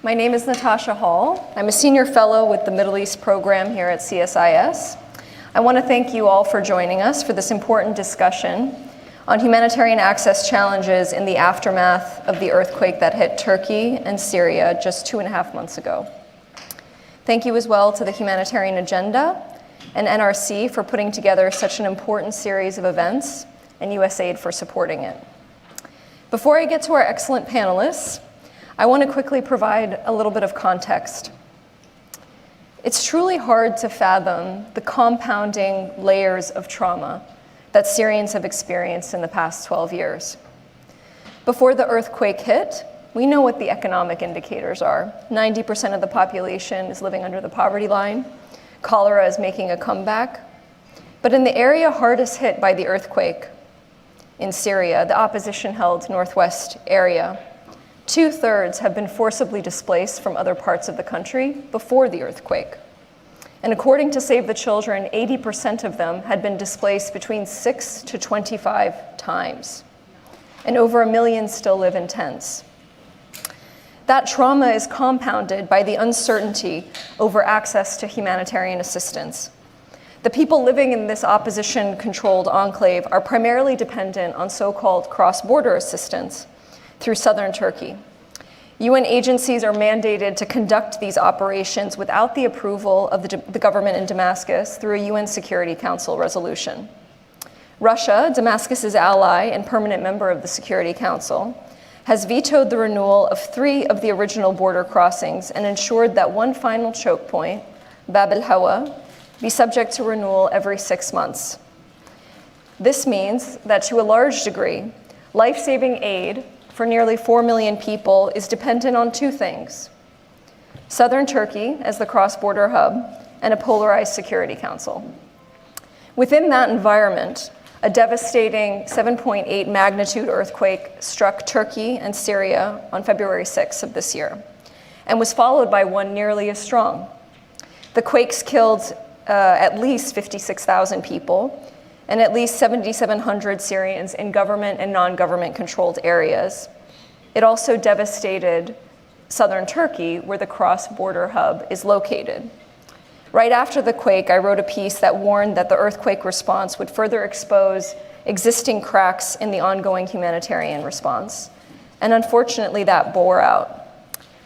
My name is Natasha Hall. I'm a senior fellow with the Middle East program here at CSIS. I want to thank you all for joining us for this important discussion on humanitarian access challenges in the aftermath of the earthquake that hit Turkey and Syria just 2.5 months ago. Thank you as well to the Humanitarian Agenda and NRC for putting together such an important series of events, and USAID for supporting it. Before I get to our excellent panelists, I want to quickly provide a little bit of context. It's truly hard to fathom the compounding layers of trauma that Syrians have experienced in the past 12 years. Before the earthquake hit, we know what the economic indicators are. 90% of the population is living under the poverty line. Cholera is making a comeback. But in the area hardest hit by the earthquake, in Syria, the opposition-held northwest area, 2/3 have been forcibly displaced from other parts of the country before the earthquake. And according to Save the Children, 80% of them had been displaced between 6 to 25 times. And over 1 million still live in tents. That trauma is compounded by the uncertainty over access to humanitarian assistance. The people living in this opposition-controlled enclave are primarily dependent on so-called cross-border assistance through southern Turkey. UN agencies are mandated to conduct these operations without the approval of the government in Damascus through a UN Security Council resolution. Russia, Damascus's ally and permanent member of the Security Council, has vetoed the renewal of 3 of the original border crossings and ensured that one final choke point, Bab al-Hawa, be subject to renewal every 6 months. This means that to a large degree, life-saving aid for nearly 4 million people is dependent on 2 things: southern Turkey as the cross-border hub and a polarized Security Council. Within that environment, a devastating 7.8 magnitude earthquake struck Turkey and Syria on February 6th of this year, and was followed by one nearly as strong. The quakes killed at least 56,000 people, and at least 7,700 Syrians in government and non-government controlled areas. It also devastated southern Turkey, where the cross-border hub is located. Right after the quake, I wrote a piece that warned that the earthquake response would further expose existing cracks in the ongoing humanitarian response. And unfortunately, that bore out.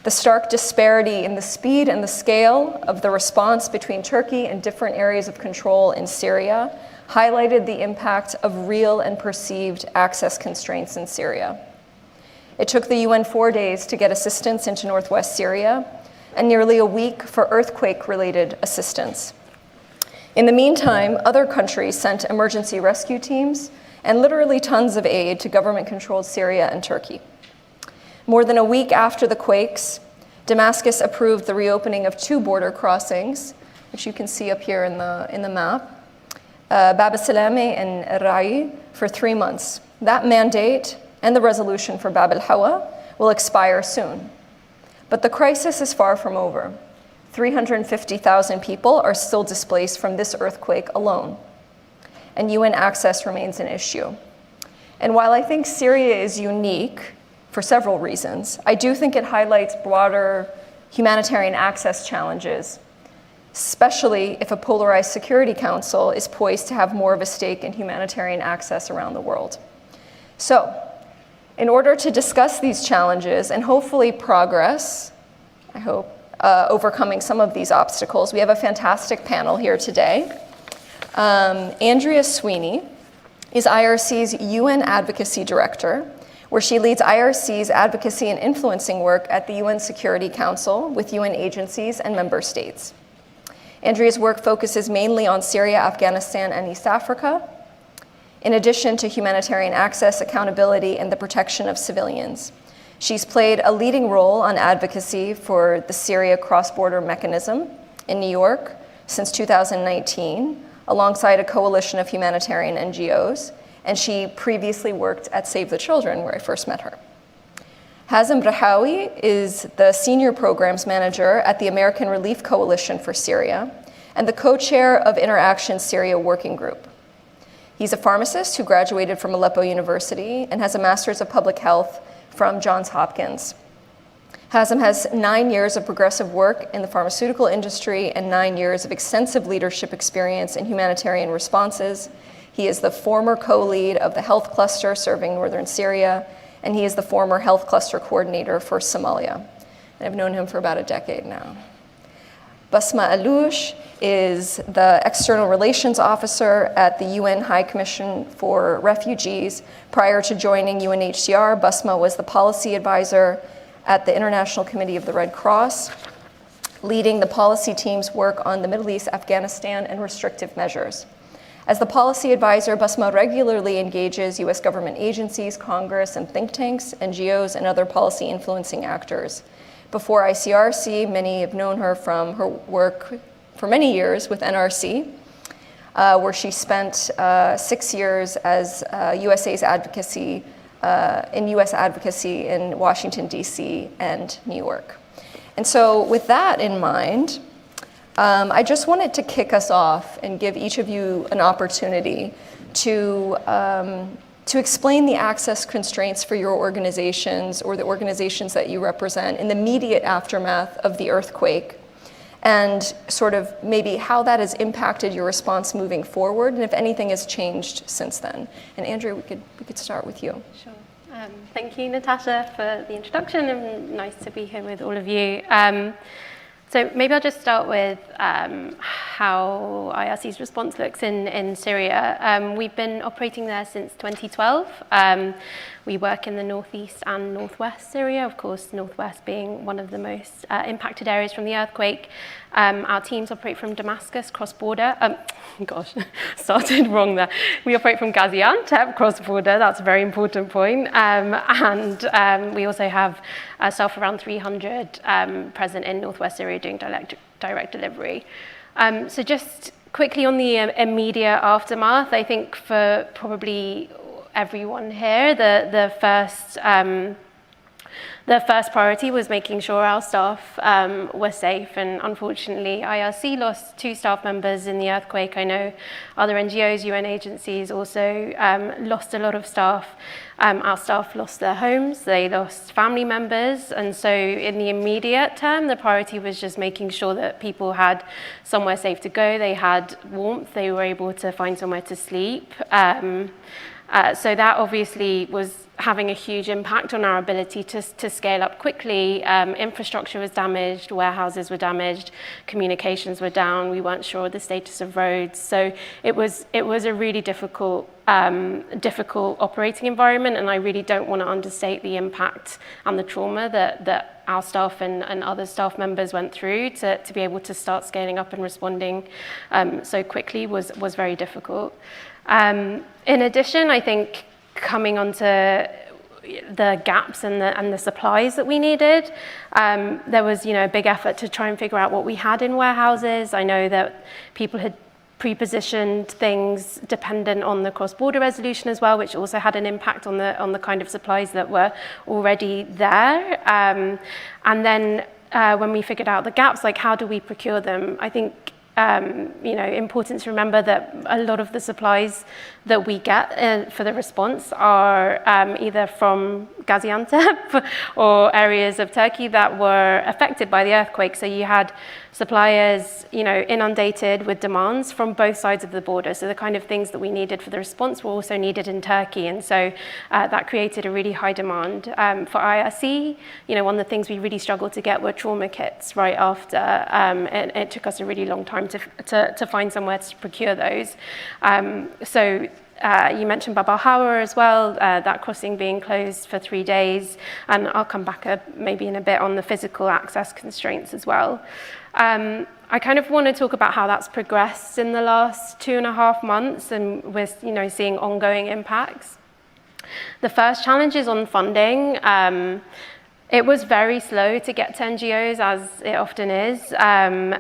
The stark disparity in the speed and the scale of the response between Turkey and different areas of control in Syria highlighted the impact of real and perceived access constraints in Syria. It took the UN 4 days to get assistance into northwest Syria, and nearly a week for earthquake-related assistance. In the meantime, other countries sent emergency rescue teams and literally tons of aid to government-controlled Syria and Turkey. More than a week after the quakes, Damascus approved the reopening of 2 border crossings, which you can see up here in the map, Bab al-Salame and Rai, for 3 months. That mandate and the resolution for Bab al-Hawa will expire soon. But the crisis is far from over. 350,000 people are still displaced from this earthquake alone, and UN access remains an issue. And while I think Syria is unique for several reasons, I do think it highlights broader humanitarian access challenges, especially if a polarized Security Council is poised to have more of a stake in humanitarian access around the world. So, in order to discuss these challenges and hopefully progress, I hope, overcoming some of these obstacles, we have a fantastic panel here today. Andrea Sweeney is IRC's UN Advocacy Director, where she leads IRC's advocacy and influencing work at the UN Security Council with UN agencies and member states. Andrea's work focuses mainly on Syria, Afghanistan, and East Africa, in addition to humanitarian access, accountability, and the protection of civilians. She's played a leading role on advocacy for the Syria cross-border mechanism in New York since 2019, alongside a coalition of humanitarian NGOs, and she previously worked at Save the Children, where I first met her. Hazem Brahawi is the Senior Programs Manager at the American Relief Coalition for Syria and the co-chair of Interaction Syria Working Group. He's a pharmacist who graduated from Aleppo University and has a master's of public health from Johns Hopkins. Hazem has 9 years of progressive work in the pharmaceutical industry and 9 years of extensive leadership experience in humanitarian responses. He is the former co-lead of the health cluster serving northern Syria, and he is the former health cluster coordinator for Somalia. And I've known him for about a decade now. Basma Alouche is the External Relations Officer at the UN High Commission for Refugees. Prior to joining UNHCR, Basma was the policy advisor at the International Committee of the Red Cross, leading the policy team's work on the Middle East, Afghanistan, and restrictive measures. As the policy advisor, Basma regularly engages US government agencies, Congress, and think tanks, NGOs, and other policy influencing actors. Before ICRC, many have known her from her work for many years with NRC, where she spent 6 years as USA's advocacy in US advocacy in Washington, DC, and New York. And so with that in mind, I just wanted to kick us off and give each of you an opportunity to explain the access constraints for your organizations or the organizations that you represent in the immediate aftermath of the earthquake, and sort of maybe how that has impacted your response moving forward, and if anything has changed since then. And Andrea, we could start with you. Sure. Thank you, Natasha, for the introduction, and nice to be here with all of you. So maybe I'll just start with how IRC's response looks in Syria. We've been operating there since 2012. We work in the northeast and northwest Syria, of course, northwest being one of the most impacted areas from the earthquake. Our teams operate from Damascus, cross-border. Started wrong there. We operate from Gaziantep, cross-border. That's a very important point. And we also have staff around 300 present in northwest Syria doing direct delivery. So just quickly on the immediate aftermath, I think for probably everyone here, the first priority was making sure our staff were safe, and unfortunately IRC lost 2 staff members in the earthquake. I know other NGOs, UN agencies also lost a lot of staff. Our staff lost their homes, they lost family members, and so in the immediate term, the priority was just making sure that people had somewhere safe to go, they had warmth, they were able to find somewhere to sleep. So that obviously was having a huge impact on our ability to scale up quickly. Infrastructure was damaged, warehouses were damaged, communications were down, we weren't sure of the status of roads. So it was a really difficult operating environment, and I really don't want to understate the impact and the trauma that our staff and other staff members went through to be able to start scaling up and responding so quickly was very difficult. In addition, I think coming onto the gaps and the supplies that we needed, there was a big effort to try and figure out what we had in warehouses. I know that people had pre-positioned things dependent on the cross-border resolution as well, which also had an impact on the kind of supplies that were already there. And then when we figured out the gaps, like how do we procure them, I think important to remember that a lot of the supplies that we get for the response are either from Gaziantep or areas of Turkey that were affected by the earthquake. So you had suppliers, inundated with demands from both sides of the border. So the kind of things that we needed for the response were also needed in Turkey. And so that created a really high demand. For IRC, one of the things we really struggled to get were trauma kits right after. And it took us a really long time to find somewhere to procure those. So you mentioned Bab al-Hawa as well, that crossing being closed for 3 days. And I'll come back maybe in a bit on the physical access constraints as well. I kind of want to talk about how that's progressed in the last 2.5 months, and we're seeing ongoing impacts. The first challenge is on funding. It was very slow to get to NGOs, as it often is, and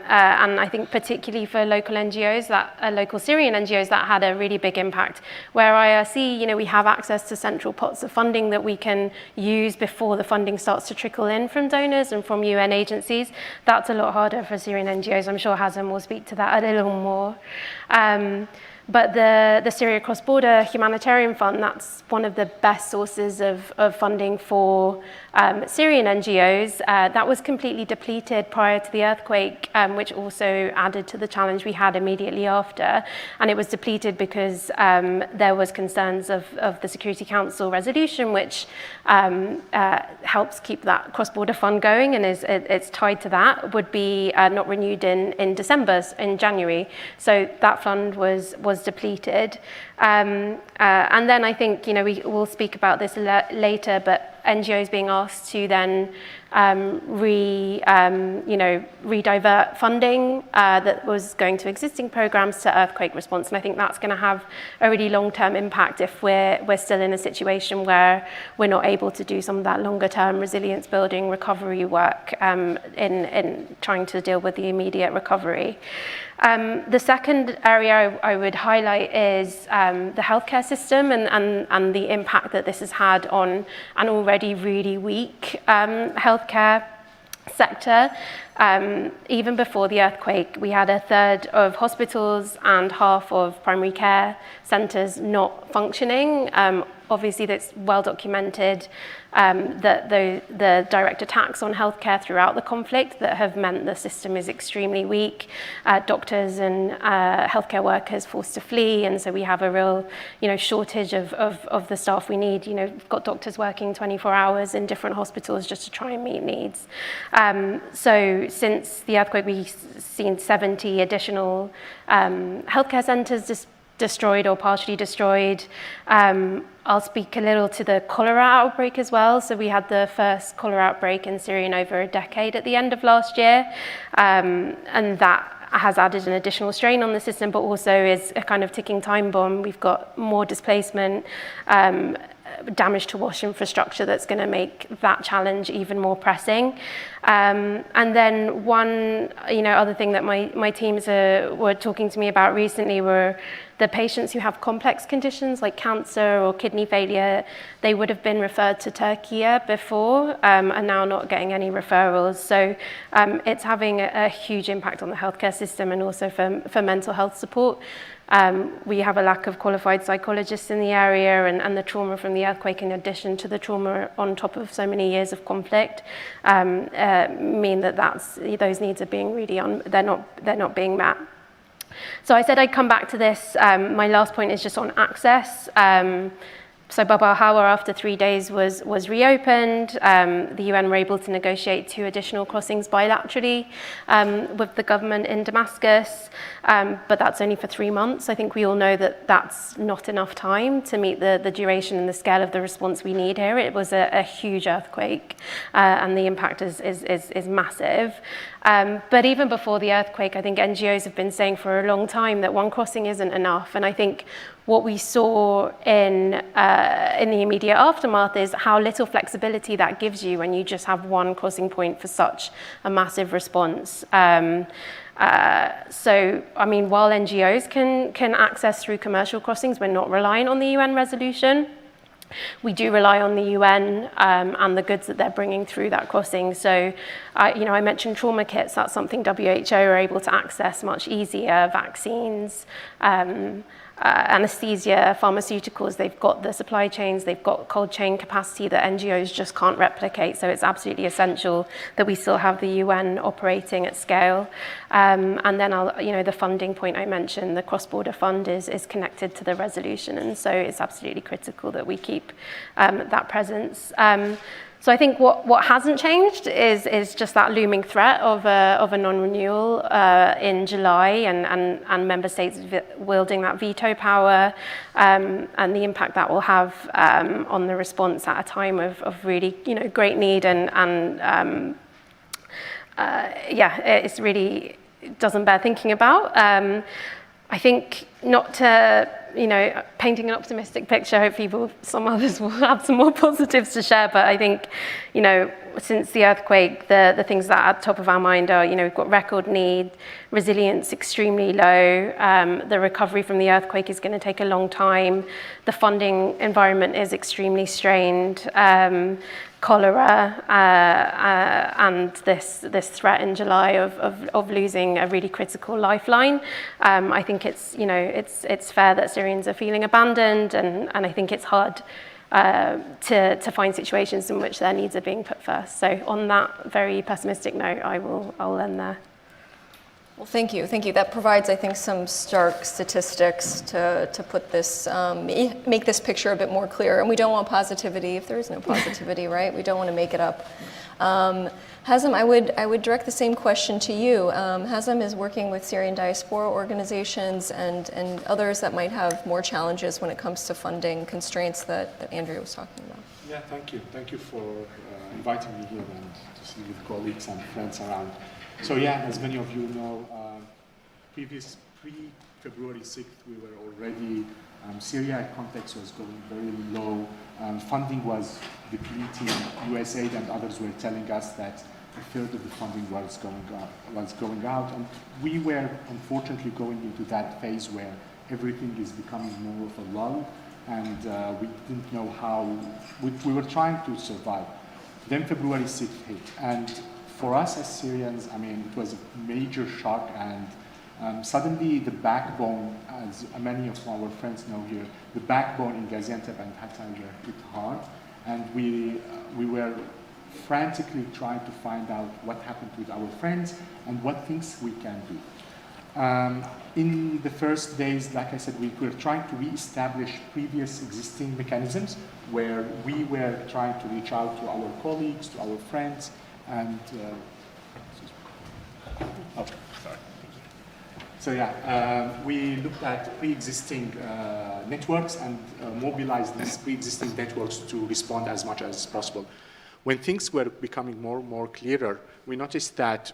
I think particularly for local NGOs, local Syrian NGOs, that had a really big impact. Where IRC, we have access to central pots of funding that we can use before the funding starts to trickle in from donors and from UN agencies. That's a lot harder for Syrian NGOs. I'm sure Hazem will speak to that a little more. But the Syria Cross-Border Humanitarian Fund, that's one of the best sources of funding for Syrian NGOs. That was completely depleted prior to the earthquake, which also added to the challenge we had immediately after. And it was depleted because there was concerns of the Security Council resolution, which helps keep that cross-border fund going, and it's tied to that, would be not renewed in December, in January. So that fund was depleted. And then I think, we will speak about this later, but NGOs being asked to then redivert funding that was going to existing programs to earthquake response. And I think that's going to have a really long-term impact if we're still in a situation where we're not able to do some of that longer-term resilience building recovery work in trying to deal with the immediate recovery. The second area I would highlight is the healthcare system and the impact that this has had on an already really weak healthcare sector. Even before the earthquake, we had a third of hospitals and half of primary care centres not functioning. Obviously, that's well documented that the direct attacks on healthcare throughout the conflict that have meant the system is extremely weak. Doctors and healthcare workers forced to flee, and so we have a real, shortage of the staff we need. We've got doctors working 24 hours in different hospitals just to try and meet needs. So since the earthquake, we've seen 70 additional healthcare centres destroyed or partially destroyed. I'll speak a little to the cholera outbreak as well. So we had the first cholera outbreak in Syria in over a decade at the end of last year, and that has added an additional strain on the system, but also is a kind of ticking time bomb. We've got more displacement, damage to wash infrastructure that's going to make that challenge even more pressing. And then one, other thing that my teams were talking to me about recently were the patients who have complex conditions like cancer or kidney failure. They would have been referred to Turkey before, and now not getting any referrals. So it's having a huge impact on the healthcare system and also for mental health support. We have a lack of qualified psychologists in the area, and the trauma from the earthquake, in addition to the trauma on top of so many years of conflict, mean that those needs are being they're not being met. So I said I'd come back to this. My last point is just on access. So Bab al-Hawa, after 3 days, was reopened. The UN were able to negotiate 2 additional crossings bilaterally with the government in Damascus, but that's only for 3 months. I think we all know that that's not enough time to meet the duration and the scale of the response we need here. It was a huge earthquake, and the impact is massive. But even before the earthquake, I think NGOs have been saying for a long time that one crossing isn't enough. And I think what we saw in the immediate aftermath is how little flexibility that gives you when you just have one crossing point for such a massive response. So, while NGOs can access through commercial crossings, we're not reliant on the UN resolution. We do rely on the UN and the goods that they're bringing through that crossing. So, I mentioned trauma kits. That's something WHO are able to access much easier. Vaccines, anesthesia, pharmaceuticals, they've got the supply chains, they've got cold chain capacity that NGOs just can't replicate. So it's absolutely essential that we still have the UN operating at scale. And then the funding point I mentioned, the cross-border fund is connected to the resolution. And so it's absolutely critical that we keep that presence. So I think what hasn't changed is just that looming threat of a non-renewal in July and member states wielding that veto power, and the impact that will have on the response at a time of really great need and it's really doesn't bear thinking about. I think not to, painting an optimistic picture, hopefully some others will have some more positives to share, but I think, since the earthquake, the things that are at the top of our mind are, we've got record need, resilience extremely low, the recovery from the earthquake is going to take a long time, the funding environment is extremely strained, cholera and this threat in July of losing a really critical lifeline. I think it's, you know, it's fair that Syrians are feeling abandoned, and I think it's hard to find situations in which their needs are being put first. So on that very pessimistic note, I'll end there. Well, thank you. Thank you. That provides, I think, some stark statistics to put this, make this picture a bit more clear. And we don't want positivity if there is no positivity, right? We don't want to make it up. Hazem, I would direct the same question to you. Hazem is working with Syrian diaspora organizations and others that might have more challenges when it comes to funding constraints that Andrea was talking about. Yeah, thank you. Thank you for inviting me here and to see with colleagues and friends around. So yeah, as many of you know, pre-February 6th, we were already, Syria context was going very low. Funding was depleting. USAID and others were telling us that a third of the funding was going out. And we were unfortunately going into that phase where everything is becoming more of a lull, and we didn't know how, we were trying to survive. Then February 6th hit, and for us as Syrians, I mean, it was a major shock, and suddenly the backbone, as many of our friends know here, the backbone in Gaziantep and Hatay were hit hard, and we were frantically trying to find out what happened with our friends and what things we can do. In the first days, like I said, we were trying to re-establish previous existing mechanisms where we were trying to reach out to our colleagues, to our friends, and oh, sorry. So yeah, we looked at pre-existing networks and mobilized these pre-existing networks to respond as much as possible. When things were becoming more and more clearer, we noticed that,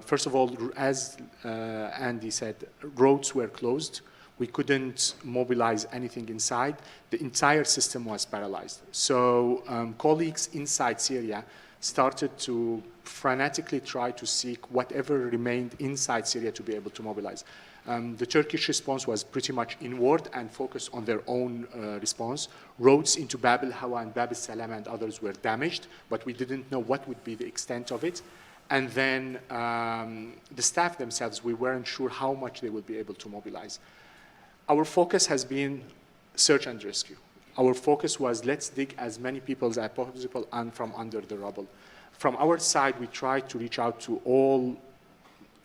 first of all, as Andy said, roads were closed. We couldn't mobilize anything inside. The entire system was paralyzed. So colleagues inside Syria started to frantically try to seek whatever remained inside Syria to be able to mobilize. The Turkish response was pretty much inward and focused on their own response. Roads into Bab al-Hawa and Bab al-Salam and others were damaged, but we didn't know what would be the extent of it. And then the staff themselves, we weren't sure how much they would be able to mobilize. Our focus has been search and rescue. Our focus was, let's dig as many people as possible from under the rubble. From our side, we tried to reach out to all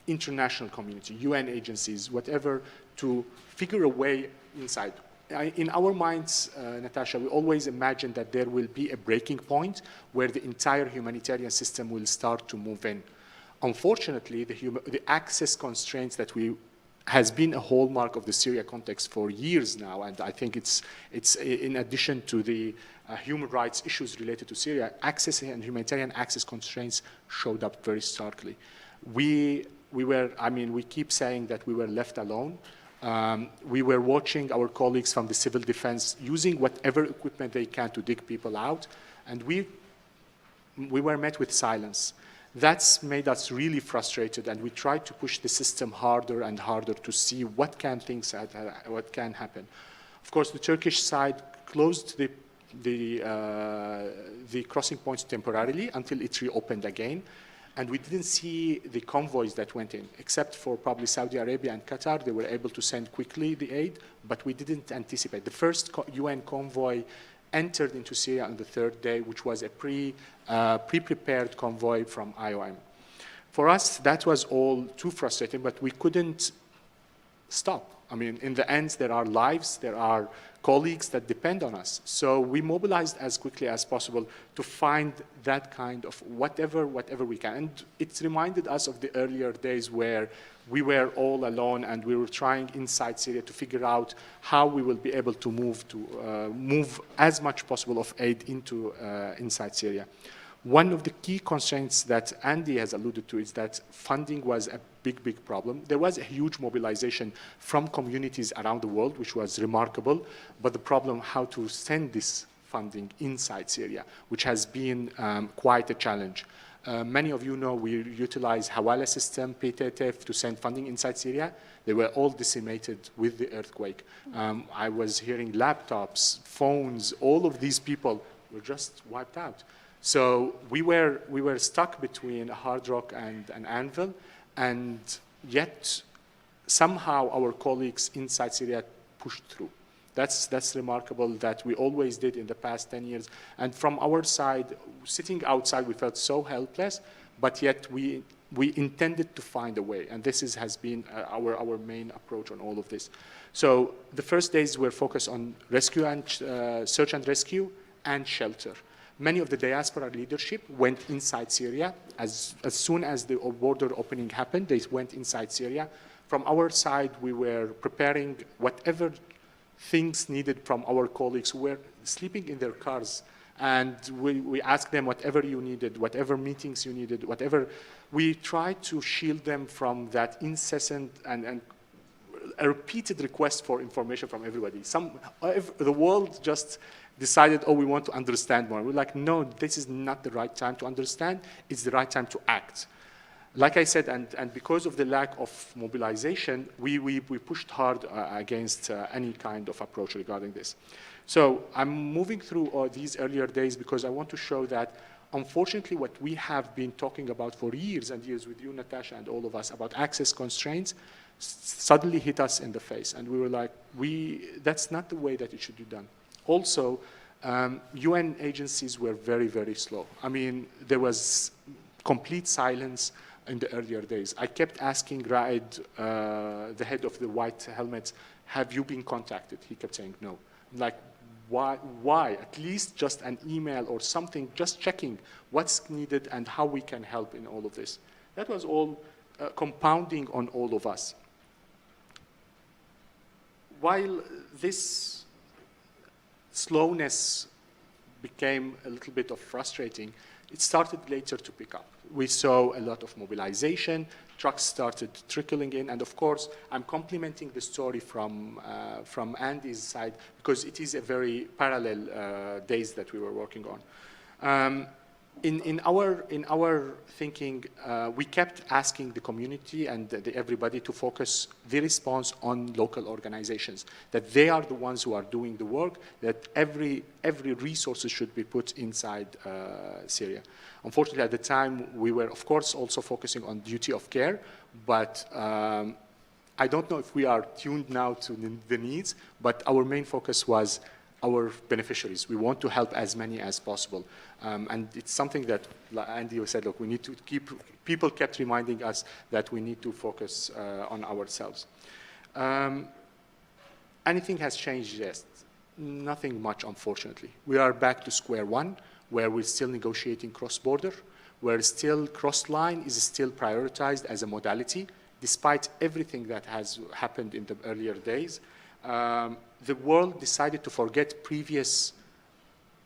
international community, UN agencies, whatever, to figure a way inside. In our minds, Natasha, we always imagined that there will be a breaking point where the entire humanitarian system will start to move in. Unfortunately, the access constraints that has been a hallmark of the Syria context for years now, and I think it's in addition to the human rights issues related to Syria, access and humanitarian access constraints showed up very starkly. We keep saying that we were left alone. We were watching our colleagues from the civil defense using whatever equipment they can to dig people out, and we were met with silence. That's made us really frustrated, and we tried to push the system harder and harder to see what can happen. Of course, the Turkish side closed the crossing points temporarily until it reopened again, and we didn't see the convoys that went in, except for probably Saudi Arabia and Qatar. They were able to send quickly the aid, but we didn't anticipate. The first UN convoy entered into Syria on the third day, which was a pre-prepared convoy from IOM. For us, that was all too frustrating, but we couldn't stop. I mean, in the end, there are lives, there are colleagues that depend on us. So we mobilized as quickly as possible to find that kind of whatever we can. And it's reminded us of the earlier days where we were all alone and we were trying inside Syria to figure out how we will be able to move as much possible of aid into inside Syria. One of the key constraints that Andy has alluded to is that funding was a big problem. There was a huge mobilization from communities around the world, which was remarkable, but the problem how to send this funding inside Syria, which has been quite a challenge. Many of you know we utilize Hawala system, PTTF, to send funding inside Syria. They were all decimated with the earthquake. I was hearing laptops, phones, all of these people were just wiped out. So we were stuck between a hard rock and an anvil, and yet somehow our colleagues inside Syria pushed through. That's remarkable that we always did in the past 10 years. And from our side, sitting outside, we felt so helpless, but yet we intended to find a way. And this has been our main approach on all of this. So the first days were focused on rescue and search and rescue and shelter. Many of the diaspora leadership went inside Syria. As soon as the border opening happened, they went inside Syria. From our side, we were preparing whatever things needed from our colleagues who were sleeping in their cars. And we asked them whatever you needed, whatever meetings you needed, whatever. We tried to shield them from that incessant and a repeated request for information from everybody. The world just decided, oh, we want to understand more. We're like, no, this is not the right time to understand. It's the right time to act. Like I said, and because of the lack of mobilization, we pushed hard against any kind of approach regarding this. So I'm moving through these earlier days because I want to show that, unfortunately, what we have been talking about for years and years with you, Natasha, and all of us about access constraints suddenly hit us in the face. And we were like, that's not the way that it should be done. Also, UN agencies were very, very slow. I mean, there was complete silence in the earlier days. I kept asking Raed, the head of the White Helmets, have you been contacted? He kept saying no. I'm like, why? At least just an email or something, just checking what's needed and how we can help in all of this. That was all compounding on all of us. While this slowness became a little bit of frustrating, it started later to pick up. We saw a lot of mobilization, trucks started trickling in, and of course, I'm complimenting the story from Andy's side because it is a very parallel days that we were working on. In our thinking, we kept asking the community and everybody to focus the response on local organizations, that they are the ones who are doing the work, that every resources should be put inside Syria. Unfortunately, at the time, we were, of course, also focusing on duty of care, but I don't know if we are tuned now to the needs, but our main focus was our beneficiaries. We want to help as many as possible. And it's something that Andy said, look, we need to people kept reminding us that we need to focus on ourselves. Anything has changed? Yes. Nothing much, unfortunately. We are back to square one, where we're still negotiating cross-border, where still cross-line is still prioritized as a modality, despite everything that has happened in the earlier days. The world decided to forget previous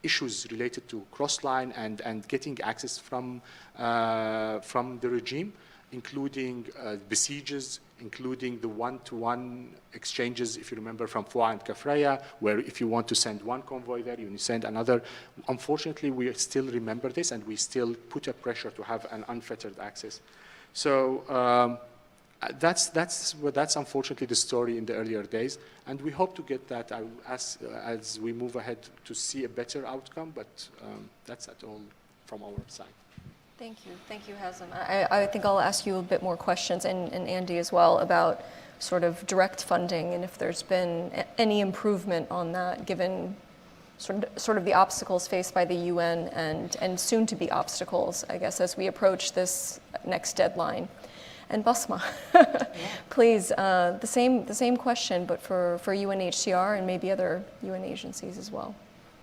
issues related to cross-line and getting access from the regime, including besieges, including the one-to-one exchanges, if you remember, from Foua and Kafraya, where if you want to send one convoy there, you send another. Unfortunately, we still remember this, and we still put a pressure to have an unfettered access. So that's unfortunately the story in the earlier days, and we hope to get that as we move ahead to see a better outcome, but that's at all from our side. Thank you, Hazem. I think I'll ask you a bit more questions, and Andy as well, about sort of direct funding and if there's been any improvement on that, given sort of the obstacles faced by the UN and soon to be obstacles, I guess, as we approach this next deadline. And Basma, please, the same question, but for UNHCR and maybe other UN agencies as well.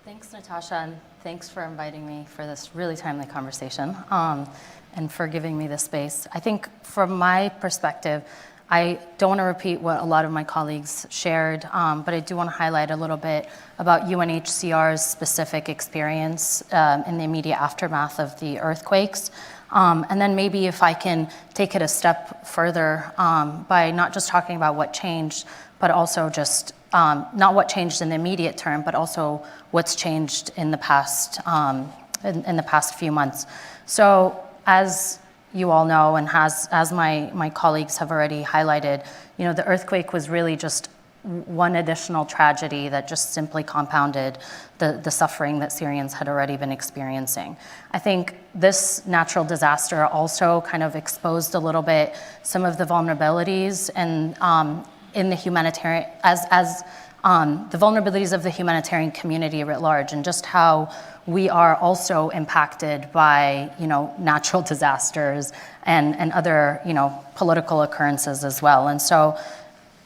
Thanks, Natasha, and thanks for inviting me for this really timely conversation and for giving me this space. I think from my perspective, I don't want to repeat what a lot of my colleagues shared, but I do want to highlight a little bit about UNHCR's specific experience in the immediate aftermath of the earthquakes. And then maybe if I can take it a step further by not just talking about what changed, but also just not what changed in the immediate term, but also what's changed in the past in the past few months. So as you all know, and as my colleagues have already highlighted, the earthquake was really just one additional tragedy that just simply compounded the suffering that Syrians had already been experiencing. I think this natural disaster also kind of exposed a little bit some of the vulnerabilities and in the humanitarian, the vulnerabilities of the humanitarian community writ large, and just how we are also impacted by, natural disasters and other, political occurrences as well. And so,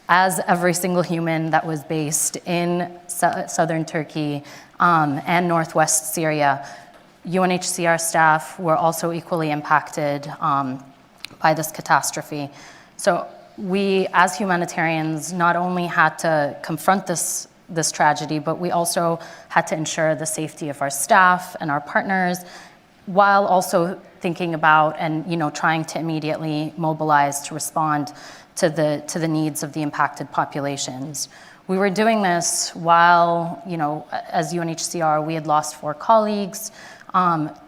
as every single human that was based in southern Turkey and northwest Syria, UNHCR staff were also equally impacted by this catastrophe. So we, as humanitarians, not only had to confront this tragedy, but we also had to ensure the safety of our staff and our partners, while also thinking about and trying to immediately mobilize to respond to the needs of the impacted populations. We were doing this while, as UNHCR, we had lost 4 colleagues.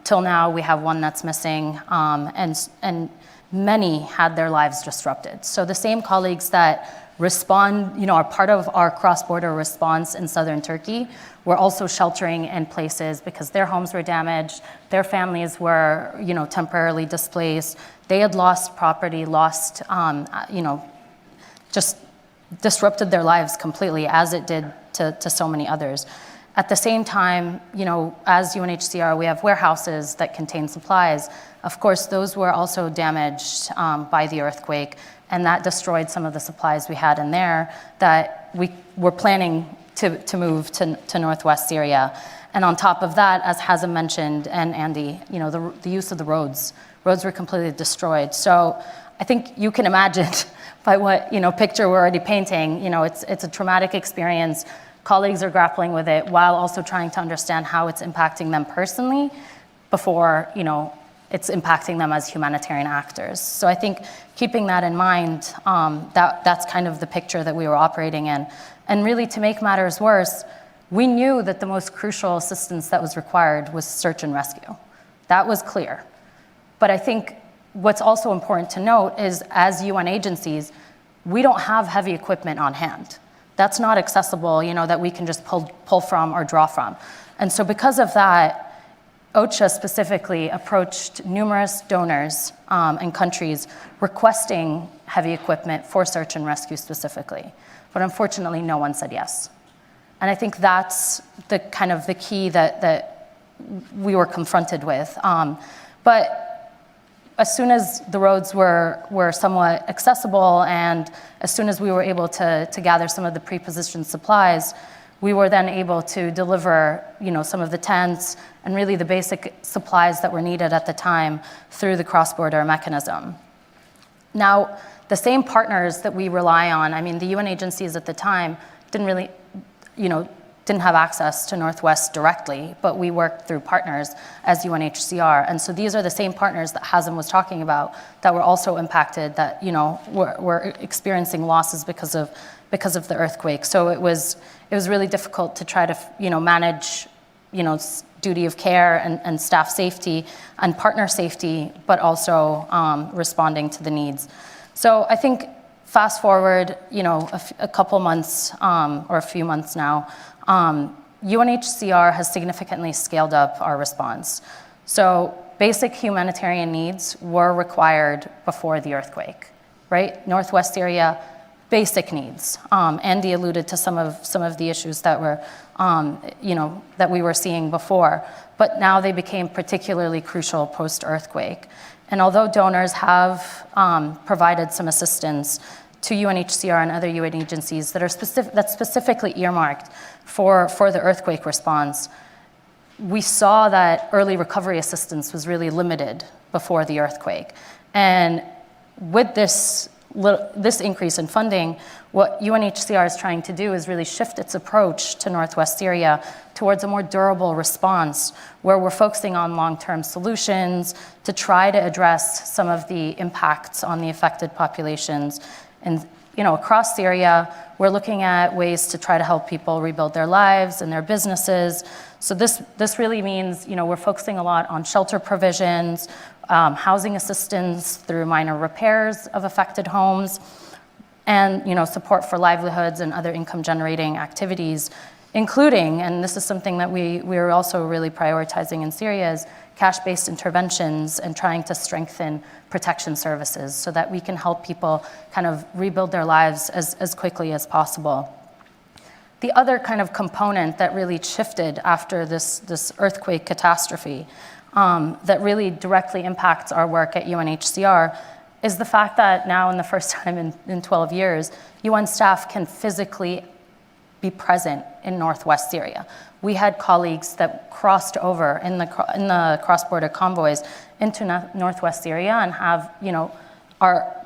Till now, we have 1 that's missing, and many had their lives disrupted. So the same colleagues that respond, are part of our cross-border response in southern Turkey, were also sheltering in places because their homes were damaged, their families were, temporarily displaced, they had lost property, just disrupted their lives completely, as it did to so many others. At the same time, as UNHCR, we have warehouses that contain supplies. Of course, those were also damaged by the earthquake, and that destroyed some of the supplies we had in there that we were planning to move to northwest Syria. And on top of that, as Hazem mentioned, and Andy, the use of the roads. Roads were completely destroyed. So I think you can imagine by what picture we're already painting, it's a traumatic experience. Colleagues are grappling with it while also trying to understand how it's impacting them personally before, it's impacting them as humanitarian actors. So I think keeping that in mind, that's kind of the picture that we were operating in. And really, to make matters worse, we knew that the most crucial assistance that was required was search and rescue. That was clear. But I think what's also important to note is, as UN agencies, we don't have heavy equipment on hand. That's not accessible, that we can just pull from or draw from. And so because of that, OCHA specifically approached numerous donors and countries requesting heavy equipment for search and rescue specifically. But unfortunately, no one said yes. And I think that's the kind of the key that we were confronted with. But as soon as the roads were somewhat accessible, and as soon as we were able to gather some of the pre-positioned supplies, we were then able to deliver, some of the tents and really the basic supplies that were needed at the time through the cross-border mechanism. Now, the same partners that we rely on, the UN agencies at the time didn't have access to Northwest directly, but we worked through partners as UNHCR. And so these are the same partners that Hazem was talking about that were also impacted, that were experiencing losses because of the earthquake. So it was really difficult to try to manage duty of care and staff safety and partner safety, but also responding to the needs. So I think fast forward, a couple months or a few months now, UNHCR has significantly scaled up our response. So basic humanitarian needs were required before the earthquake, right? Northwest Syria, basic needs. Andy alluded to some of the issues that were, that we were seeing before, but now they became particularly crucial post-earthquake. And although donors have provided some assistance to UNHCR and other UN agencies that's specifically earmarked for the earthquake response, we saw that early recovery assistance was really limited before the earthquake. And with this increase in funding, what UNHCR is trying to do is really shift its approach to Northwest Syria towards a more durable response, where we're focusing on long-term solutions to try to address some of the impacts on the affected populations. And across Syria, we're looking at ways to try to help people rebuild their lives and their businesses. So this really means, we're focusing a lot on shelter provisions, housing assistance through minor repairs of affected homes, and support for livelihoods and other income-generating activities, including, and this is something that we're also really prioritizing in Syria, is cash-based interventions and trying to strengthen protection services so that we can help people kind of rebuild their lives as quickly as possible. The other kind of component that really shifted after this earthquake catastrophe that really directly impacts our work at UNHCR is the fact that now, in the first time in 12 years, UN staff can physically be present in northwest Syria. We had colleagues that crossed over in the cross-border convoys into northwest Syria and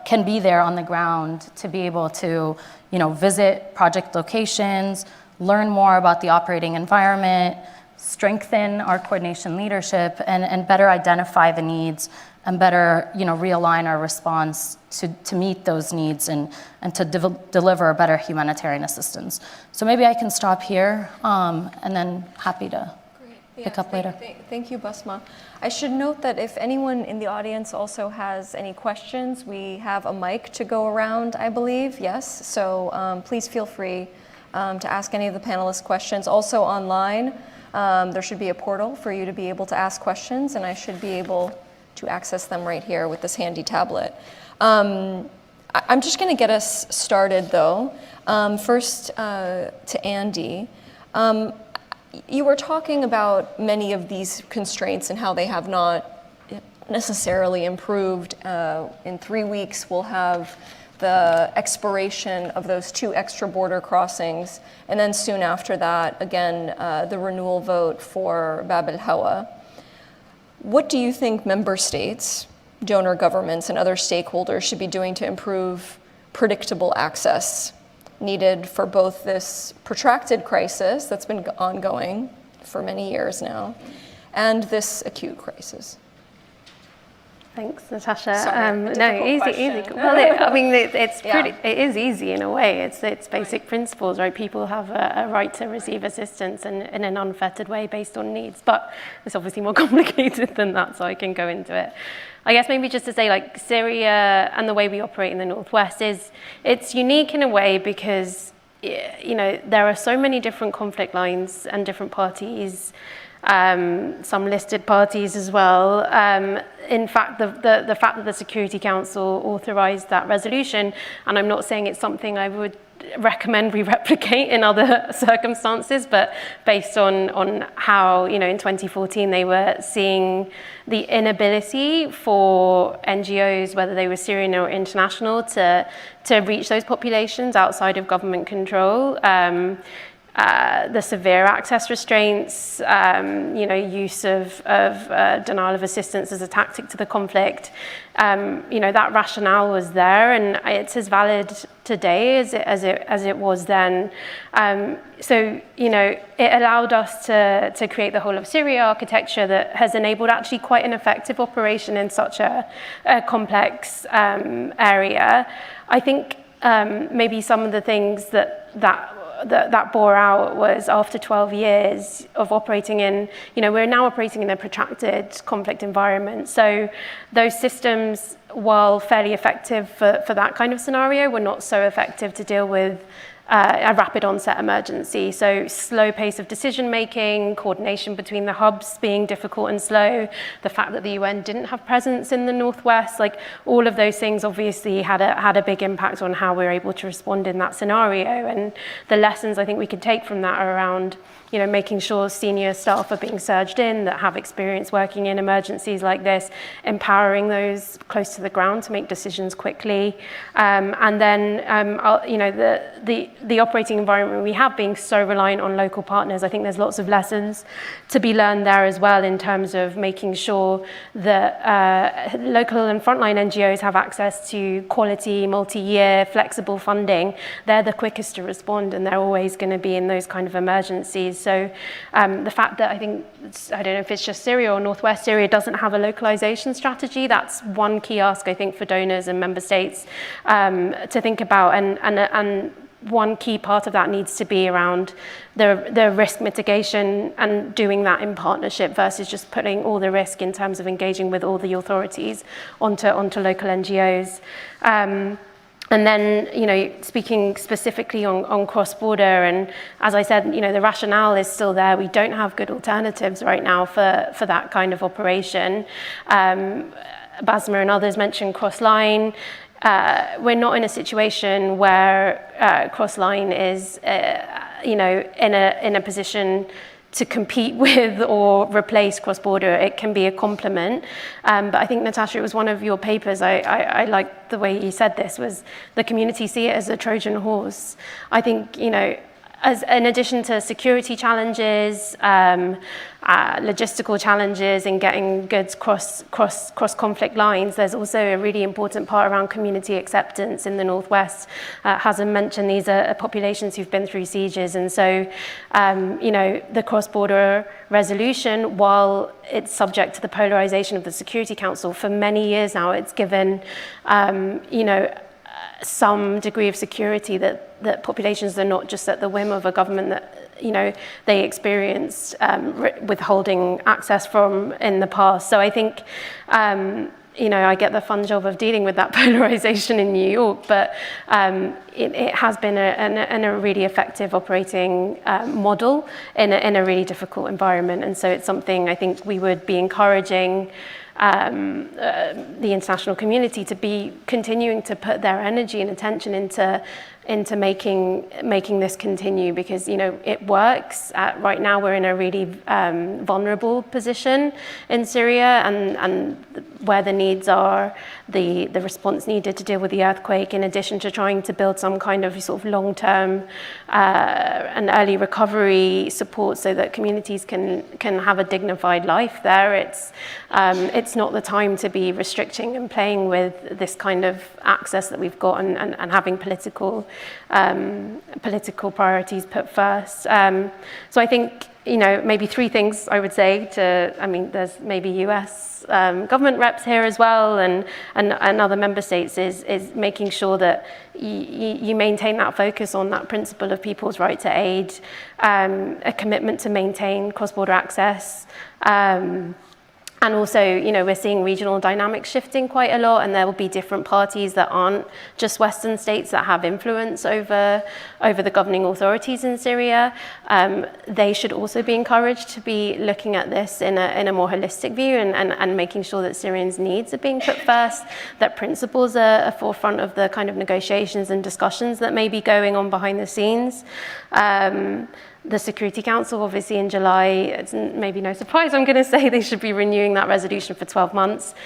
can be there on the ground to be able to visit project locations, learn more about the operating environment, strengthen our coordination leadership, and better identify the needs and better realign our response to meet those needs and to deliver better humanitarian assistance. So maybe I can stop here and then happy to pick up later. Thank you, Basma. I should note that if anyone in the audience also has any questions, we have a mic to go around, I believe, yes? So please feel free to ask any of the panelists questions. Also online, there should be a portal for you to be able to ask questions, and I should be able to access them right here with this handy tablet. I'm just going to get us started, though. First, to Andy. You were talking about many of these constraints and how they have not necessarily improved. In 3 weeks, we'll have the expiration of those 2 extra border crossings, and then soon after that, again, the renewal vote for Bab el-Hawa. What do you think member states, donor governments, and other stakeholders should be doing to improve predictable access needed for both this protracted crisis that's been ongoing for many years now and this acute crisis? Thanks, Natasha. Sorry, No, easy. Well, it is easy in a way. It's basic principles, right? People have a right to receive assistance in an unfettered way based on needs, but it's obviously more complicated than that, so I can go into it. I guess maybe just to say, like, Syria and the way we operate in the Northwest it's unique in a way because, there are so many different conflict lines and different parties, some listed parties as well. In fact, the fact that the Security Council authorized that resolution, and I'm not saying it's something I would recommend we replicate in other circumstances, but based on how, in 2014 they were seeing the inability for NGOs, whether they were Syrian or international, to reach those populations outside of government control. The severe access restraints, use of denial of assistance as a tactic to the conflict, that rationale was there, and it's as valid today as it was then. So it allowed us to create the whole of Syria architecture that has enabled actually quite an effective operation in such a complex area. I think maybe some of the things that bore out was after 12 years of operating in, we're now operating in a protracted conflict environment. So those systems, while fairly effective for that kind of scenario, were not so effective to deal with a rapid onset emergency. So slow pace of decision making, coordination between the hubs being difficult and slow, the fact that the UN didn't have presence in the Northwest, like all of those things obviously had a big impact on how we were able to respond in that scenario. And the lessons I think we can take from that are around, making sure senior staff are being surged in that have experience working in emergencies like this, empowering those close to the ground to make decisions quickly. And then, the operating environment we have being so reliant on local partners, I think there's lots of lessons to be learned there as well in terms of making sure that local and frontline NGOs have access to quality, multi-year, flexible funding. They're the quickest to respond, and they're always going to be in those kind of emergencies. So the fact that I don't know if it's just Syria or Northwest Syria doesn't have a localization strategy, that's one key ask, I think, for donors and member states to think about. And one key part of that needs to be around the risk mitigation and doing that in partnership versus just putting all the risk in terms of engaging with all the authorities onto local NGOs. And then, speaking specifically on cross-border, and as I said, the rationale is still there. We don't have good alternatives right now for that kind of operation. Basma and others mentioned cross-line. We're not in a situation where cross-line is, in a position to compete with or replace cross-border. It can be a complement. But I think, Natasha, it was one of your papers, I liked the way you said this, was the community see it as a Trojan horse. I think, as in addition to security challenges, logistical challenges in getting goods cross conflict lines, there's also a really important part around community acceptance in the Northwest. Hazem mentioned these are populations who've been through sieges, and so the cross-border resolution, while it's subject to the polarization of the Security Council, for many years now it's given some degree of security that populations are not just at the whim of a government that they experienced withholding access from in the past. So I think I get the fun job of dealing with that polarization in New York, but it has been a really effective operating model in a really difficult environment. And so it's something I think we would be encouraging the international community to be continuing to put their energy and attention into making this continue, because it works. Right now we're in a really vulnerable position in Syria, and where the needs are, the response needed to deal with the earthquake, in addition to trying to build some kind of sort of long-term and early recovery support so that communities can have a dignified life there. It's not the time to be restricting and playing with this kind of access that we've got and having political priorities put first. So I think, maybe three things I would say there's maybe US government reps here as well, and other member states, is making sure that you maintain that focus on that principle of people's right to aid, a commitment to maintain cross-border access, and also, we're seeing regional dynamics shifting quite a lot, and there will be different parties that aren't just Western states that have influence over the governing authorities in Syria. They should also be encouraged to be looking at this in a more holistic view and making sure that Syrians' needs are being put first, that principles are forefront of the kind of negotiations and discussions that may be going on behind the scenes. The Security Council, obviously in July, it's maybe no surprise, I'm going to say they should be renewing that resolution for 12 months.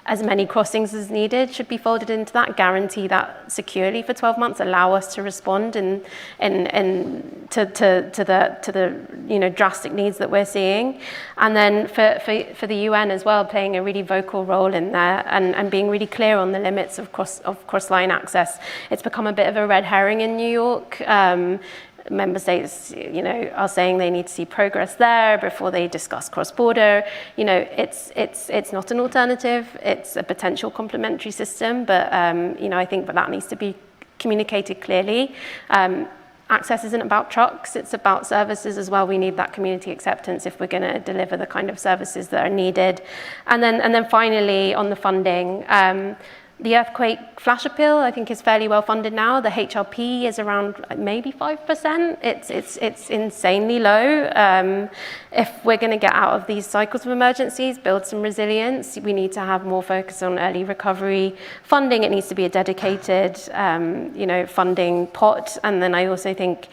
As many crossings as needed should be folded into that, guarantee that securely for 12 months, allow us to respond to the drastic needs that we're seeing. And then for the UN as well, playing a really vocal role in there and being really clear on the limits of cross-line access. It's become a bit of a red herring in New York. Member states, are saying they need to see progress there before they discuss cross-border. It's not an alternative. It's a potential complementary system, but I think that needs to be communicated clearly. Access isn't about trucks; it's about services as well. We need that community acceptance if we're going to deliver the kind of services that are needed. And then finally, on the funding. The earthquake flash appeal, I think, is fairly well funded now. The HRP is around maybe 5%. It's insanely low. If we're going to get out of these cycles of emergencies, build some resilience, we need to have more focus on early recovery funding. It needs to be a dedicated, funding pot. And then I also think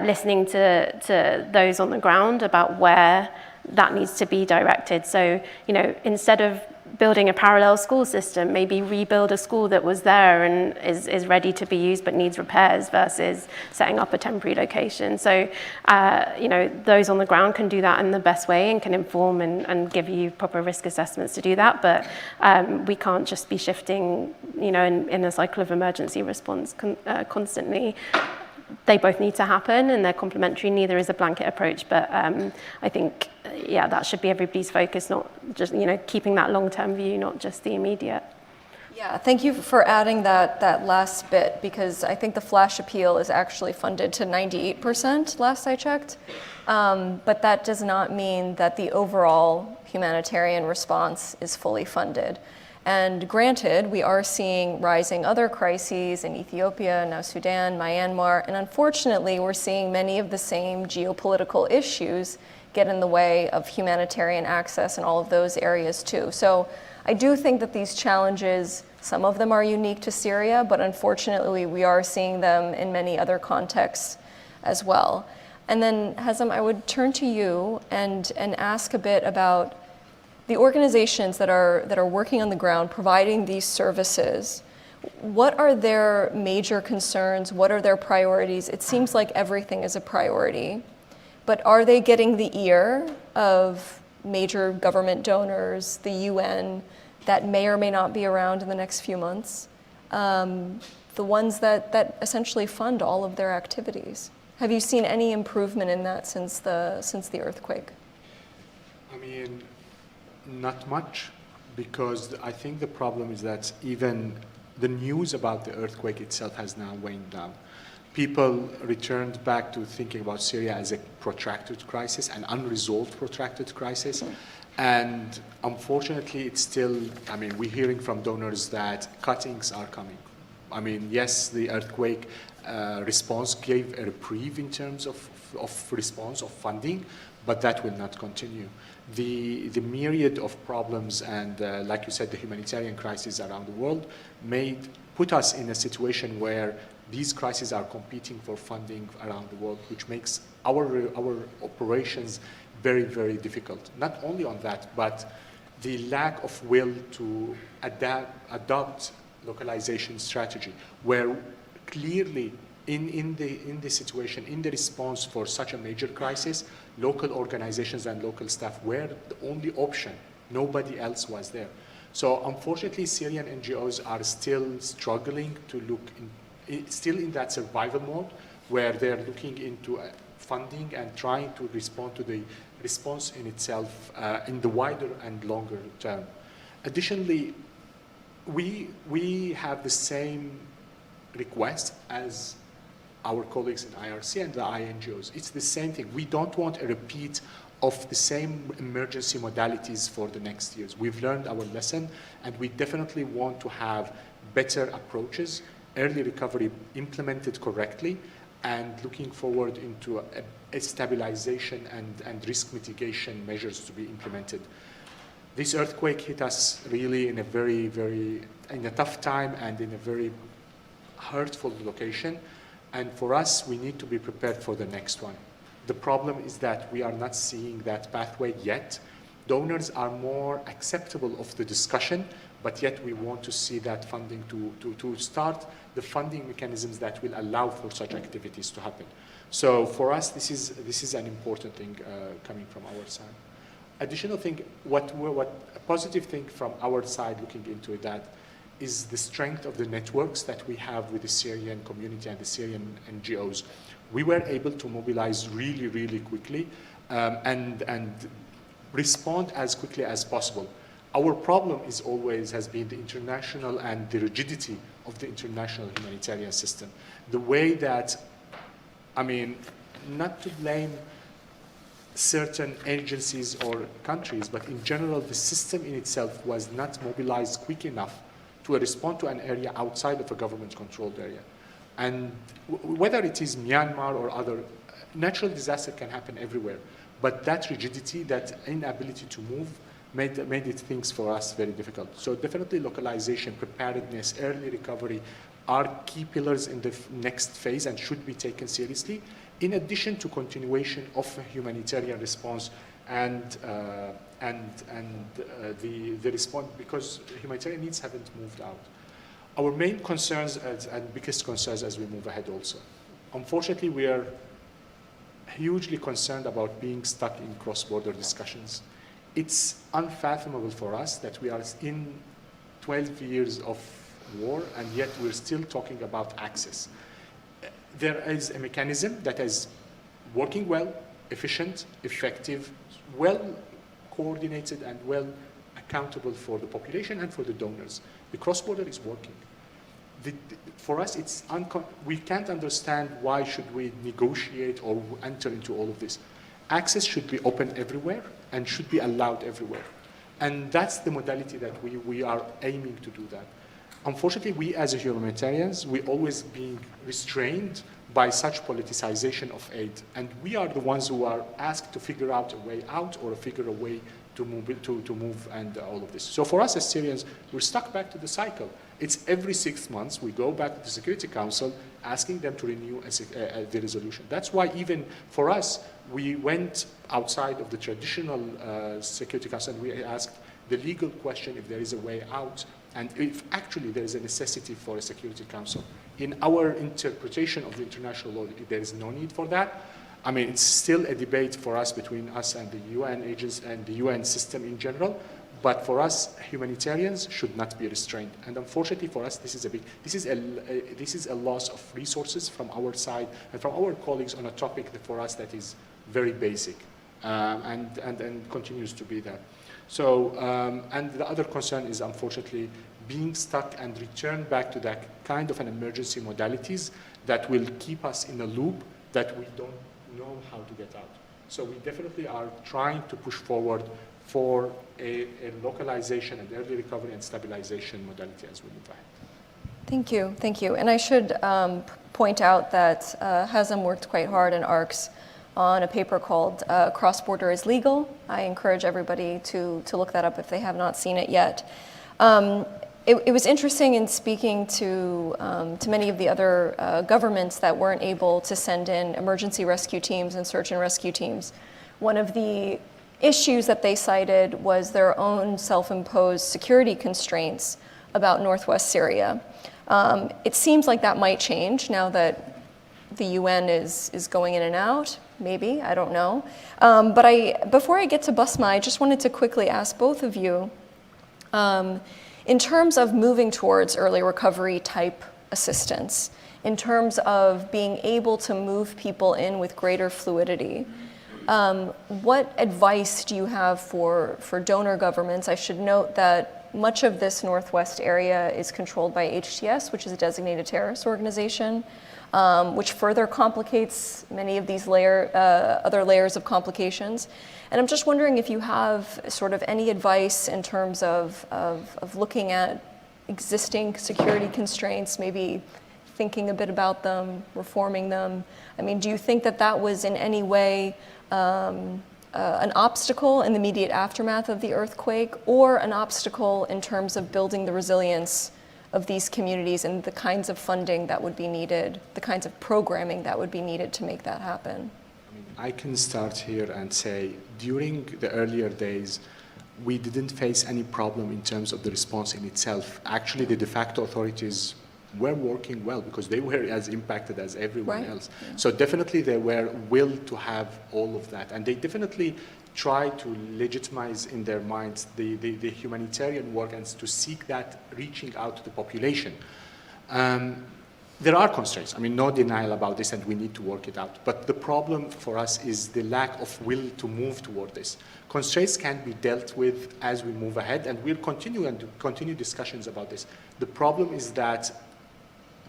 listening to those on the ground about where that needs to be directed. So, instead of building a parallel school system, maybe rebuild a school that was there and is ready to be used but needs repairs versus setting up a temporary location. So, those on the ground can do that in the best way and can inform and give you proper risk assessments to do that. But we can't just be shifting, in a cycle of emergency response constantly. They both need to happen and they're complementary. Neither is a blanket approach, but I think, that should be everybody's focus, not just, keeping that long-term view, not just the immediate. Yeah, thank you for adding that last bit, because I think the flash appeal is actually funded to 98% last I checked. But that does not mean that the overall humanitarian response is fully funded. And granted, we are seeing rising other crises in Ethiopia, now Sudan, Myanmar, and unfortunately, we're seeing many of the same geopolitical issues get in the way of humanitarian access in all of those areas too. So I do think that these challenges, some of them are unique to Syria, but unfortunately, we are seeing them in many other contexts as well. And then, Hazem, I would turn to you and ask a bit about the organizations that are working on the ground, providing these services. What are their major concerns? What are their priorities? It seems like everything is a priority, but are they getting the ear of major government donors, the UN, that may or may not be around in the next few months, the ones that essentially fund all of their activities? Have you seen any improvement in that since the earthquake? I mean, not much, because I think the problem is that even the news about the earthquake itself has now waned down. People returned back to thinking about Syria as a protracted crisis, an unresolved protracted crisis. And unfortunately, it's still, I mean, we're hearing from donors that cuttings are coming. I mean, yes, the earthquake response gave a reprieve in terms of response, of funding, but that will not continue. The myriad of problems and, like you said, the humanitarian crises around the world put us in a situation where these crises are competing for funding around the world, which makes our operations very, very difficult. Not only on that, but the lack of will to adopt localization strategy, where clearly in the situation, in the response for such a major crisis, local organizations and local staff were the only option. Nobody else was there. So unfortunately, Syrian NGOs are still struggling to still in that survival mode, where they're looking into funding and trying to respond to the response in itself in the wider and longer term. Additionally, we have the same request as our colleagues in IRC and the INGOs. It's the same thing. We don't want a repeat of the same emergency modalities for the next years. We've learned our lesson, and we definitely want to have better approaches, early recovery implemented correctly, and looking forward into a stabilization and risk mitigation measures to be implemented. This earthquake hit us really in a tough time and in a very hurtful location. And for us, we need to be prepared for the next one. The problem is that we are not seeing that pathway yet. Donors are more acceptable of the discussion, but yet we want to see that funding to start the funding mechanisms that will allow for such activities to happen. So for us, this is an important thing coming from our side. Additional thing, a positive thing from our side looking into that is the strength of the networks that we have with the Syrian community and the Syrian NGOs. We were able to mobilize really, really quickly and respond as quickly as possible. Our problem has been the international and the rigidity of the international humanitarian system. The way that, I mean, not to blame certain agencies or countries, but in general, the system in itself was not mobilized quick enough to respond to an area outside of a government-controlled area. And whether it is Myanmar or other, natural disaster can happen everywhere. But that rigidity, that inability to move, made it things for us very difficult. So definitely localization, preparedness, early recovery are key pillars in the next phase and should be taken seriously, in addition to continuation of a humanitarian response and the response, because humanitarian needs haven't moved out. Our main concerns and biggest concerns as we move ahead also. Unfortunately, we are hugely concerned about being stuck in cross-border discussions. It's unfathomable for us that we are in 12 years of war, and yet we're still talking about access. There is a mechanism that is working well, efficient, effective, well coordinated, and well accountable for the population and for the donors. The cross-border is working. For us, we can't understand why should we negotiate or enter into all of this. Access should be open everywhere and should be allowed everywhere. And that's the modality that we are aiming to do that. Unfortunately, we as humanitarians, we always being restrained by such politicization of aid. And we are the ones who are asked to figure out a way out or figure a way to move and all of this. So for us as Syrians, we're stuck back to the cycle. It's every 6 months we go back to the Security Council asking them to renew the resolution. That's why even for us, we went outside of the traditional Security Council and we asked the legal question if there is a way out and if actually there is a necessity for a Security Council. In our interpretation of the international law, there is no need for that. I mean, it's still a debate for us between us and the UN agents and the UN system in general. But for us, humanitarians should not be restrained. And unfortunately for us, this is a loss of resources from our side and from our colleagues on a topic that for us that is very basic and continues to be there. So, and the other concern is unfortunately being stuck and returned back to that kind of an emergency modalities that will keep us in a loop that we don't know how to get out. So we definitely are trying to push forward for a localization and early recovery and stabilization modality as we move ahead. Thank you, thank you. And I should point out that Hazem worked quite hard in ARCS on a paper called Cross-Border is Legal. I encourage everybody to look that up if they have not seen it yet. It was interesting in speaking to many of the other governments that weren't able to send in emergency rescue teams and search and rescue teams. One of the issues that they cited was their own self-imposed security constraints about northwest Syria. It seems like that might change now that the UN is going in and out, maybe, I don't know. But before I get to Basma, I just wanted to quickly ask both of you, in terms of moving towards early recovery type assistance, in terms of being able to move people in with greater fluidity, what advice do you have for donor governments? I should note that much of this northwest area is controlled by HTS, which is a designated terrorist organization, which further complicates many of these other layers of complications. And I'm just wondering if you have sort of any advice in terms of looking at existing security constraints, maybe thinking a bit about them, reforming them. I mean, do you think that that was in any way an obstacle in the immediate aftermath of the earthquake, or an obstacle in terms of building the resilience of these communities and the kinds of funding that would be needed, the kinds of programming that would be needed to make that happen? I can start here and say, during the earlier days, we didn't face any problem in terms of the response in itself. Actually, the de facto authorities were working well because they were as impacted as everyone else. Yeah. So definitely they were willed to have all of that. And they definitely try to legitimize in their minds the humanitarian work and to seek that reaching out to the population. There are constraints. I mean, no denial about this, and we need to work it out. But the problem for us is the lack of will to move toward this. Constraints can be dealt with as we move ahead, and we'll continue discussions about this. The problem is that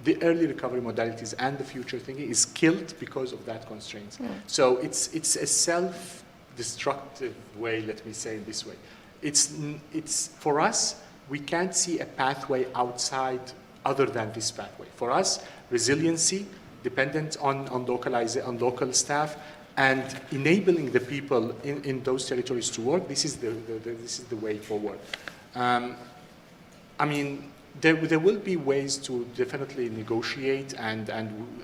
the early recovery modalities and the future thinking is killed because of that constraints. Yeah. So it's a self-destructive way, let me say it this way. It's for us, we can't see a pathway outside other than this pathway. For us, resiliency, dependent on local staff, and enabling the people in those territories to work, this is the way forward. I mean, there will be ways to definitely negotiate, and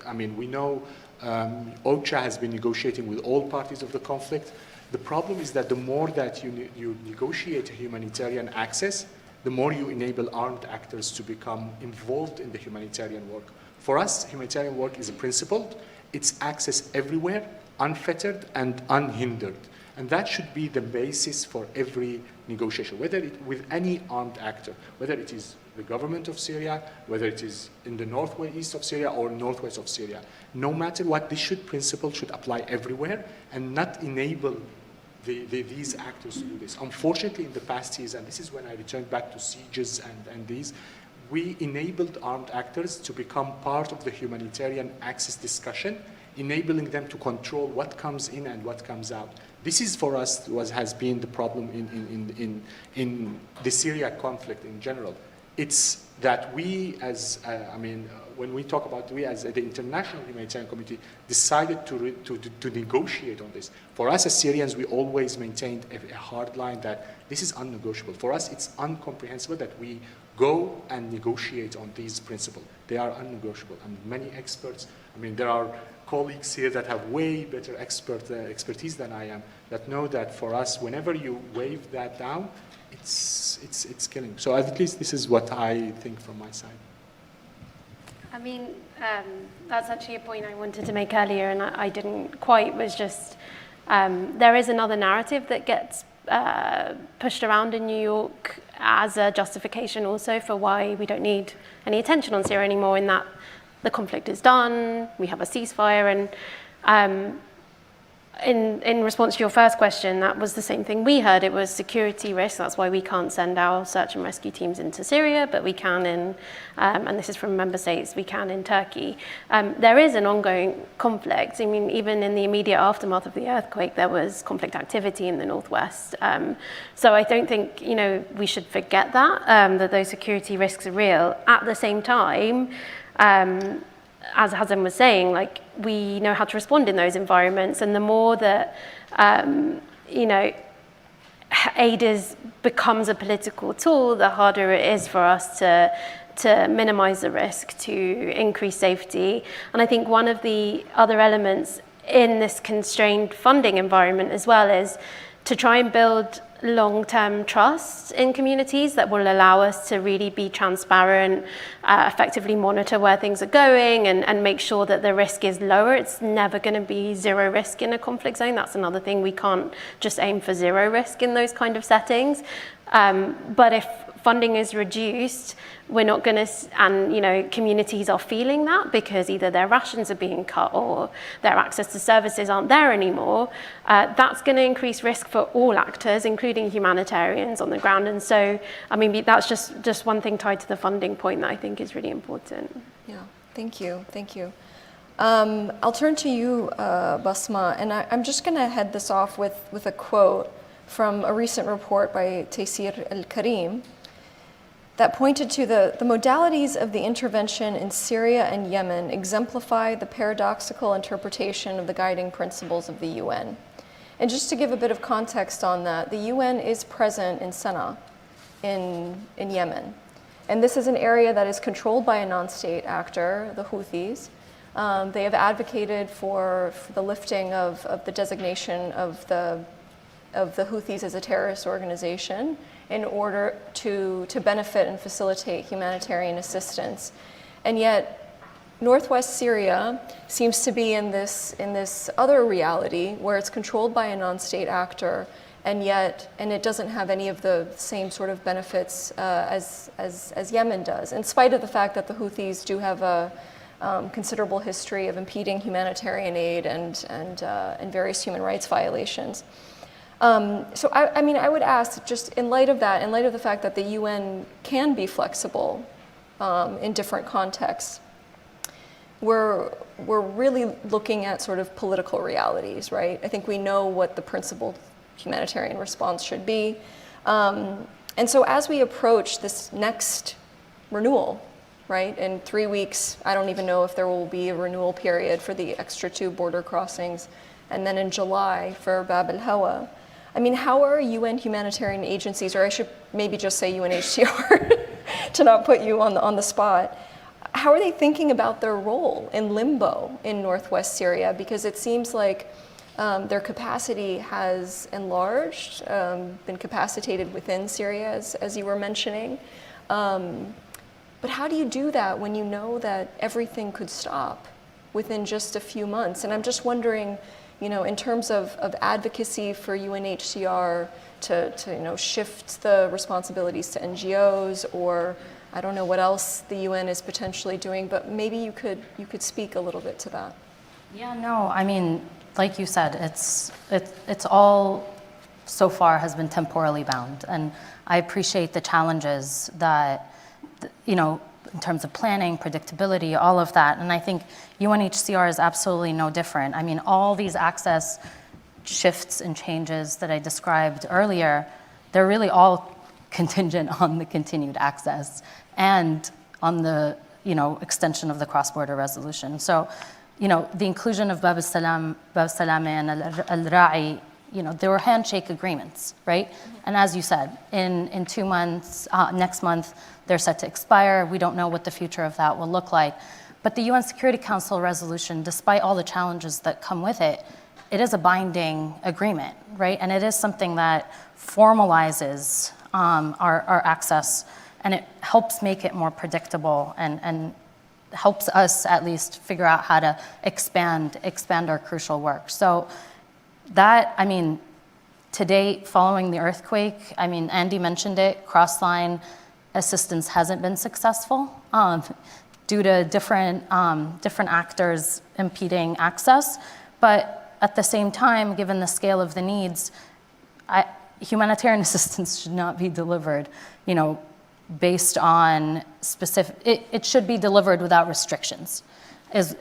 I mean, we know OCHA has been negotiating with all parties of the conflict. The problem is that the more that you negotiate humanitarian access, the more you enable armed actors to become involved in the humanitarian work. For us, humanitarian work is principled. It's access everywhere, unfettered and unhindered. And that should be the basis for every negotiation, whether with any armed actor, whether it is the government of Syria, whether it is in the northwest of Syria or northwest of Syria. No matter what, this principle should apply everywhere and not enable these actors to do this. Unfortunately, in the past years, and this is when I returned back to sieges and these, we enabled armed actors to become part of the humanitarian access discussion enabling them to control what comes in and what comes out. This is for us has been the problem in the Syria conflict in general. It's that we as, when we talk about we as the international humanitarian community decided to negotiate on this. For us as Syrians, we always maintained a hard line that this is unnegotiable. For us, it's incomprehensible that we go and negotiate on these principles. They are unnegotiable. And many experts, there are colleagues here that have way better expertise than I am, that know that for us, whenever you wave that down, it's killing. So at least this is what I think from my side. That's actually a point I wanted to make earlier, and I didn't quite, was just, there is another narrative that gets pushed around in New York as a justification also for why we don't need any attention on Syria anymore, in that the conflict is done, we have a ceasefire, and in response to your first question, that was the same thing we heard. It was security risk. That's why we can't send our search and rescue teams into Syria, but we can in, and this is from member states, we can in Turkey. There is an ongoing conflict. Even in the immediate aftermath of the earthquake, there was conflict activity in the northwest. So I don't think we should forget that those security risks are real. At the same time, as Hazem was saying, we know how to respond in those environments, and the more that aid becomes a political tool, the harder it is for us to minimize the risk, to increase safety. And I think one of the other elements in this constrained funding environment as well is to try and build long-term trust in communities that will allow us to really be transparent, effectively monitor where things are going, and make sure that the risk is lower. It's never going to be zero risk in a conflict zone. That's another thing. We can't just aim for zero risk in those kind of settings. But if funding is reduced, we're not going to, and communities are feeling that because either their rations are being cut or their access to services aren't there anymore. That's going to increase risk for all actors, including humanitarians on the ground. And so, that's just one thing tied to the funding point that I think is really important. Yeah, thank you. I'll turn to you, Basma, and I'm just going to head this off with a quote from a recent report by Taysir Al-Karim that pointed to the modalities of the intervention in Syria and Yemen exemplify the paradoxical interpretation of the guiding principles of the UN. And just to give a bit of context on that, the UN is present in Sana'a, in Yemen. And this is an area that is controlled by a non-state actor, the Houthis. They have advocated for the lifting of the designation of the Houthis as a terrorist organization in order to benefit and facilitate humanitarian assistance. And yet, northwest Syria seems to be in this other reality where it's controlled by a non-state actor, and it doesn't have any of the same sort of benefits as Yemen does, in spite of the fact that the Houthis do have a considerable history of impeding humanitarian aid and various human rights violations. So I would ask, just in light of that, in light of the fact that the UN can be flexible in different contexts, we're really looking at sort of political realities, right? I think we know what the principled humanitarian response should be. And so as we approach this next renewal, right, in 3 weeks, I don't even know if there will be a renewal period for the extra 2 border crossings, and then in July for Bab al-Hawa. How are UN humanitarian agencies, or I should maybe just say UNHCR to not put you on the spot, how are they thinking about their role in limbo in northwest Syria? Because it seems like their capacity has enlarged, been capacitated within Syria, as you were mentioning. But how do you do that when you know that everything could stop within just a few months? And I'm just wondering, in terms of advocacy for UNHCR to shift the responsibilities to NGOs, or I don't know what else the UN is potentially doing, but maybe you could speak a little bit to that. Yeah, no, like you said, it's all so far has been temporally bound, and I appreciate the challenges that in terms of planning, predictability, all of that. And I think UNHCR is absolutely no different. I mean, all these access shifts and changes that I described earlier, they're really all contingent on the continued access and on the extension of the cross-border resolution. So, the inclusion of Bab al-Salam and al-Ra'i, there were handshake agreements, right? And as you said, in 2 months, next month, they're set to expire. We don't know what the future of that will look like. But the UN Security Council resolution, despite all the challenges that come with it, it is a binding agreement, right? And it is something that formalizes our access, and it helps make it more predictable and helps us at least figure out how to expand our crucial work. So that, to date, following the earthquake, Andy mentioned it, cross-line assistance hasn't been successful due to different actors impeding access. But at the same time, given the scale of the needs, humanitarian assistance should not be delivered, based on specific, it should be delivered without restrictions, is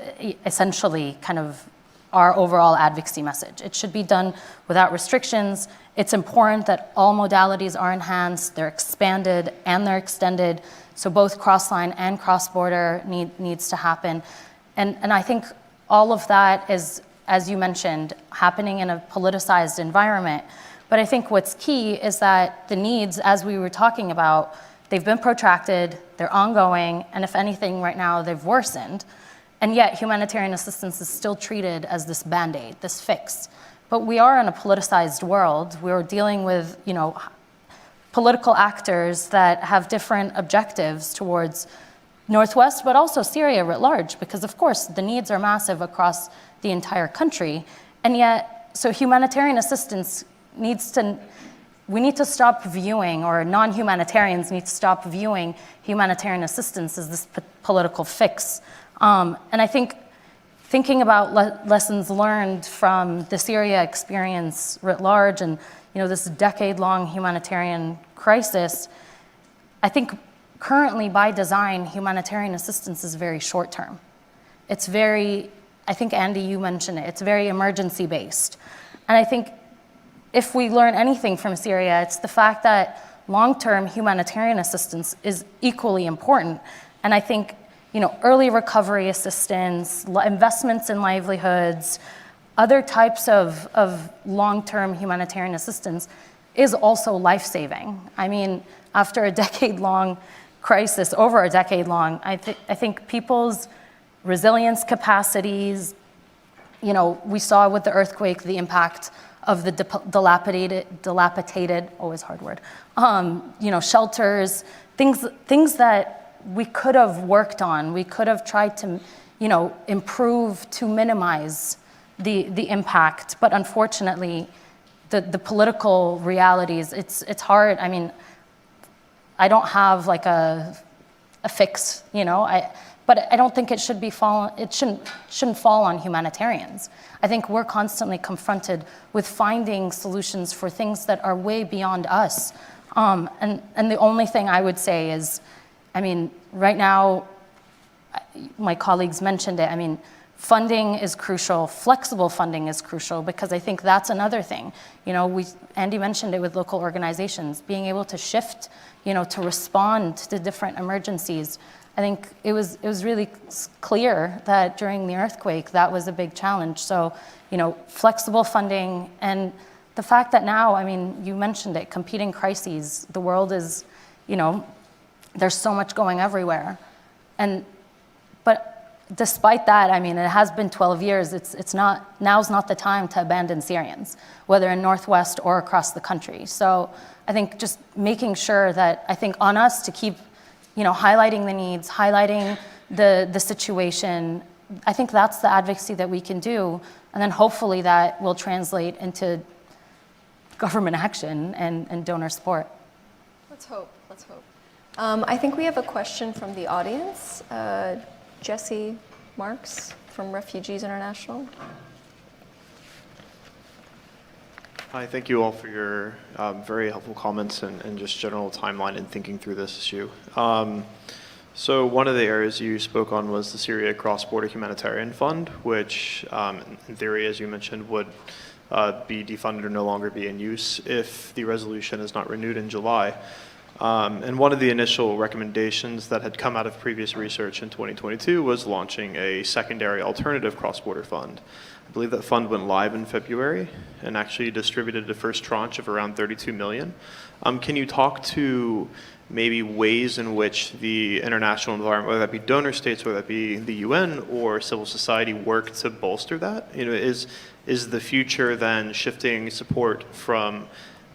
essentially kind of our overall advocacy message. It should be done without restrictions. It's important that all modalities are enhanced, they're expanded, and they're extended. So both cross-line and cross-border needs to happen. And I think all of that is, as you mentioned, happening in a politicized environment. But I think what's key is that the needs, as we were talking about, they've been protracted, they're ongoing, and if anything, right now, they've worsened. And yet, humanitarian assistance is still treated as this Band-Aid, this fix. But we are in a politicized world. We're dealing with, political actors that have different objectives towards Northwest, but also Syria writ large, because of course, the needs are massive across the entire country. And yet, so humanitarian assistance we need to stop viewing, or non-humanitarians need to stop viewing humanitarian assistance as this political fix. And I think thinking about lessons learned from the Syria experience writ large and this decade-long humanitarian crisis, I think currently by design, humanitarian assistance is very short-term. It's very, I think Andy, you mentioned it, it's very emergency-based. And I think if we learn anything from Syria, it's the fact that long-term humanitarian assistance is equally important. And I think, early recovery assistance, investments in livelihoods, other types of long-term humanitarian assistance is also life-saving. After a decade-long crisis, over a decade long, I think people's resilience capacities, we saw with the earthquake the impact of the dilapidated, always hard word, shelters, things that we could have worked on, we could have tried to, improve to minimize the impact, but unfortunately, the political realities, it's hard. I don't have like a fix, but I don't think it should shouldn't fall on humanitarians. I think we're constantly confronted with finding solutions for things that are way beyond us. And the only thing I would say is, right now, my colleagues mentioned it, funding is crucial, flexible funding is crucial, because I think that's another thing. Andy mentioned it with local organizations, being able to shift, to respond to different emergencies. I think it was really clear that during the earthquake, that was a big challenge. So, flexible funding, and the fact that now, you mentioned it, competing crises, the world is, there's so much going everywhere. But despite that, it has been 12 years. Now's not the time to abandon Syrians, whether in Northwest or across the country. So I think just making sure that, I think on us to keep, highlighting the needs, highlighting the situation. I think that's the advocacy that we can do. And then hopefully that will translate into government action and donor support. Let's hope. I think we have a question from the audience. Jesse Marks from Refugees International. Hi, thank you all for your very helpful comments and just general timeline in thinking through this issue. So one of the areas you spoke on was the Syria Cross-Border Humanitarian Fund, which in theory, as you mentioned, would be defunded or no longer be in use if the resolution is not renewed in July. And one of the initial recommendations that had come out of previous research in 2022 was launching a secondary alternative cross-border fund. I believe that fund went live in February and actually distributed the first tranche of around 32 million. Can you talk to maybe ways in which the international environment, whether that be donor states, whether that be the UN or civil society, work to bolster that? You know, is the future then shifting support from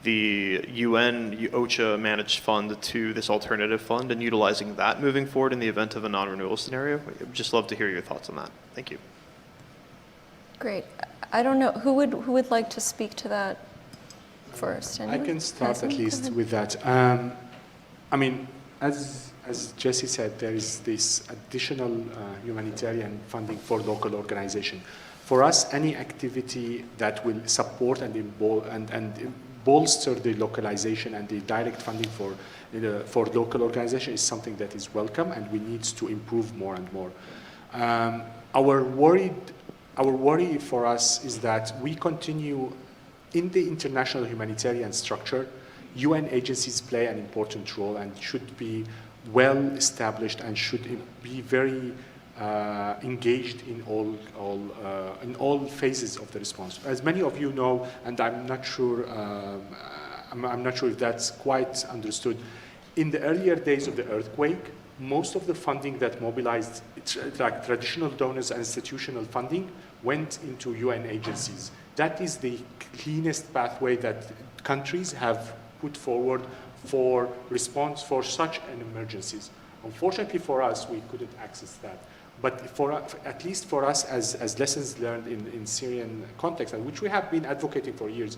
the UN OCHA managed fund to this alternative fund and utilizing that moving forward in the event of a non-renewal scenario? I'd just love to hear your thoughts on that. Thank you. Great. I don't know, who would like to speak to that first? Anyone? I can start Hassan, at go least ahead. with that. I mean, as Jesse said, there is this additional humanitarian funding for local organization. For us, any activity that will support and bolster the localization and the direct funding for local organization is something that is welcome, and we need to improve more and more. Our worry for us is that we continue in the international humanitarian structure. UN agencies play an important role and should be well established and should be very engaged in all phases of the response. As many of you know, and I'm not sure if that's quite understood, in the earlier days of the earthquake, most of the funding that mobilized, like traditional donors and institutional funding, went into UN agencies. That is the cleanest pathway that countries have put forward for response for such an emergencies. Unfortunately for us, we couldn't access that. But at least for us as lessons learned in Syrian context, and which we have been advocating for years,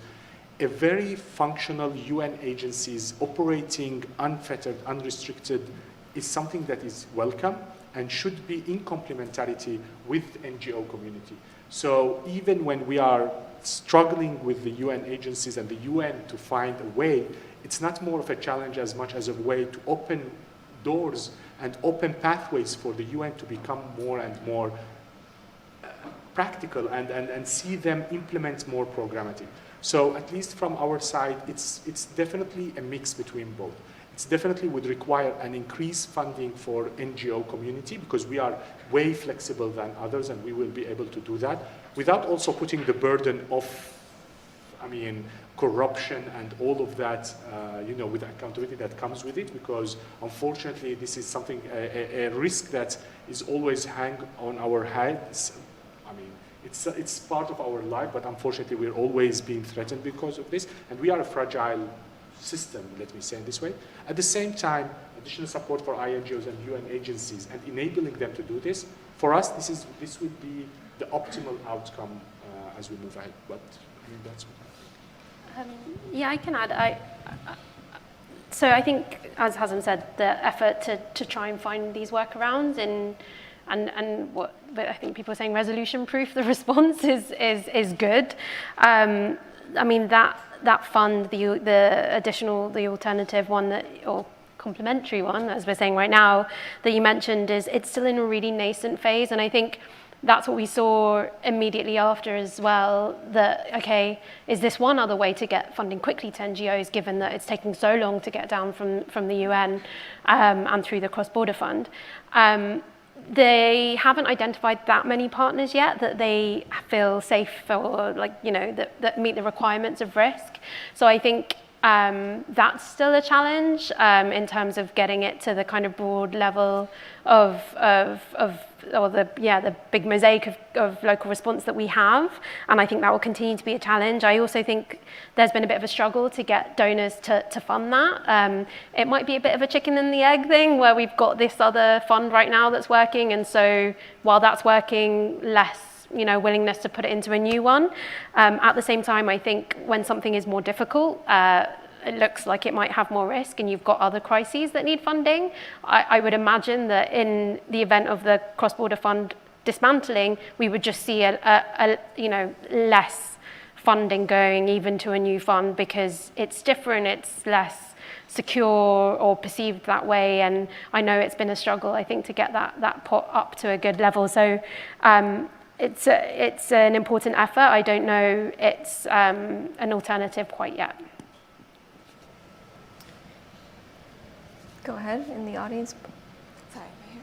a very functional UN agencies operating unfettered, unrestricted is something that is welcome and should be in complementarity with NGO community. So even when we are struggling with the UN agencies and the UN to find a way, it's not more of a challenge as much as a way to open doors and open pathways for the UN to become more and more practical and see them implement more programmatic. So at least from our side, it's definitely a mix between both. It's definitely would require an increased funding for NGO community because we are way flexible than others and we will be able to do that without also putting the burden of, corruption and all of that, with the accountability that comes with it, because unfortunately this is something, a risk that is always hang on our heads. It's part of our life, but unfortunately we're always being threatened because of this, and we are a fragile system, let me say it this way. At the same time, additional support for INGOs and UN agencies and enabling them to do this, for us, this would be the optimal outcome as we move ahead. But that's what I think. Yeah, I can add. So I think, as Hassan said, the effort to try and find these workarounds and what I think people are saying resolution proof the response is good. That fund, the alternative one or complementary one, as we're saying right now, that you mentioned, it's still in a really nascent phase, and I think that's what we saw immediately after as well, that, okay, is this one other way to get funding quickly to NGOs, given that it's taking so long to get down from the UN and through the cross-border fund? They haven't identified that many partners yet that they feel safe or that meet the requirements of risk. So I think that's still a challenge in terms of getting it to the kind of broad level of the big mosaic of local response that we have, and I think that will continue to be a challenge. I also think there's been a bit of a struggle to get donors to fund that. It might be a bit of a chicken and the egg thing where we've got this other fund right now that's working, and so while that's working, less willingness to put it into a new one. At the same time, I think when something is more difficult, it looks like it might have more risk and you've got other crises that need funding, I would imagine that in the event of the cross-border fund dismantling, we would just see a less funding going even to a new fund because it's different, it's less secure or perceived that way. And I know it's been a struggle, I think, to get that pot up to a good level. So it's an important effort. I don't know it's an alternative quite yet. Go ahead, in the audience. Sorry, right here.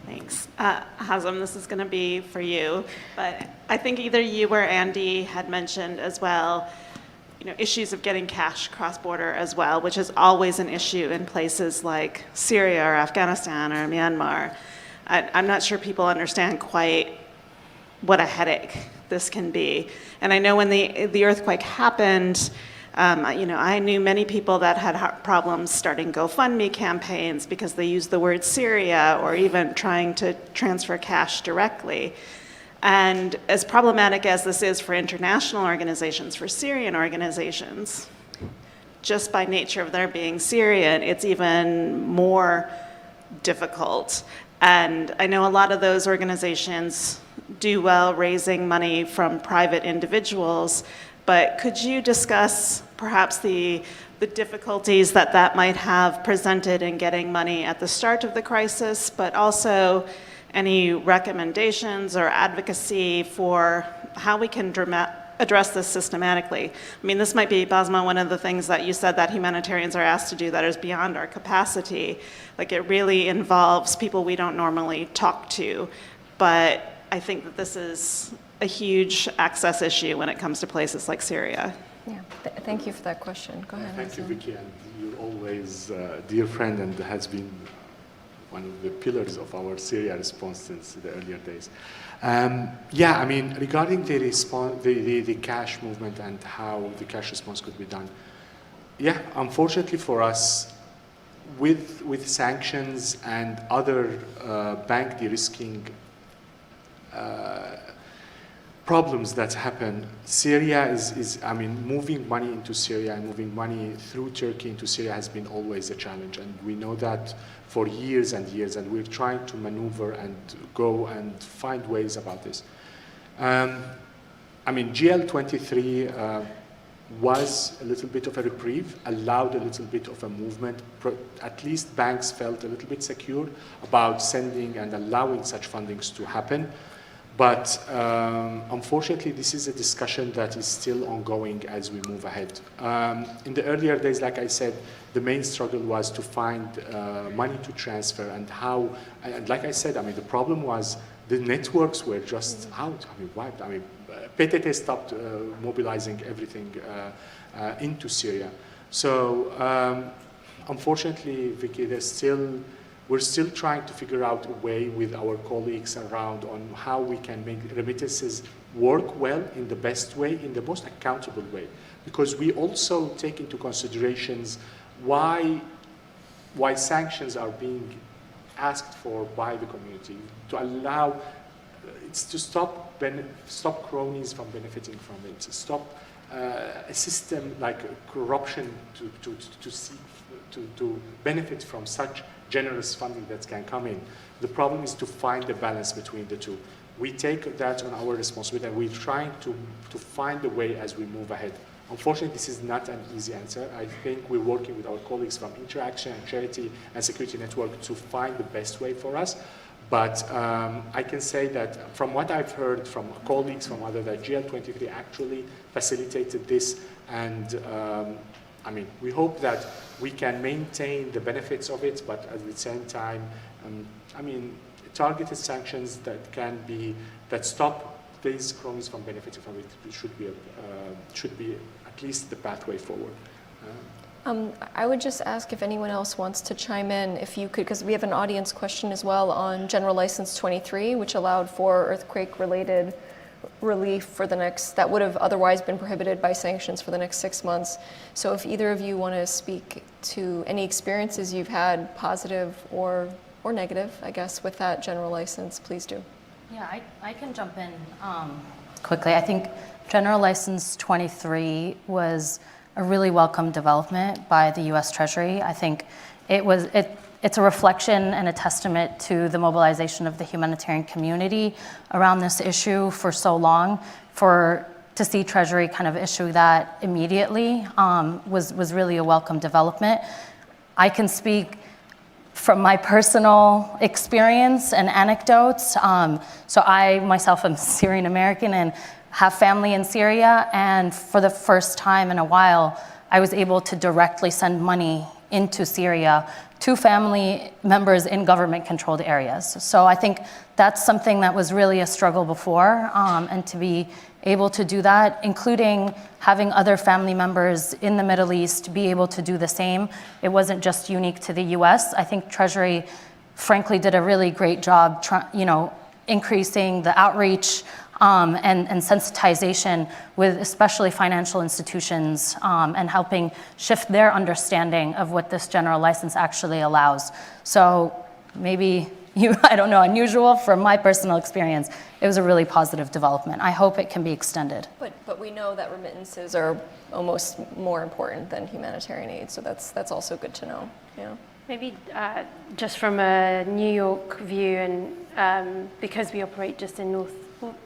Thanks. Hazem, this is going to be for you, but I think either you or Andy had mentioned as well, issues of getting cash cross-border as well, which is always an issue in places like Syria or Afghanistan or Myanmar. I'm not sure people understand quite what a headache this can be. And I know when the earthquake happened, I knew many people that had problems starting GoFundMe campaigns because they used the word Syria or even trying to transfer cash directly. And as problematic as this is for international organizations, for Syrian organizations, just by nature of their being Syrian, it's even more difficult. And I know a lot of those organizations do well raising money from private individuals, but could you discuss perhaps the difficulties that might have presented in getting money at the start of the crisis, but also any recommendations or advocacy for how we can address this systematically? I mean, this might be, Basma, one of the things that you said that humanitarians are asked to do that is beyond our capacity. Like, it really involves people we don't normally talk to. But I think that this is a huge access issue when it comes to places like Syria. Yeah, thank you for that question. Go ahead. Thank you, Vicky, and you're always a dear friend and has been one of the pillars of our Syria response since the earlier days. Yeah, I mean, regarding the response, the cash movement and how the cash response could be done. Yeah, unfortunately for us, with sanctions and other bank de-risking problems that happen, Syria is, I mean, moving money into Syria and moving money through Turkey into Syria has been always a challenge. And we know that for years and years, and we're trying to maneuver and go and find ways about this. I mean, GL23 was a little bit of a reprieve, allowed a little bit of a movement. At least banks felt a little bit secure about sending and allowing such fundings to happen. But unfortunately, this is a discussion that is still ongoing as we move ahead. In the earlier days, like I said, the main struggle was to find money to transfer and how, and like I said, I mean, the problem was the networks were just out, I mean, wiped. I mean, PTT stopped mobilizing everything into Syria. So unfortunately, Vicky, we're still trying to figure out a way with our colleagues around on how we can make remittances work well in the best way, in the most accountable way. Because we also take into considerations why sanctions are being asked for by the community, to allow, it's to stop cronies from benefiting from it, to stop a system like corruption to benefit from such generous funding that can come in. The problem is to find the balance between the two. We take that on our responsibility and we're trying to find a way as we move ahead. Unfortunately, this is not an easy answer. I think we're working with our colleagues from Interaction and Charity and Security Network to find the best way for us. But I can say that from what I've heard from colleagues from others, that GL23 actually facilitated this, and I mean, we hope that we can maintain the benefits of it, but at the same time, I mean, targeted sanctions that stop these cronies from benefiting from it should be at least the pathway forward. I would just ask if anyone else wants to chime in, if you could, because we have an audience question as well on General License 23, which allowed for earthquake-related relief for the next, that would have otherwise been prohibited by sanctions for the next 6 months. So if either of you want to speak to any experiences you've had, positive or negative, I guess, with that general license, please do. Yeah, I can jump in quickly. I think General License 23 was a really welcome development by the U.S. Treasury. I think it's a reflection and a testament to the mobilization of the humanitarian community around this issue for so long. to see Treasury kind of issue that immediately was really a welcome development. I can speak from my personal experience and anecdotes. So I myself am Syrian American and have family in Syria, and for the first time in a while, I was able to directly send money into Syria to family members in government-controlled areas. So I think that's something that was really a struggle before, and to be able to do that, including having other family members in the Middle East be able to do the same. It wasn't just unique to the US. I think Treasury, frankly, did a really great job, increasing the outreach and sensitization with especially financial institutions, and helping shift their understanding of what this general license actually allows. So maybe I don't know, unusual from my personal experience, it was a really positive development. I hope it can be extended. But we know that remittances are almost more important than humanitarian aid, so that's also good to know. Yeah. Maybe just from a New York view, and because we operate just in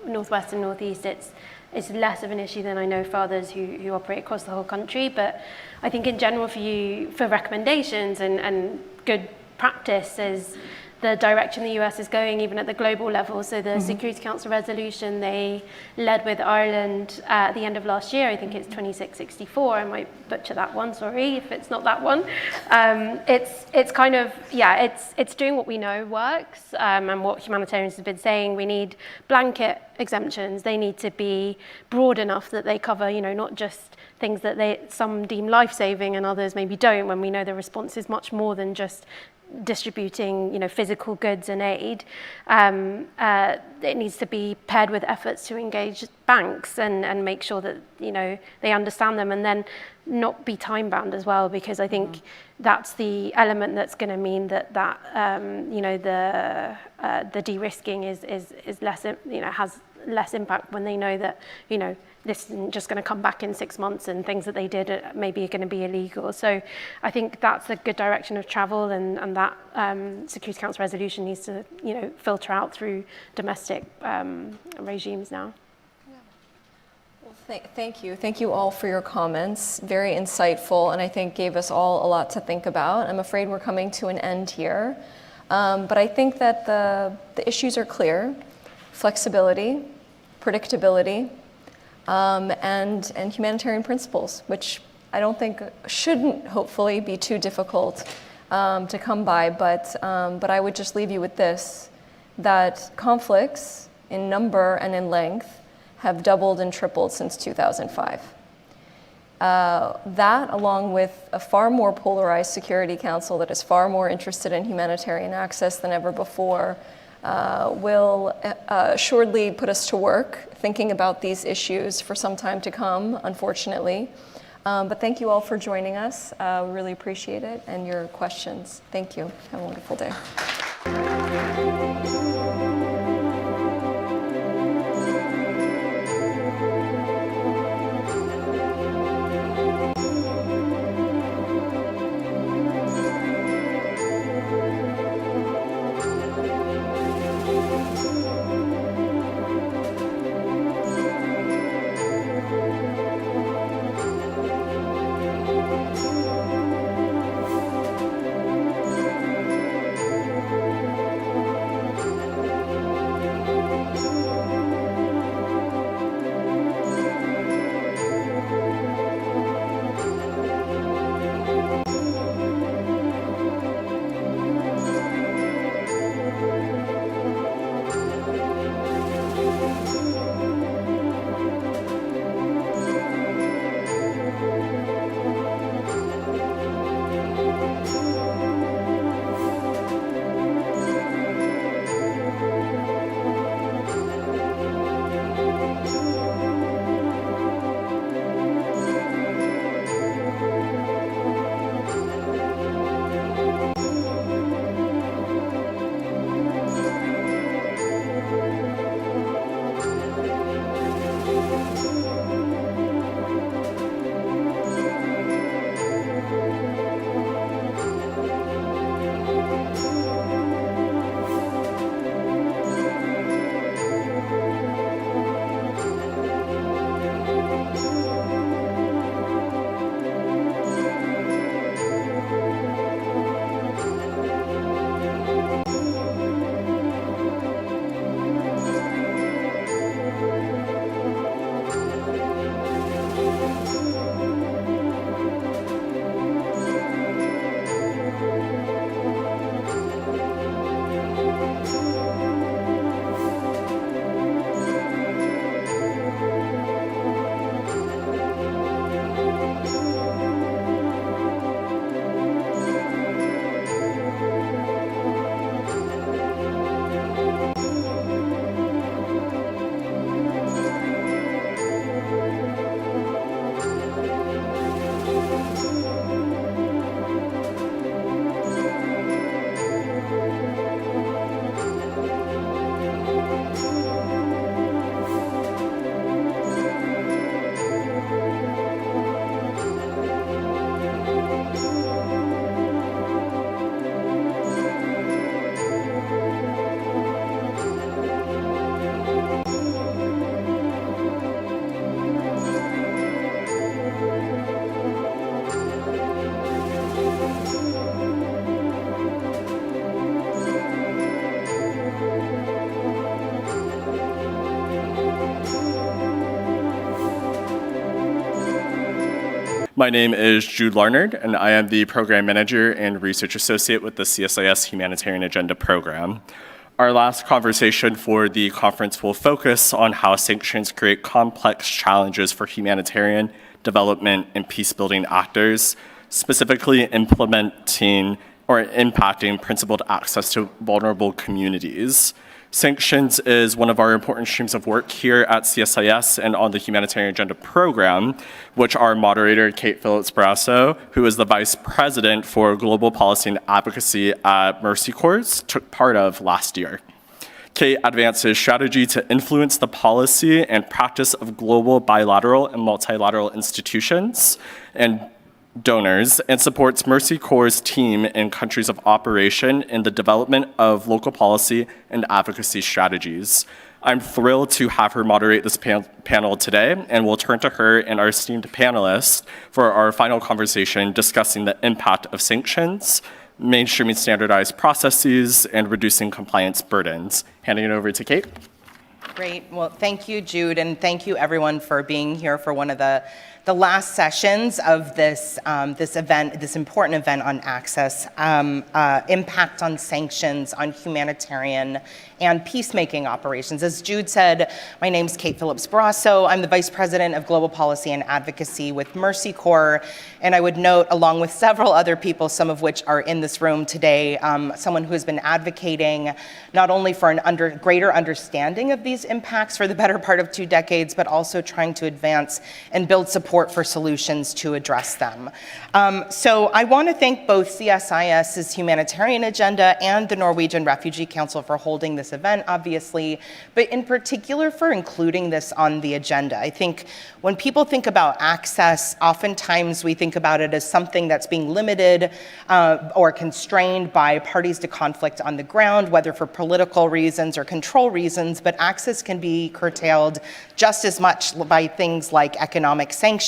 Northwest and Northeast, it's less of an issue than I know for others who operate across the whole country. But I think in general for recommendations and good practice is the direction the US is going, even at the global level. So the Security Council resolution they led with Ireland at the end of last year, I think it's 2664, I might butcher that one, sorry if it's not that one. It's kind of, it's doing what we know works, and what humanitarians have been saying. We need blanket exemptions. They need to be broad enough that they cover, not just things that some deem life-saving and others maybe don't, when we know the response is much more than just distributing, physical goods and aid. It needs to be paired with efforts to engage banks and make sure that, they understand them, and then not be time bound as well, because I think that's the element that's going to mean that the de-risking is less, has less impact when they know that, this isn't just going to come back in 6 months and things that they did maybe are going to be illegal. So I think that's a good direction of travel, and that Security Council resolution needs to, filter out through domestic regimes now. Well, thank you. Thank you all for your comments. Very insightful, and I think gave us all a lot to think about. I'm afraid we're coming to an end here. But I think that the issues are clear: flexibility, predictability, and humanitarian principles, which I don't think shouldn't hopefully be too difficult to come by. But I would just leave you with this: that conflicts in number and in length have doubled and tripled since 2005. That, along with a far more polarized Security Council that is far more interested in humanitarian access than ever before, will assuredly put us to work thinking about these issues for some time to come, unfortunately. But thank you all for joining us. We really appreciate it, and your questions. Thank you. Have a wonderful day. My name is Jude Larnard, and I am the Program Manager and Research Associate with the CSIS Humanitarian Agenda Program. Our last conversation for the conference will focus on how sanctions create complex challenges for humanitarian, development, and peace-building actors, specifically implementing or impacting principled access to vulnerable communities. Sanctions is one of our important streams of work here at CSIS and on the Humanitarian Agenda Program, which our moderator, Kate Phillips-Brasso, who is the Vice President for Global Policy and Advocacy at Mercy Corps, took part of last year. Kate advances strategy to influence the policy and practice of global bilateral and multilateral institutions and donors, and supports Mercy Corps' team in countries of operation in the development of local policy and advocacy strategies. I'm thrilled to have her moderate this panel today, and we'll turn to her and our esteemed panelists for our final conversation discussing the impact of sanctions, mainstreaming standardized processes, and reducing compliance burdens. Handing it over to Kate. Great. Well, thank you, Jude, and thank you, everyone, for being here for one of the last sessions of this event, this important event on access, impact on sanctions, on humanitarian and peacemaking operations. As Jude said, my name's Kate Phillips-Brasso. I'm the Vice President of Global Policy and Advocacy with Mercy Corps, and I would note, along with several other people, some of which are in this room today, someone who has been advocating not only for an greater understanding of these impacts for the better part of 2 decades, but also trying to advance and build support for solutions to address them. So I want to thank both CSIS's Humanitarian Agenda and the Norwegian Refugee Council for holding this event, obviously, but in particular for including this on the agenda. I think when people think about access, oftentimes we think about it as something that's being limited or constrained by parties to conflict on the ground, whether for political reasons or control reasons, but access can be curtailed just as much by things like economic sanctions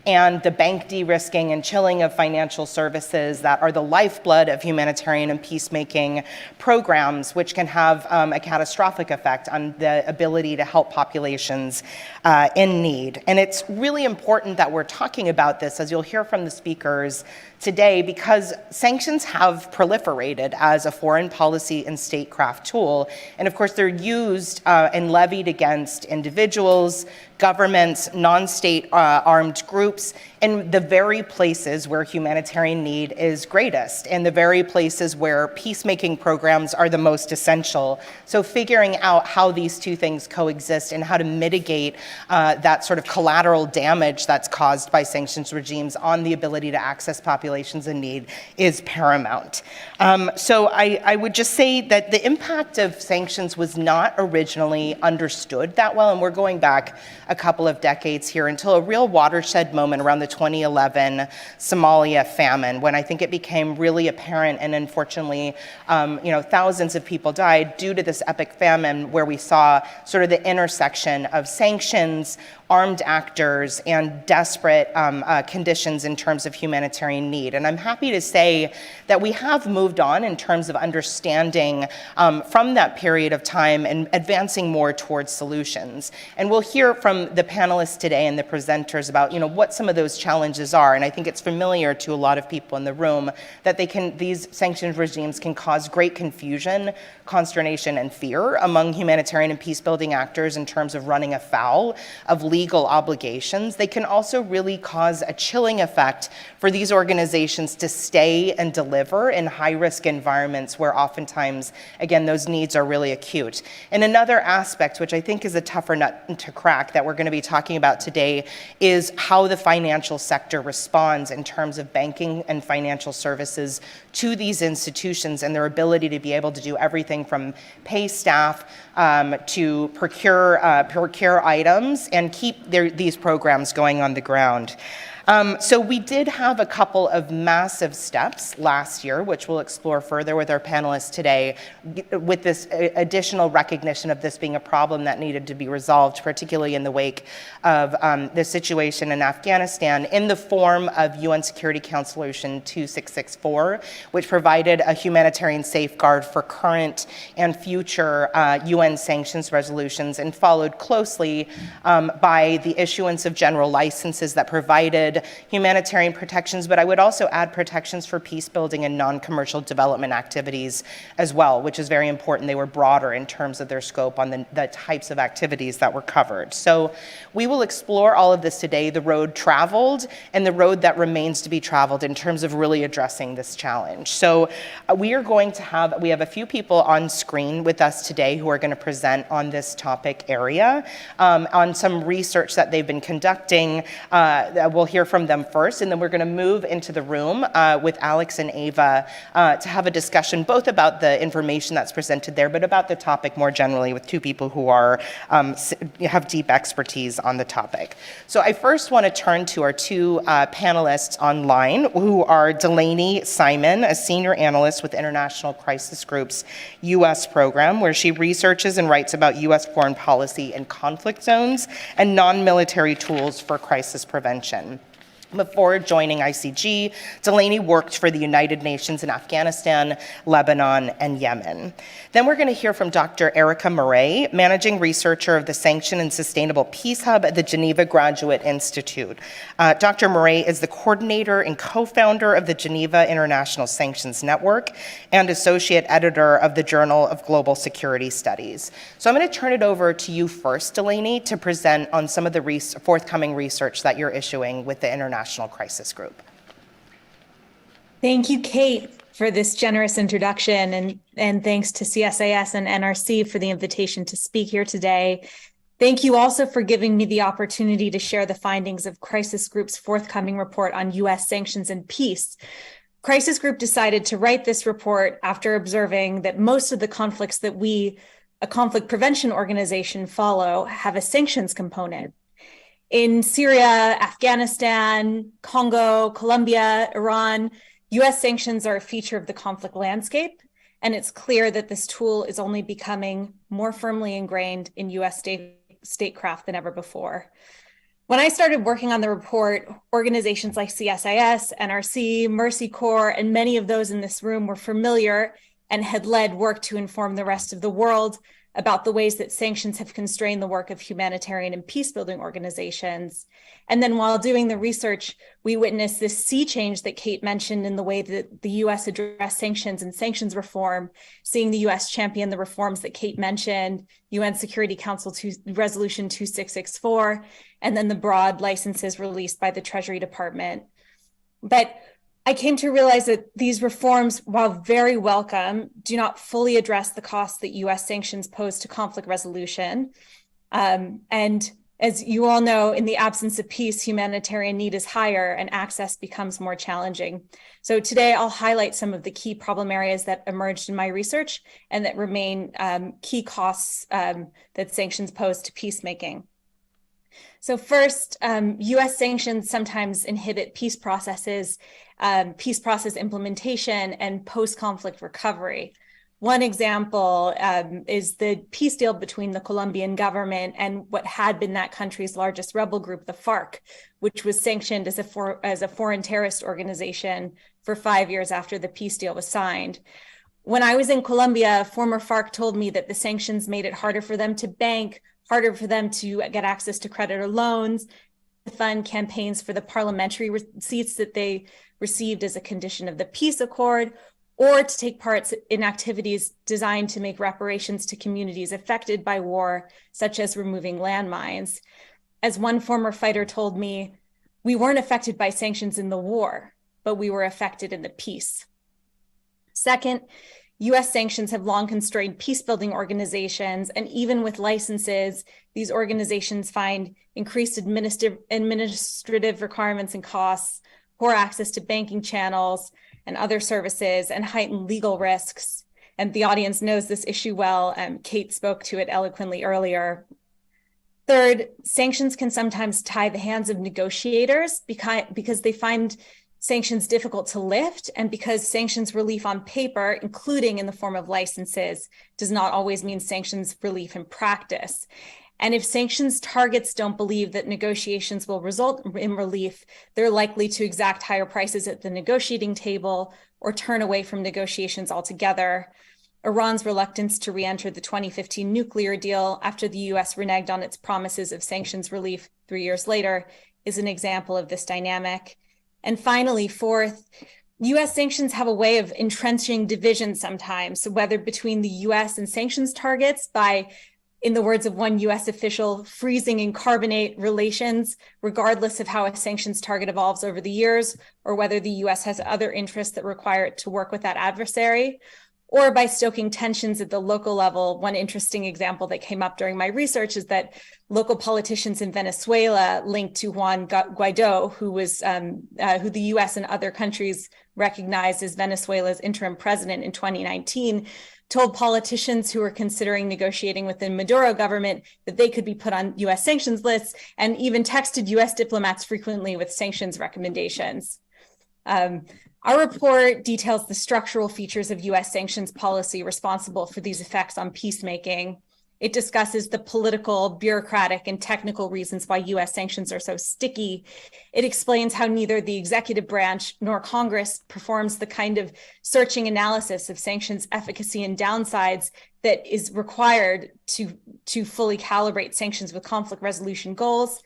and the bank de-risking and chilling of financial services that are the lifeblood of humanitarian and peacemaking programs, which can have a catastrophic effect on the ability to help populations in need. And it's really important that we're talking about this, as you'll hear from the speakers today, because sanctions have proliferated as a foreign policy and statecraft tool. And of course, they're used and levied against individuals, governments, non-state armed groups, in the very places where humanitarian need is greatest, and the very places where peacemaking programs are the most essential. So figuring out how these two things coexist and how to mitigate that sort of collateral damage that's caused by sanctions regimes on the ability to access populations in need is paramount. So I would just say that the impact of sanctions was not originally understood that well, and we're going back a couple of decades here until a real watershed moment around the 2011 Somalia famine, when I think it became really apparent, and unfortunately, thousands of people died due to this epic famine, where we saw sort of the intersection of sanctions, armed actors, and desperate conditions in terms of humanitarian need. And I'm happy to say that we have moved on in terms of understanding from that period of time and advancing more towards solutions. And we'll hear from the panelists today and the presenters about what some of those challenges are. And I think it's familiar to a lot of people in the room that these sanctions regimes can cause great confusion, consternation, and fear among humanitarian and peace-building actors in terms of running afoul of legal obligations. They can also really cause a chilling effect for these organizations to stay and deliver in high-risk environments where oftentimes, again, those needs are really acute. And another aspect, which I think is a tougher nut to crack, that we're going to be talking about today, is how the financial sector responds in terms of banking and financial services to these institutions and their ability to be able to do everything from pay staff to procure items and keep these programs going on the ground. So we did have a couple of massive steps last year, which we'll explore further with our panelists today, with this additional recognition of this being a problem that needed to be resolved, particularly in the wake of the situation in Afghanistan, in the form of UN Security Council Resolution 2664, which provided a humanitarian safeguard for current and future UN sanctions resolutions, and followed closely by the issuance of general licenses that provided included humanitarian protections, but I would also add protections for peace building and non-commercial development activities as well, which is very important. They were broader in terms of their scope on the types of activities that were covered. So we will explore all of this today, the road traveled and the road that remains to be traveled in terms of really addressing this challenge. So we have a few people on screen with us today who are going to present on this topic area, on some research that they've been conducting. We'll hear from them first, and then we're going to move into the room with Alex and Ava to have a discussion both about the information that's presented there, but about the topic more generally with two people who have deep expertise on the topic. So I first want to turn to our two panelists online, who are Delaney Simon, a senior analyst with International Crisis Group's U.S. program, where she researches and writes about U.S. foreign policy in conflict zones and non-military tools for crisis prevention. Before joining ICG, Delaney worked for the United Nations in Afghanistan, Lebanon, and Yemen. Then we're going to hear from Dr. Erica Murray, managing researcher of the Sanction and Sustainable Peace Hub at the Geneva Graduate Institute. Dr. Murray is the coordinator and co-founder of the Geneva International Sanctions Network and associate editor of the Journal of Global Security Studies. So I'm going to turn it over to you first, Delaney, to present on some of the forthcoming research that you're issuing with the International Crisis Group. Thank you, Kate, for this generous introduction, and thanks to CSIS and NRC for the invitation to speak here today. Thank you also for giving me the opportunity to share the findings of Crisis Group's forthcoming report on U.S. sanctions and peace. Crisis Group decided to write this report after observing that most of the conflicts that we, a conflict prevention organization, follow have a sanctions component. In Syria, Afghanistan, Congo, Colombia, Iran, U.S. sanctions are a feature of the conflict landscape, and it's clear that this tool is only becoming more firmly ingrained in U.S. statecraft than ever before. When I started working on the report, organizations like CSIS, NRC, Mercy Corps, and many of those in this room were familiar and had led work to inform the rest of the world about the ways that sanctions have constrained the work of humanitarian and peace-building organizations. And then while doing the research, we witnessed this sea change that Kate mentioned in the way that the US addressed sanctions and sanctions reform, seeing the US champion the reforms that Kate mentioned, UN Security Council Resolution 2664, and then the broad licenses released by the Treasury Department. But I came to realize that these reforms, while very welcome, do not fully address the costs that U.S. sanctions pose to conflict resolution. And as you all know, in the absence of peace, humanitarian need is higher and access becomes more challenging. So today I'll highlight some of the key problem areas that emerged in my research and that remain key costs that sanctions pose to peacemaking. So first, U.S. sanctions sometimes inhibit peace process implementation, and post-conflict recovery. One example is the peace deal between the Colombian government and what had been that country's largest rebel group, the FARC, which was sanctioned as a foreign terrorist organization for 5 years after the peace deal was signed. When I was in Colombia, former FARC told me that the sanctions made it harder for them to bank, harder for them to get access to credit or loans, to fund campaigns for the parliamentary seats that they received as a condition of the peace accord, or to take part in activities designed to make reparations to communities affected by war, such as removing landmines. As one former fighter told me, we weren't affected by sanctions in the war, but we were affected in the peace. Second, U.S. sanctions have long constrained peace-building organizations, and even with licenses, these organizations find increased administrative requirements and costs, poor access to banking channels and other services, and heightened legal risks. And the audience knows this issue well. Kate spoke to it eloquently earlier. Third, sanctions can sometimes tie the hands of negotiators because they find sanctions difficult to lift, and because sanctions relief on paper, including in the form of licenses, does not always mean sanctions relief in practice. And if sanctions targets don't believe that negotiations will result in relief, they're likely to exact higher prices at the negotiating table or turn away from negotiations altogether. Iran's reluctance to re-enter the 2015 nuclear deal after the US reneged on its promises of sanctions relief 3 years later is an example of this dynamic. And finally, fourth, US sanctions have a way of entrenching division sometimes, so whether between the US and sanctions targets by, in the words of one US official, freezing and carbonate relations, regardless of how a sanctions target evolves over the years, or whether the US has other interests that require it to work with that adversary, or by stoking tensions at the local level. One interesting example that came up during my research is that local politicians in Venezuela linked to Juan Guaido, who the US and other countries recognized as Venezuela's interim president in 2019, told politicians who were considering negotiating with the Maduro government that they could be put on US sanctions lists, and even texted US diplomats frequently with sanctions recommendations. Our report details the structural features of US sanctions policy responsible for these effects on peacemaking. It discusses the political, bureaucratic, and technical reasons why US sanctions are so sticky. It explains how neither the executive branch nor Congress performs the kind of searching analysis of sanctions efficacy and downsides that is required to fully calibrate sanctions with conflict resolution goals.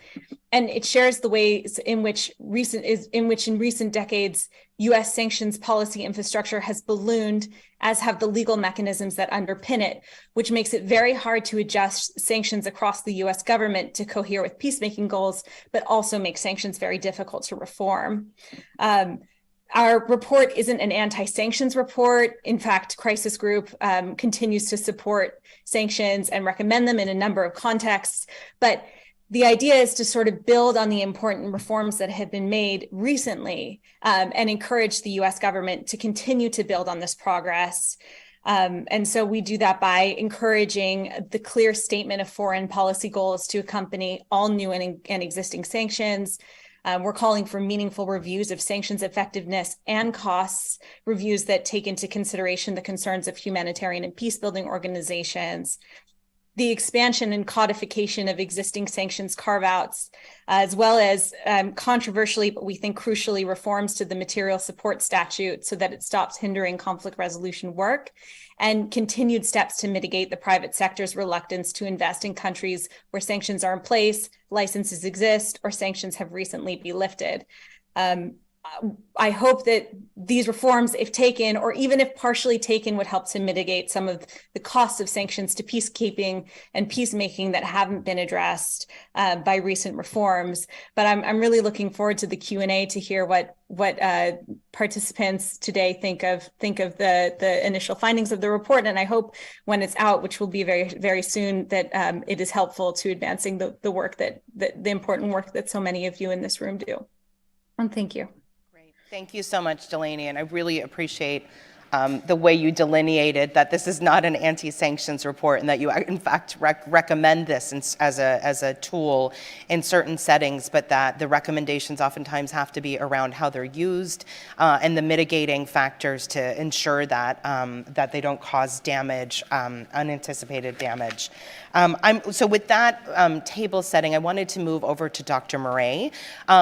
And it shares the ways in which in recent decades, US sanctions policy infrastructure has ballooned, as have the legal mechanisms that underpin it, which makes it very hard to adjust sanctions across the US government to cohere with peacemaking goals, but also makes sanctions very difficult to reform. Our report isn't an anti-sanctions report. In fact, Crisis Group continues to support sanctions and recommend them in a number of contexts. But the idea is to sort of build on the important reforms that have been made recently and encourage the US government to continue to build on this progress. And so we do that by encouraging the clear statement of foreign policy goals to accompany all new and existing sanctions. We're calling for meaningful reviews of sanctions effectiveness and costs, reviews that take into consideration the concerns of humanitarian and peace-building organizations, the expansion and codification of existing sanctions carve-outs, as well as controversially, but we think crucially, reforms to the material support statute so that it stops hindering conflict resolution work, and continued steps to mitigate the private sector's reluctance to invest in countries where sanctions are in place, licenses exist, or sanctions have recently been lifted. I hope that these reforms, if taken, or even if partially taken, would help to mitigate some of the costs of sanctions to peacekeeping and peacemaking that haven't been addressed by recent reforms. But I'm really looking forward to the Q&A to hear what participants today think of the initial findings of the report. And I hope when it's out, which will be very, very soon, that it is helpful to advancing the work the important work that so many of you in this room do. And thank you. Thank you so much, Delaney, and I really appreciate the way you delineated that this is not an anti-sanctions report and that you, in fact, recommend this as a tool in certain settings, but that the recommendations oftentimes have to be around how they're used and the mitigating factors to ensure that that they don't cause damage, unanticipated damage. So with that table setting, I wanted to move over to Dr. Murray,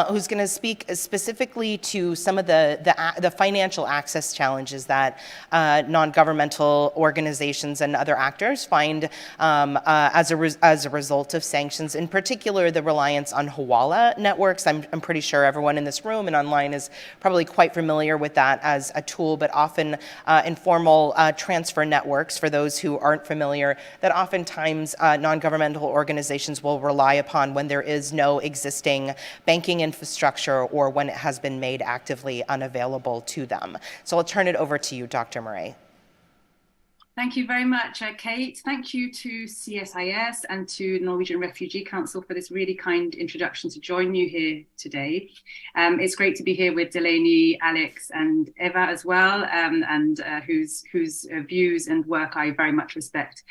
who's going to speak specifically to some of the financial access challenges that non-governmental organizations and other actors find as a result of sanctions. In particular, the reliance on Hawala networks. I'm pretty sure everyone in this room and online is probably quite familiar with that as a tool, but often informal transfer networks, for those who aren't familiar, that oftentimes non-governmental organizations will rely upon when there is no existing banking infrastructure or when it has been made actively unavailable to them. So I'll turn it over to you, Dr. Murray. Thank you very much, Kate. Thank you to CSIS and to Norwegian Refugee Council for this really kind introduction to join you here today. It's great to be here with Delaney, Alex, and Eva as well, and whose views and work I very much respect.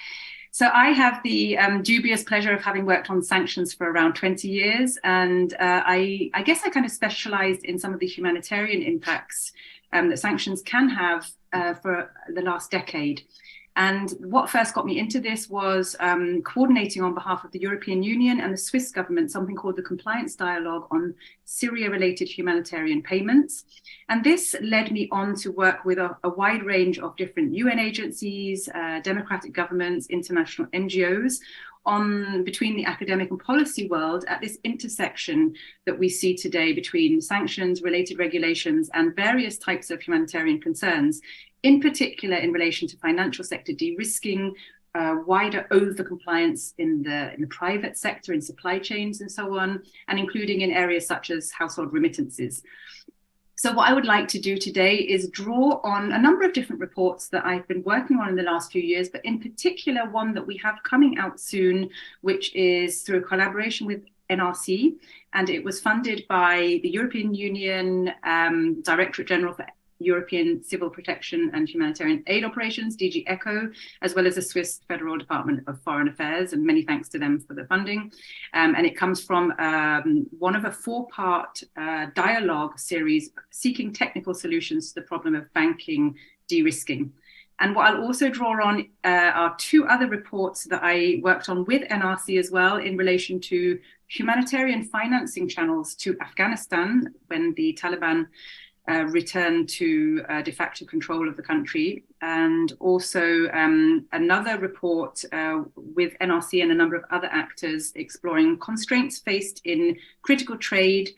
So I have the dubious pleasure of having worked on sanctions for around 20 years, and I guess I kind of specialized in some of the humanitarian impacts that sanctions can have for the last decade. And what first got me into this was coordinating on behalf of the European Union and the Swiss government something called the Compliance Dialogue on Syria-related humanitarian payments. And this led me on to work with a wide range of different UN agencies, democratic governments, international NGOs between the academic and policy world at this intersection that we see today between sanctions, related regulations, and various types of humanitarian concerns, in particular in relation to financial sector de-risking, wider over-compliance in the private sector, in supply chains and so on, and including in areas such as household remittances. So what I would like to do today is draw on a number of different reports that I've been working on in the last few years, but in particular one that we have coming out soon, which is through a collaboration with NRC, and it was funded by the European Union Directorate General for European Civil Protection and Humanitarian Aid Operations, DG ECHO, as well as the Swiss Federal Department of Foreign Affairs, and many thanks to them for the funding. And it comes from one of a four-part dialogue series seeking technical solutions to the problem of banking de-risking. And what I'll also draw on are two other reports that I worked on with NRC as well in relation to humanitarian financing channels to Afghanistan when the Taliban returned to de facto control of the country, and also another report with NRC and a number of other actors exploring constraints faced in critical trade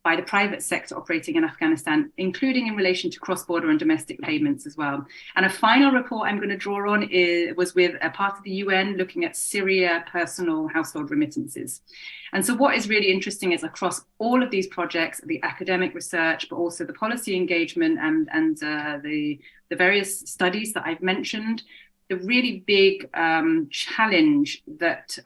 by the private sector operating in Afghanistan, including in relation to cross-border and domestic payments as well. And a final report I'm going to draw on was with a part of the UN looking at Syria personal household remittances. And so what is really interesting is across all of these projects, the academic research, but also the policy engagement and the various studies that I've mentioned, the really big challenge that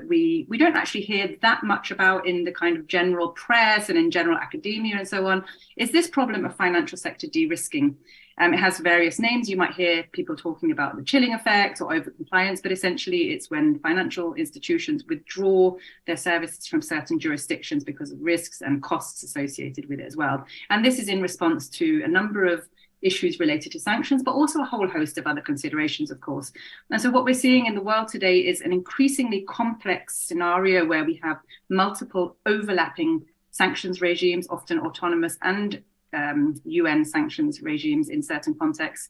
we don't actually hear that much about in the kind of general press and in general academia and so on, is this problem of financial sector de-risking. It has various names. You might hear people talking about the chilling effect or over-compliance, but essentially it's when financial institutions withdraw their services from certain jurisdictions because of risks and costs associated with it as well. And this is in response to a number of issues related to sanctions, but also a whole host of other considerations, of course. And so what we're seeing in the world today is an increasingly complex scenario where we have multiple overlapping sanctions regimes, often autonomous and UN sanctions regimes in certain contexts,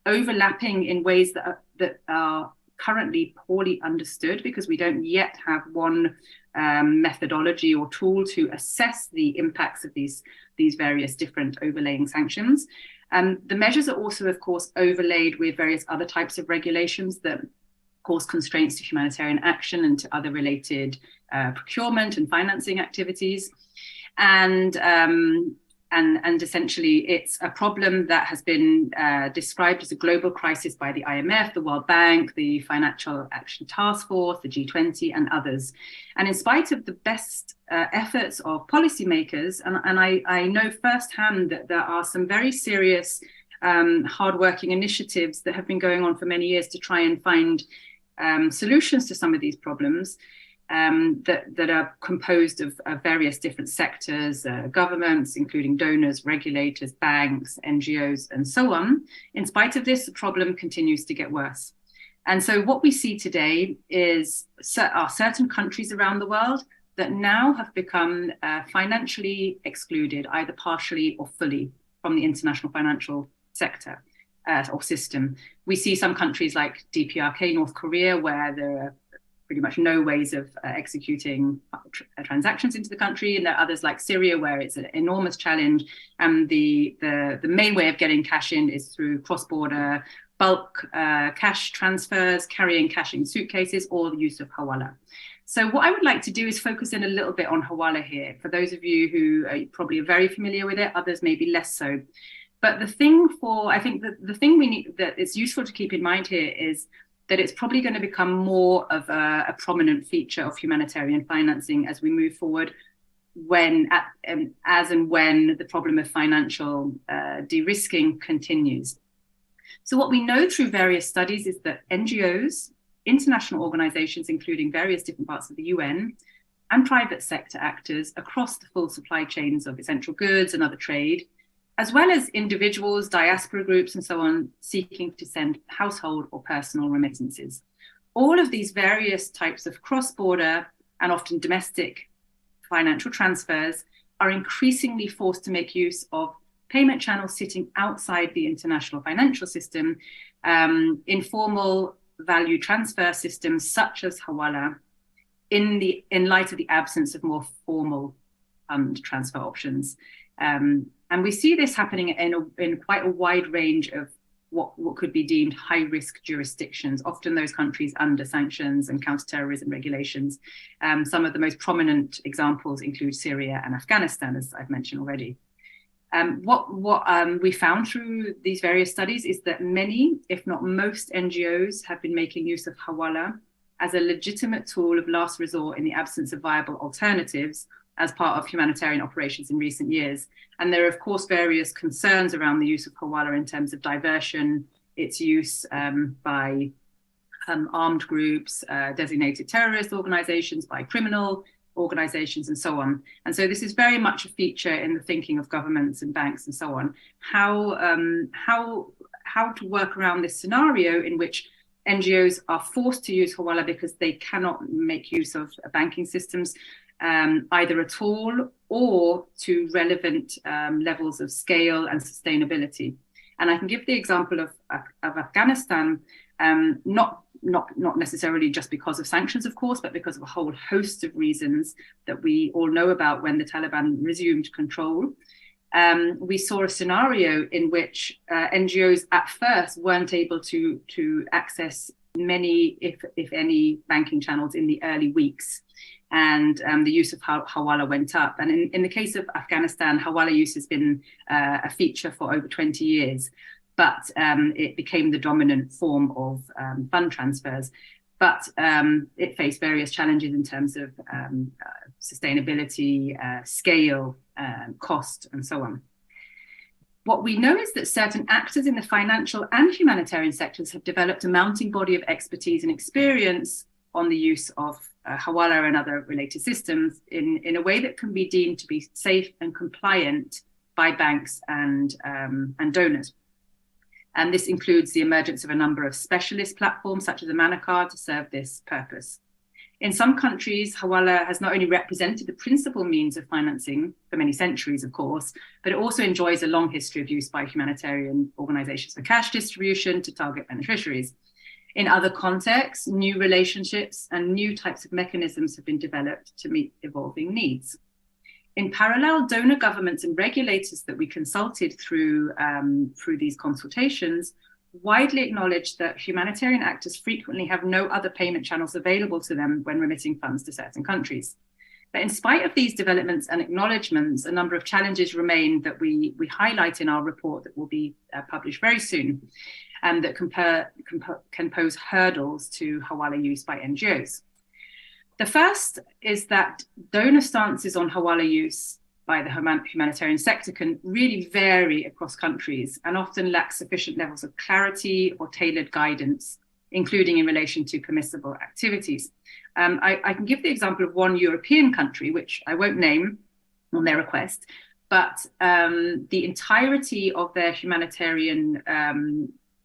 overlapping in ways that are currently poorly understood because we don't yet have one methodology or tool to assess the impacts of these various different overlaying sanctions. The measures are also, of course, overlaid with various other types of regulations that cause constraints to humanitarian action and to other related procurement and financing activities. And essentially, it's a problem that has been described as a global crisis by the IMF, the World Bank, the Financial Action Task Force, the G20, and others. And in spite of the best efforts of policymakers, and I know firsthand that there are some very serious, hardworking initiatives that have been going on for many years to try and find solutions to some of these problems. That are composed of various different sectors, governments, including donors, regulators, banks, NGOs, and so on. In spite of this, the problem continues to get worse. And so what we see today are certain countries around the world that now have become financially excluded, either partially or fully, from the international financial sector or system. We see some countries like DPRK, North Korea, where there are pretty much no ways of executing transactions into the country, and there are others like Syria where it's an enormous challenge, and the main way of getting cash in is through cross-border bulk cash transfers, carrying cash in suitcases, or the use of hawala. So what I would like to do is focus in a little bit on hawala here. For those of you who are probably very familiar with it, others maybe less so. But the thing the thing we need that it's useful to keep in mind here is that it's probably going to become more of a prominent feature of humanitarian financing as we move forward, when the problem of financial de-risking continues. So what we know through various studies is that NGOs, international organizations, including various different parts of the UN, and private sector actors across the full supply chains of essential goods and other trade, as well as individuals, diaspora groups, and so on, seeking to send household or personal remittances. All of these various types of cross-border and often domestic financial transfers are increasingly forced to make use of payment channels sitting outside the international financial system, informal value transfer systems such as Hawala in light of the absence of more formal fund transfer options. And we see this happening in quite a wide range of what could be deemed high-risk jurisdictions, often those countries under sanctions and counterterrorism regulations. Some of the most prominent examples include Syria and Afghanistan, as I've mentioned already. What we found through these various studies is that many, if not most, NGOs have been making use of Hawala as a legitimate tool of last resort in the absence of viable alternatives as part of humanitarian operations in recent years. And there are, of course, various concerns around the use of Hawala in terms of diversion, its use by armed groups, designated terrorist organizations, by criminal organizations, and so on. And so this is very much a feature in the thinking of governments and banks and so on, how to work around this scenario in which NGOs are forced to use Hawala because they cannot make use of banking systems either at all or to relevant levels of scale and sustainability. And I can give the example of Afghanistan, not necessarily just because of sanctions, of course, but because of a whole host of reasons that we all know about when the Taliban resumed control. We saw a scenario in which NGOs at first weren't able to access many, if any, banking channels in the early weeks. And the use of Hawala went up. And in the case of Afghanistan, Hawala use has been a feature for over 20 years, but it became the dominant form of fund transfers. But it faced various challenges in terms of sustainability, scale, cost, and so on. What we know is that certain actors in the financial and humanitarian sectors have developed a mounting body of expertise and experience on the use of Hawala and other related systems in a way that can be deemed to be safe and compliant by banks and donors. And this includes the emergence of a number of specialist platforms, such as a Manacard, to serve this purpose. In some countries, Hawala has not only represented the principal means of financing for many centuries, of course, but it also enjoys a long history of use by humanitarian organizations for cash distribution to target beneficiaries. In other contexts, new relationships and new types of mechanisms have been developed to meet evolving needs. In parallel, donor governments and regulators that we consulted through these consultations widely acknowledged that humanitarian actors frequently have no other payment channels available to them when remitting funds to certain countries. But in spite of these developments and acknowledgements, a number of challenges remain that we highlight in our report that will be published very soon, and that can pose hurdles to Hawala use by NGOs. The first is that donor stances on Hawala use by the humanitarian sector can really vary across countries and often lack sufficient levels of clarity or tailored guidance, including in relation to permissible activities. I can give the example of one European country, which I won't name on their request, but the entirety of their humanitarian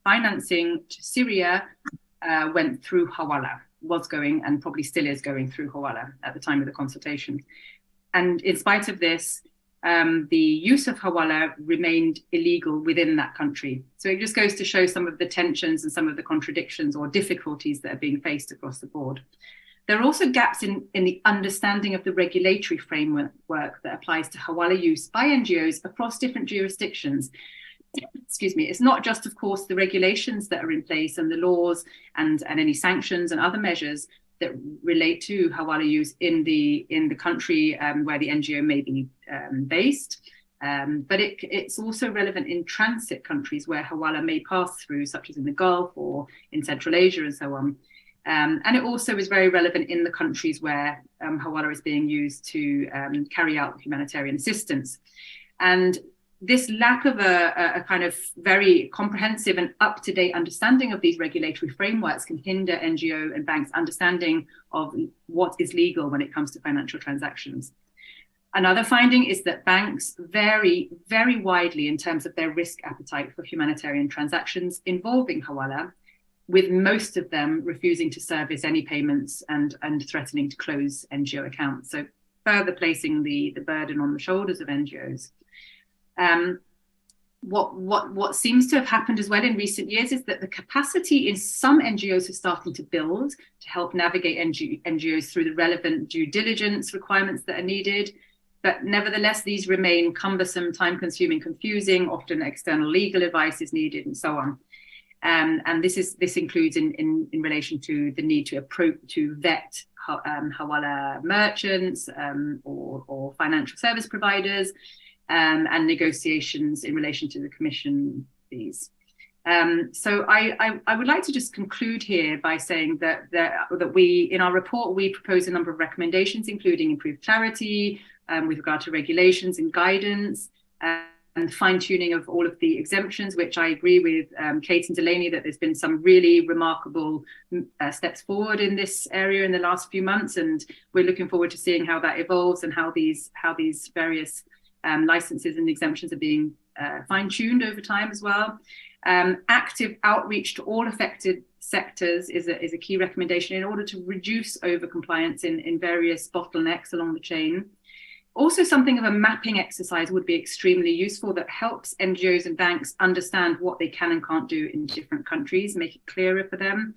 financing to Syria went through Hawala, was going and probably still is going through Hawala at the time of the consultation. And in spite of this, the use of Hawala remained illegal within that country. So it just goes to show some of the tensions and some of the contradictions or difficulties that are being faced across the board. There are also gaps in the understanding of the regulatory framework that applies to Hawala use by NGOs across different jurisdictions. Excuse me, it's not just, of course, the regulations that are in place and the laws and any sanctions and other measures that relate to Hawala use in the country where the NGO may be based, but it's also relevant in transit countries where Hawala may pass through, such as in the Gulf or in Central Asia and so on. And it also is very relevant in the countries where Hawala is being used to carry out humanitarian assistance. And this lack of a kind of very comprehensive and up-to-date understanding of these regulatory frameworks can hinder NGO and banks' understanding of what is legal when it comes to financial transactions. Another finding is that banks vary very widely in terms of their risk appetite for humanitarian transactions involving Hawala, with most of them refusing to service any payments and threatening to close NGO accounts. So further placing the burden on the shoulders of NGOs. what seems to have happened as well in recent years is that the capacity in some NGOs is starting to build to help navigate NGOs through the relevant due diligence requirements that are needed. But nevertheless, these remain cumbersome, time-consuming, confusing, often external legal advice is needed, and so on. And this includes in relation to the need to vet hawala merchants or financial service providers, and negotiations in relation to the commission fees. So I would like to just conclude here by saying that we, in our report, we propose a number of recommendations, including improved clarity with regard to regulations and guidance, and fine-tuning of all of the exemptions, which I agree with Kate and Delaney that there's been some really remarkable steps forward in this area in the last few months, and we're looking forward to seeing how that evolves and how these various licenses and exemptions are being fine-tuned over time as well. Active outreach to all affected sectors is a key recommendation in order to reduce over-compliance in various bottlenecks along the chain. Also, something of a mapping exercise would be extremely useful that helps NGOs and banks understand what they can and can't do in different countries, make it clearer for them.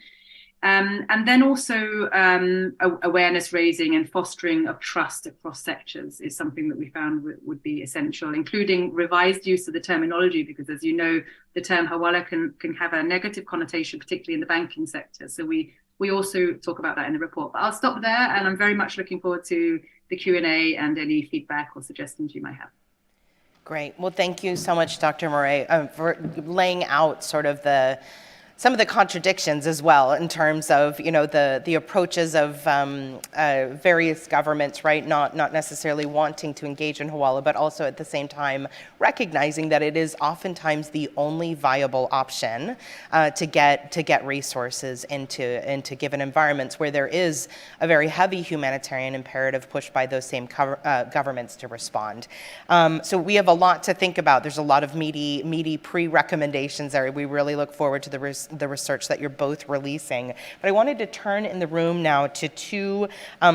And then also awareness raising and fostering of trust across sectors is something that we found would be essential, including revised use of the terminology, because as you know, the term hawala can have a negative connotation, particularly in the banking sector. So we also talk about that in the report. But I'll stop there, and I'm very much looking forward to the Q&A and any feedback or suggestions you might have. Great. Well, thank you so much, Dr. Murray, for laying out sort of some of the contradictions as well in terms of, the approaches of various governments, right? Not necessarily wanting to engage in hawala, but also at the same time recognizing that it is oftentimes the only viable option to get resources into given environments where there is a very heavy humanitarian imperative pushed by those same governments to respond. So we have a lot to think about. There's a lot of meaty pre-recommendations there. We really look forward to the research that you're both releasing. But I wanted to turn in the room now to two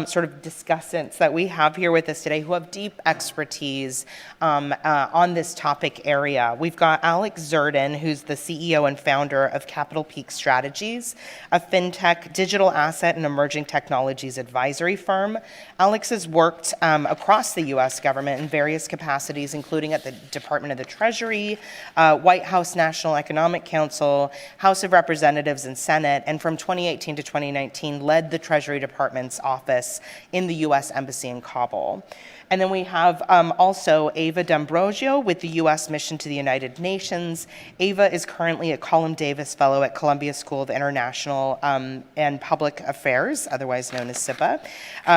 sort of discussants that we have here with us today who have deep expertise on this topic area. We've got Alex Zerdin, who's the CEO and founder of Capital Peak Strategies, a fintech, digital asset, and emerging technologies advisory firm. Alex has worked across the U.S. government in various capacities, including at the Department of the Treasury, White House National Economic Council, House of Representatives, and Senate, and from 2018 to 2019 led the Treasury Department's office in the U.S. Embassy in Kabul. And then we have also Ava D'Ambrosio with the U.S. Mission to the United Nations. Ava is currently a Colum Davis Fellow at Columbia School of International and Public Affairs, otherwise known as SIPA,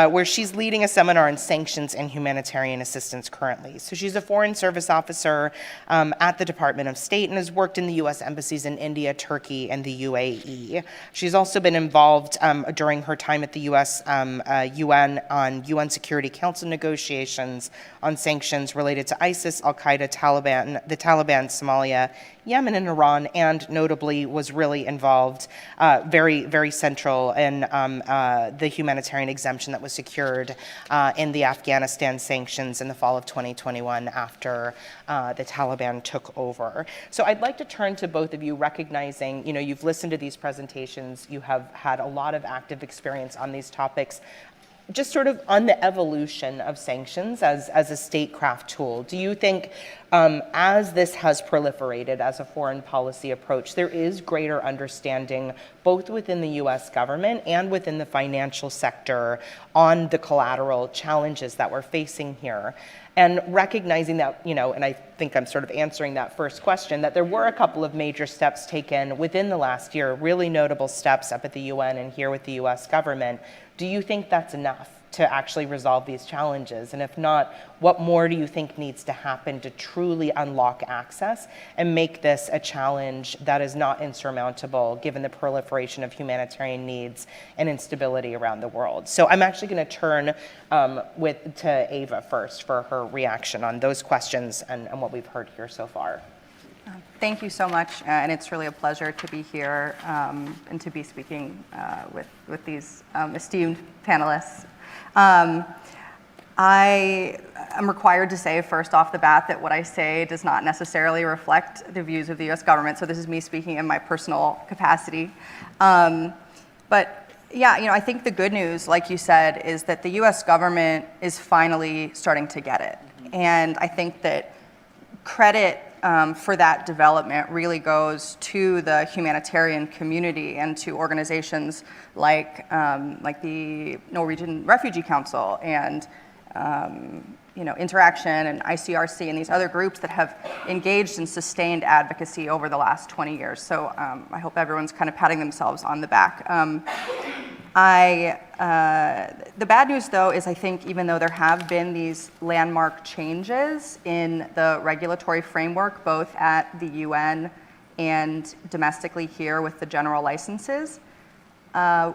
where she's leading a seminar on sanctions and humanitarian assistance currently. So she's a Foreign Service Officer at the Department of State and has worked in the U.S. embassies in India, Turkey, and the UAE. She's also been involved during her time at the U.S. UN on UN Security Council negotiations on sanctions related to ISIS, Al-Qaeda, the Taliban, Somalia, Yemen, and Iran, and notably was really involved, very, very central in the humanitarian exemption that was secured in the Afghanistan sanctions in the fall of 2021 after the Taliban took over. So I'd like to turn to both of you, recognizing, you've listened to these presentations, you have had a lot of active experience on these topics. Just sort of on the evolution of sanctions as a statecraft tool, do you think as this has proliferated as a foreign policy approach, there is greater understanding both within the US government and within the financial sector on the collateral challenges that we're facing here? And recognizing that, and I think I'm sort of answering that first question, that there were a couple of major steps taken within the last year, really notable steps up at the UN and here with the US government. Do you think that's enough to actually resolve these challenges? And if not, what more do you think needs to happen to truly unlock access and make this a challenge that is not insurmountable given the proliferation of humanitarian needs and instability around the world? So I'm actually going to turn to Ava first for her reaction on those questions and what we've heard here so far. Thank you so much, and it's really a pleasure to be here and to be speaking with these esteemed panelists. I am required to say first off the bat that what I say does not necessarily reflect the views of the US government, so this is me speaking in my personal capacity. But yeah, I think the good news, like you said, is that the US government is finally starting to get it. And I think that credit for that development really goes to the humanitarian community and to organizations like the Norwegian Refugee Council and Interaction and ICRC and these other groups that have engaged in sustained advocacy over the last 20 years. So I hope everyone's kind of patting themselves on the back. The bad news, though, is I think even though there have been these landmark changes in the regulatory framework, both at the UN and domestically here with the general licenses, I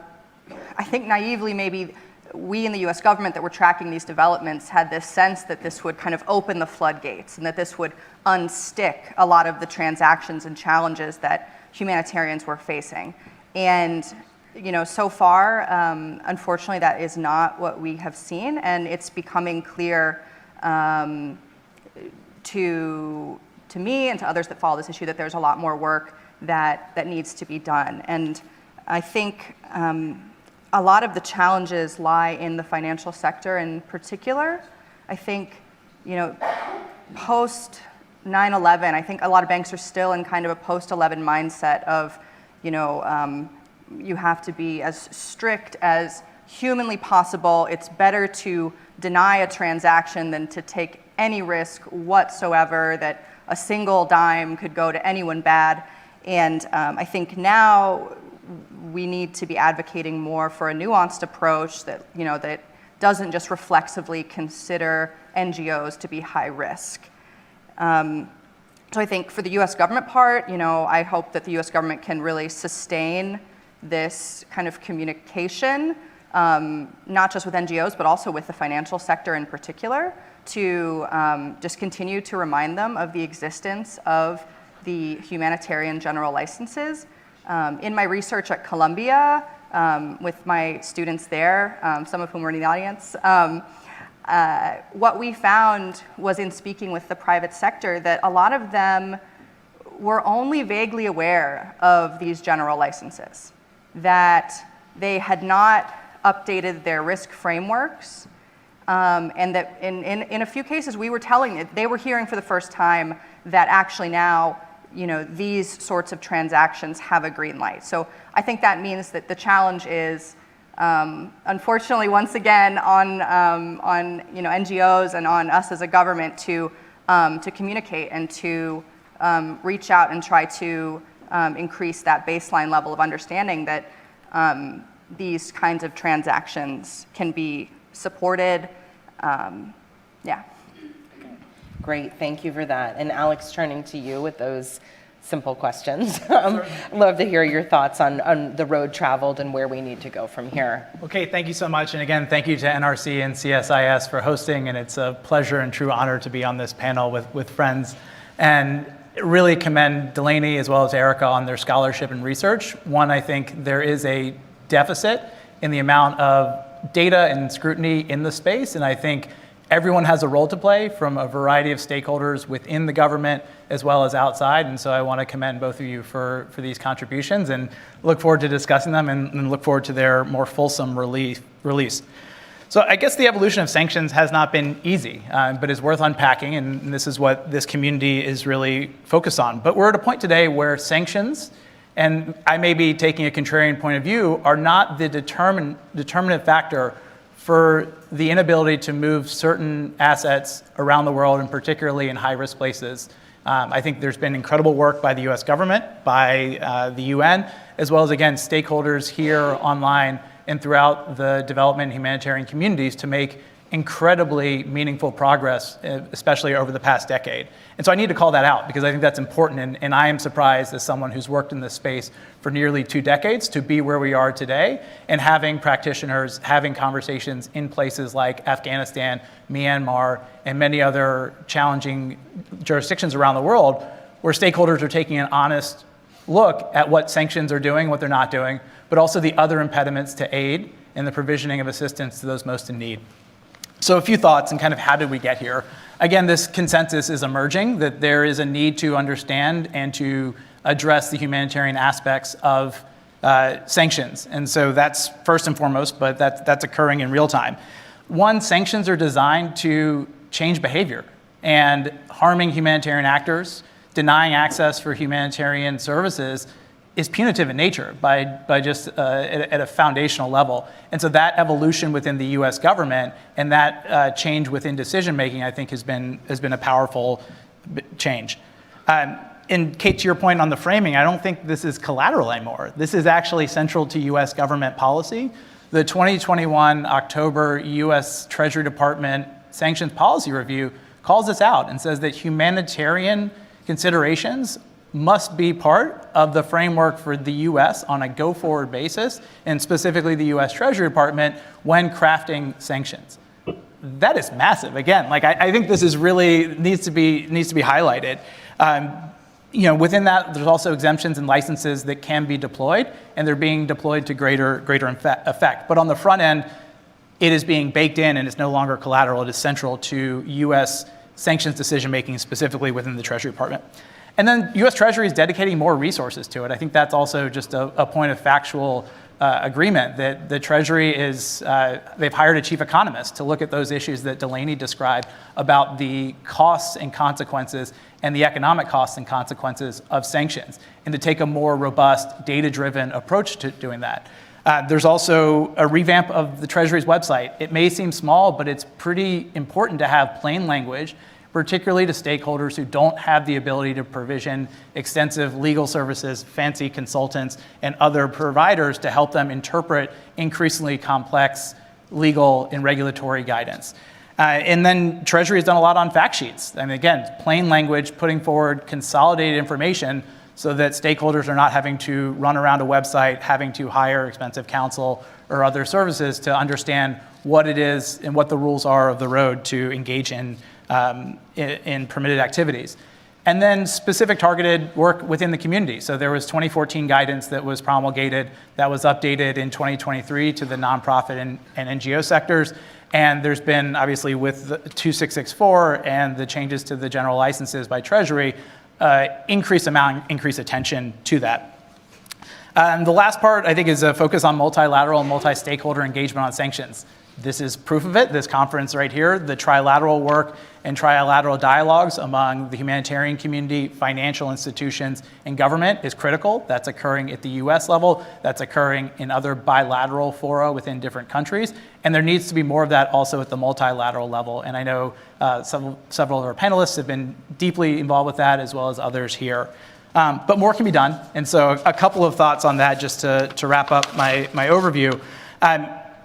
think naively maybe we in the US government that were tracking these developments had this sense that this would kind of open the floodgates and that this would unstick a lot of the transactions and challenges that humanitarians were facing. And so far, unfortunately, that is not what we have seen, and it's becoming clear to me and to others that follow this issue that there's a lot more work that needs to be done. And I think a lot of the challenges lie in the financial sector in particular. I think, post 9/11, I think a lot of banks are still in kind of a post-11 mindset of, you have to be as strict as humanly possible. It's better to deny a transaction than to take any risk whatsoever that a single dime could go to anyone bad. And I think now we need to be advocating more for a nuanced approach that, that doesn't just reflexively consider NGOs to be high risk. So I think for the US government part, I hope that the US government can really sustain this kind of communication, not just with NGOs, but also with the financial sector in particular, to just continue to remind them of the existence of the humanitarian general licenses. In my research at Columbia, with my students there, some of whom were in the audience, what we found was in speaking with the private sector that a lot of them were only vaguely aware of these general licenses, that they had not updated their risk frameworks, and that in a few cases we were telling it, they were hearing for the first time that actually now these sorts of transactions have a green light. So I think that means that the challenge is, unfortunately, once again, on NGOs and on us as a government to communicate and to reach out and try to increase that baseline level of understanding that these kinds of transactions can be supported. Yeah. Great, thank you for that. And Alex, turning to you with those simple questions. Love to hear your thoughts on the road traveled and where we need to go from here. Okay, thank you so much. And again, thank you to NRC and CSIS for hosting. And it's a pleasure and true honor to be on this panel with friends. And really commend Delaney as well as Erica on their scholarship and research. One, I think there is a deficit in the amount of data and scrutiny in the space. And I think everyone has a role to play from a variety of stakeholders within the government as well as outside. And so I want to commend both of you for these contributions and look forward to discussing them and look forward to their more fulsome release. So I guess the evolution of sanctions has not been easy, but is worth unpacking. And this is what this community is really focused on. But we're at a point today where sanctions, and I may be taking a contrarian point of view, are not the determinant factor for the inability to move certain assets around the world, and particularly in high-risk places. I think there's been incredible work by the US government, by the UN, as well as, again, stakeholders here online and throughout the development and humanitarian communities to make incredibly meaningful progress, especially over the past decade. And so I need to call that out because I think that's important. And I am surprised as someone who's worked in this space for nearly 2 decades to be where we are today and having practitioners having conversations in places like Afghanistan, Myanmar, and many other challenging jurisdictions around the world where stakeholders are taking an honest look at what sanctions are doing, what they're not doing, but also the other impediments to aid and the provisioning of assistance to those most in need. So a few thoughts and kind of how did we get here? Again, this consensus is emerging that there is a need to understand and to address the humanitarian aspects of sanctions. And so that's first and foremost, but that's occurring in real time. One, sanctions are designed to change behavior, and harming humanitarian actors, denying access for humanitarian services is punitive in nature by just at a foundational level. And so that evolution within the US government and that change within decision making, I think has been a powerful change. And Kate, to your point on the framing, I don't think this is collateral anymore. This is actually central to US government policy. The 2021 October US Treasury Department Sanctions Policy Review calls this out and says that humanitarian considerations must be part of the framework for the US on a go-forward basis, and specifically the US Treasury Department when crafting sanctions. That is massive. Again, like I think this is really needs to be highlighted. Within that, there's also exemptions and licenses that can be deployed, and they're being deployed to greater effect. But on the front end, it is being baked in and it's no longer collateral. It is central to US sanctions decision-making, specifically within the Treasury Department. And then US Treasury is dedicating more resources to it. I think that's also just a point of factual agreement that the Treasury they've hired a chief economist to look at those issues that Delaney described about the costs and consequences and the economic costs and consequences of sanctions, and to take a more robust, data-driven approach to doing that. There's also a revamp of the Treasury's website. It may seem small, but it's pretty important to have plain language, particularly to stakeholders who don't have the ability to provision extensive legal services, fancy consultants, and other providers to help them interpret increasingly complex legal and regulatory guidance. And then Treasury has done a lot on fact sheets. And again, plain language, putting forward consolidated information so that stakeholders are not having to run around a website, having to hire expensive counsel or other services to understand what it is and what the rules are of the road to engage in permitted activities. And then specific targeted work within the community. So there was 2014 guidance that was promulgated that was updated in 2023 to the nonprofit and NGO sectors. And there's been, obviously, with the 2664 and the changes to the general licenses by Treasury, increased attention to that. The last part, I think, is a focus on multilateral and multi-stakeholder engagement on sanctions. This is proof of it, this conference right here. The trilateral work and trilateral dialogues among the humanitarian community, financial institutions, and government is critical. That's occurring at the US level. That's occurring in other bilateral fora within different countries. And there needs to be more of that also at the multilateral level. And I know several of our panelists have been deeply involved with that, as well as others here. But more can be done. And so a couple of thoughts on that just to wrap up my overview.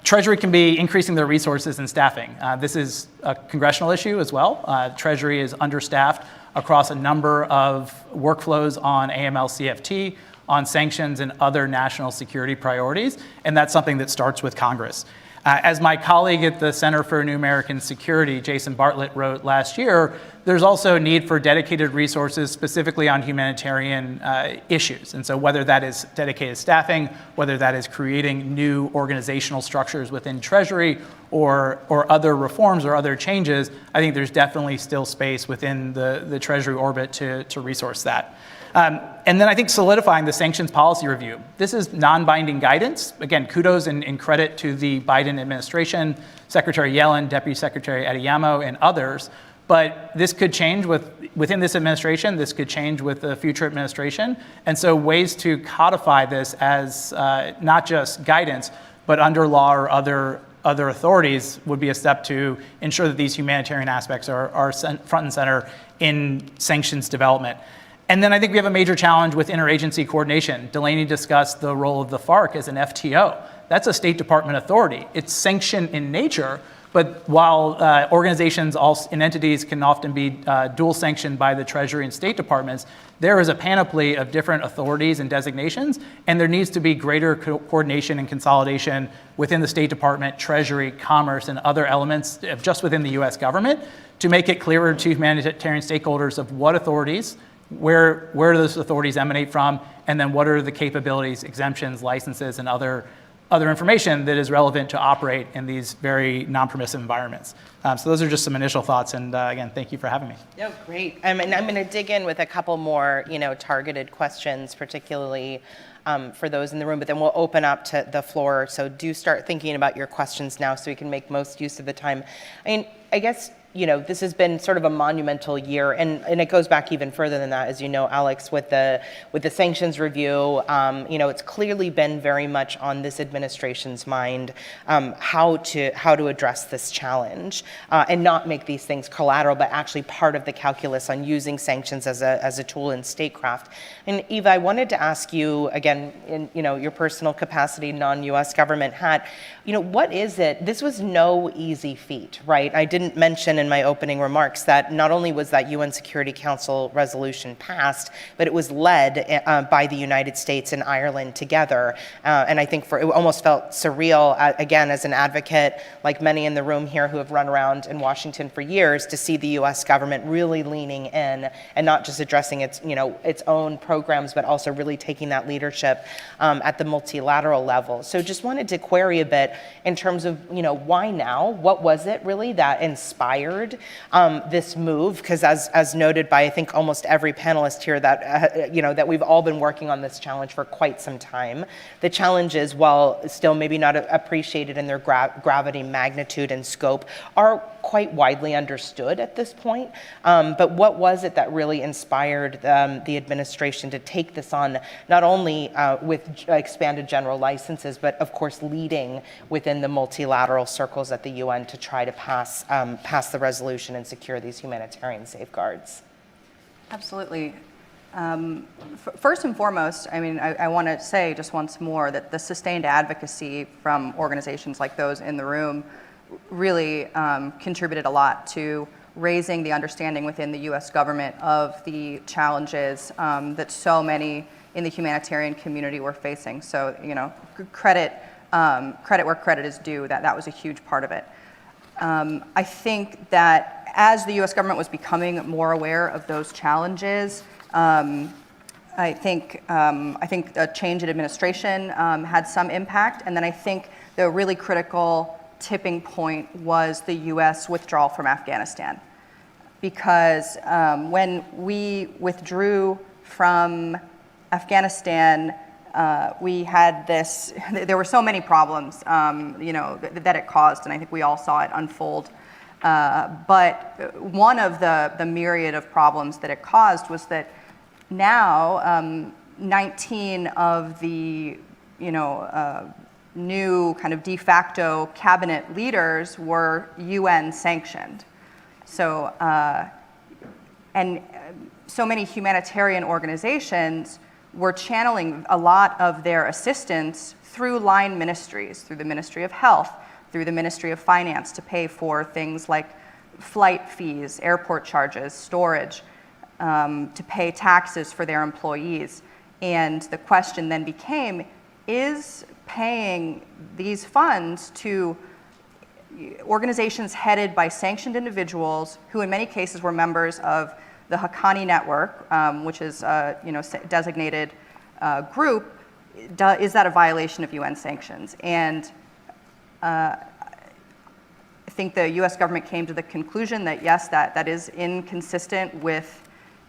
Treasury can be increasing their resources and staffing. This is a congressional issue as well. Treasury is understaffed across a number of workflows on AML-CFT, on sanctions and other national security priorities, and that's something that starts with Congress. As my colleague at the Center for New American Security, Jason Bartlett, wrote last year, there's also a need for dedicated resources specifically on humanitarian issues. And so whether that is dedicated staffing, whether that is creating new organizational structures within Treasury or other reforms or other changes, I think there's definitely still space within the Treasury orbit to resource that. And then I think solidifying the sanctions policy review. This is non-binding guidance. Again, kudos and credit to the Biden administration, Secretary Yellen, Deputy Secretary Adeyemo, and others. But this could change within this administration. This could change with the future administration. And so ways to codify this as not just guidance, but under law or other authorities would be a step to ensure that these humanitarian aspects are front and center in sanctions development. And then I think we have a major challenge with interagency coordination. Delaney discussed the role of the FARC as an FTO. That's a State Department authority. It's sanctioned in nature, but while organizations and entities can often be dual sanctioned by the Treasury and State Departments, there is a panoply of different authorities and designations, and there needs to be greater coordination and consolidation within the State Department, Treasury, Commerce, and other elements of just within the US government to make it clearer to humanitarian stakeholders of what authorities, where do those authorities emanate from, and then what are the capabilities, exemptions, licenses, and other other information that is relevant to operate in these very non-permissive environments. So those are just some initial thoughts, and again, thank you for having me. No, great. And I'm going to dig in with a couple more, targeted questions, particularly for those in the room, but then we'll open up to the floor. So do start thinking about your questions now so we can make most use of the time. I guess, this has been sort of a monumental year, and it goes back even further than that, as you know, Alex, with the sanctions review. It's clearly been very much on this administration's mind how to address this challenge and not make these things collateral, but actually part of the calculus on using sanctions as a tool in statecraft. And Eva, I wanted to ask you again, in your personal capacity, non-U.S. government hat, what is it? This was no easy feat, right? I didn't mention in my opening remarks that not only was that UN Security Council resolution passed, but it was led by the United States and Ireland together. And I think it almost felt surreal, again, as an advocate, like many in the room here who have run around in Washington for years, to see the U.S. government really leaning in and not just addressing its own programs, but also really taking that leadership at the multilateral level. So just wanted to query a bit in terms of, why now? What was it really that inspired this move? Because as noted by, I think, almost every panelist here, that that we've all been working on this challenge for quite some time. The challenges, while still maybe not appreciated in their gravity, magnitude, and scope, are quite widely understood at this point. But what was it that really inspired the administration to take this on, not only with expanded general licenses, but of course leading within the multilateral circles at the UN to try to pass the resolution and secure these humanitarian safeguards? Absolutely. First and foremost, I want to say just once more that the sustained advocacy from organizations like those in the room really contributed a lot to raising the understanding within the U.S. government of the challenges that so many in the humanitarian community were facing. So, credit where credit is due. That was a huge part of it. I think that as the U.S. government was becoming more aware of those challenges, I think a change in administration had some impact, and then I think the really critical tipping point was the U.S. withdrawal from Afghanistan. Because when we withdrew from Afghanistan, we had there were so many problems, that it caused, and I think we all saw it unfold. But one of the myriad of problems that it caused was that now 19 of the, new kind of de facto cabinet leaders were UN sanctioned. So, and so many humanitarian organizations were channeling a lot of their assistance through line ministries, through the Ministry of Health, through the Ministry of Finance, to pay for things like flight fees, airport charges, storage, to pay taxes for their employees. And the question then became, is paying these funds to organizations headed by sanctioned individuals who in many cases were members of the Haqqani network, which is a designated group, is that a violation of UN sanctions? And I think the US government came to the conclusion that yes, that is inconsistent with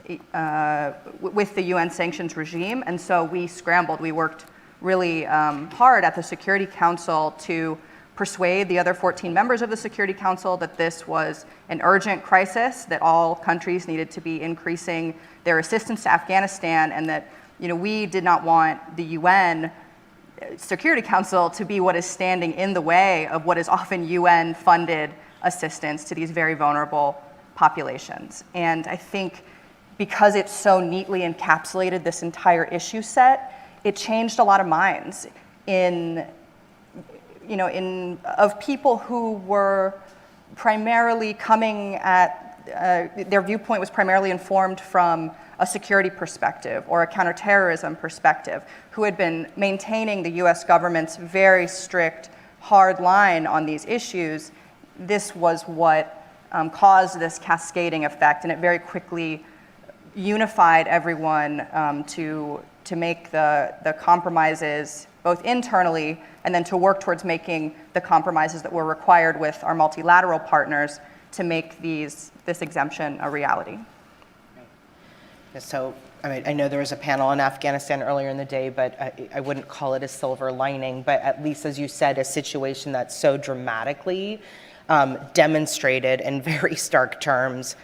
the UN sanctions regime. And so we scrambled. We worked really hard at the Security Council to persuade the other 14 members of the Security Council that this was an urgent crisis, that all countries needed to be increasing their assistance to Afghanistan, and that we did not want the UN Security Council to be what is standing in the way of what is often UN-funded assistance to these very vulnerable populations. And I think because it so neatly encapsulated this entire issue set, it changed a lot of minds of people who were primarily coming at, their viewpoint was primarily informed from a security perspective or a counterterrorism perspective, who had been maintaining the US government's very strict, hard line on these issues. This was what caused this cascading effect, and it very quickly unified everyone to make the compromises, both internally and then to work towards making the compromises that were required with our multilateral partners to make this exemption a reality. So, I mean, I know there was a panel on Afghanistan earlier in the day, but I wouldn't call it a silver lining, but at least, as you said, a situation that's so dramatically demonstrated in very stark terms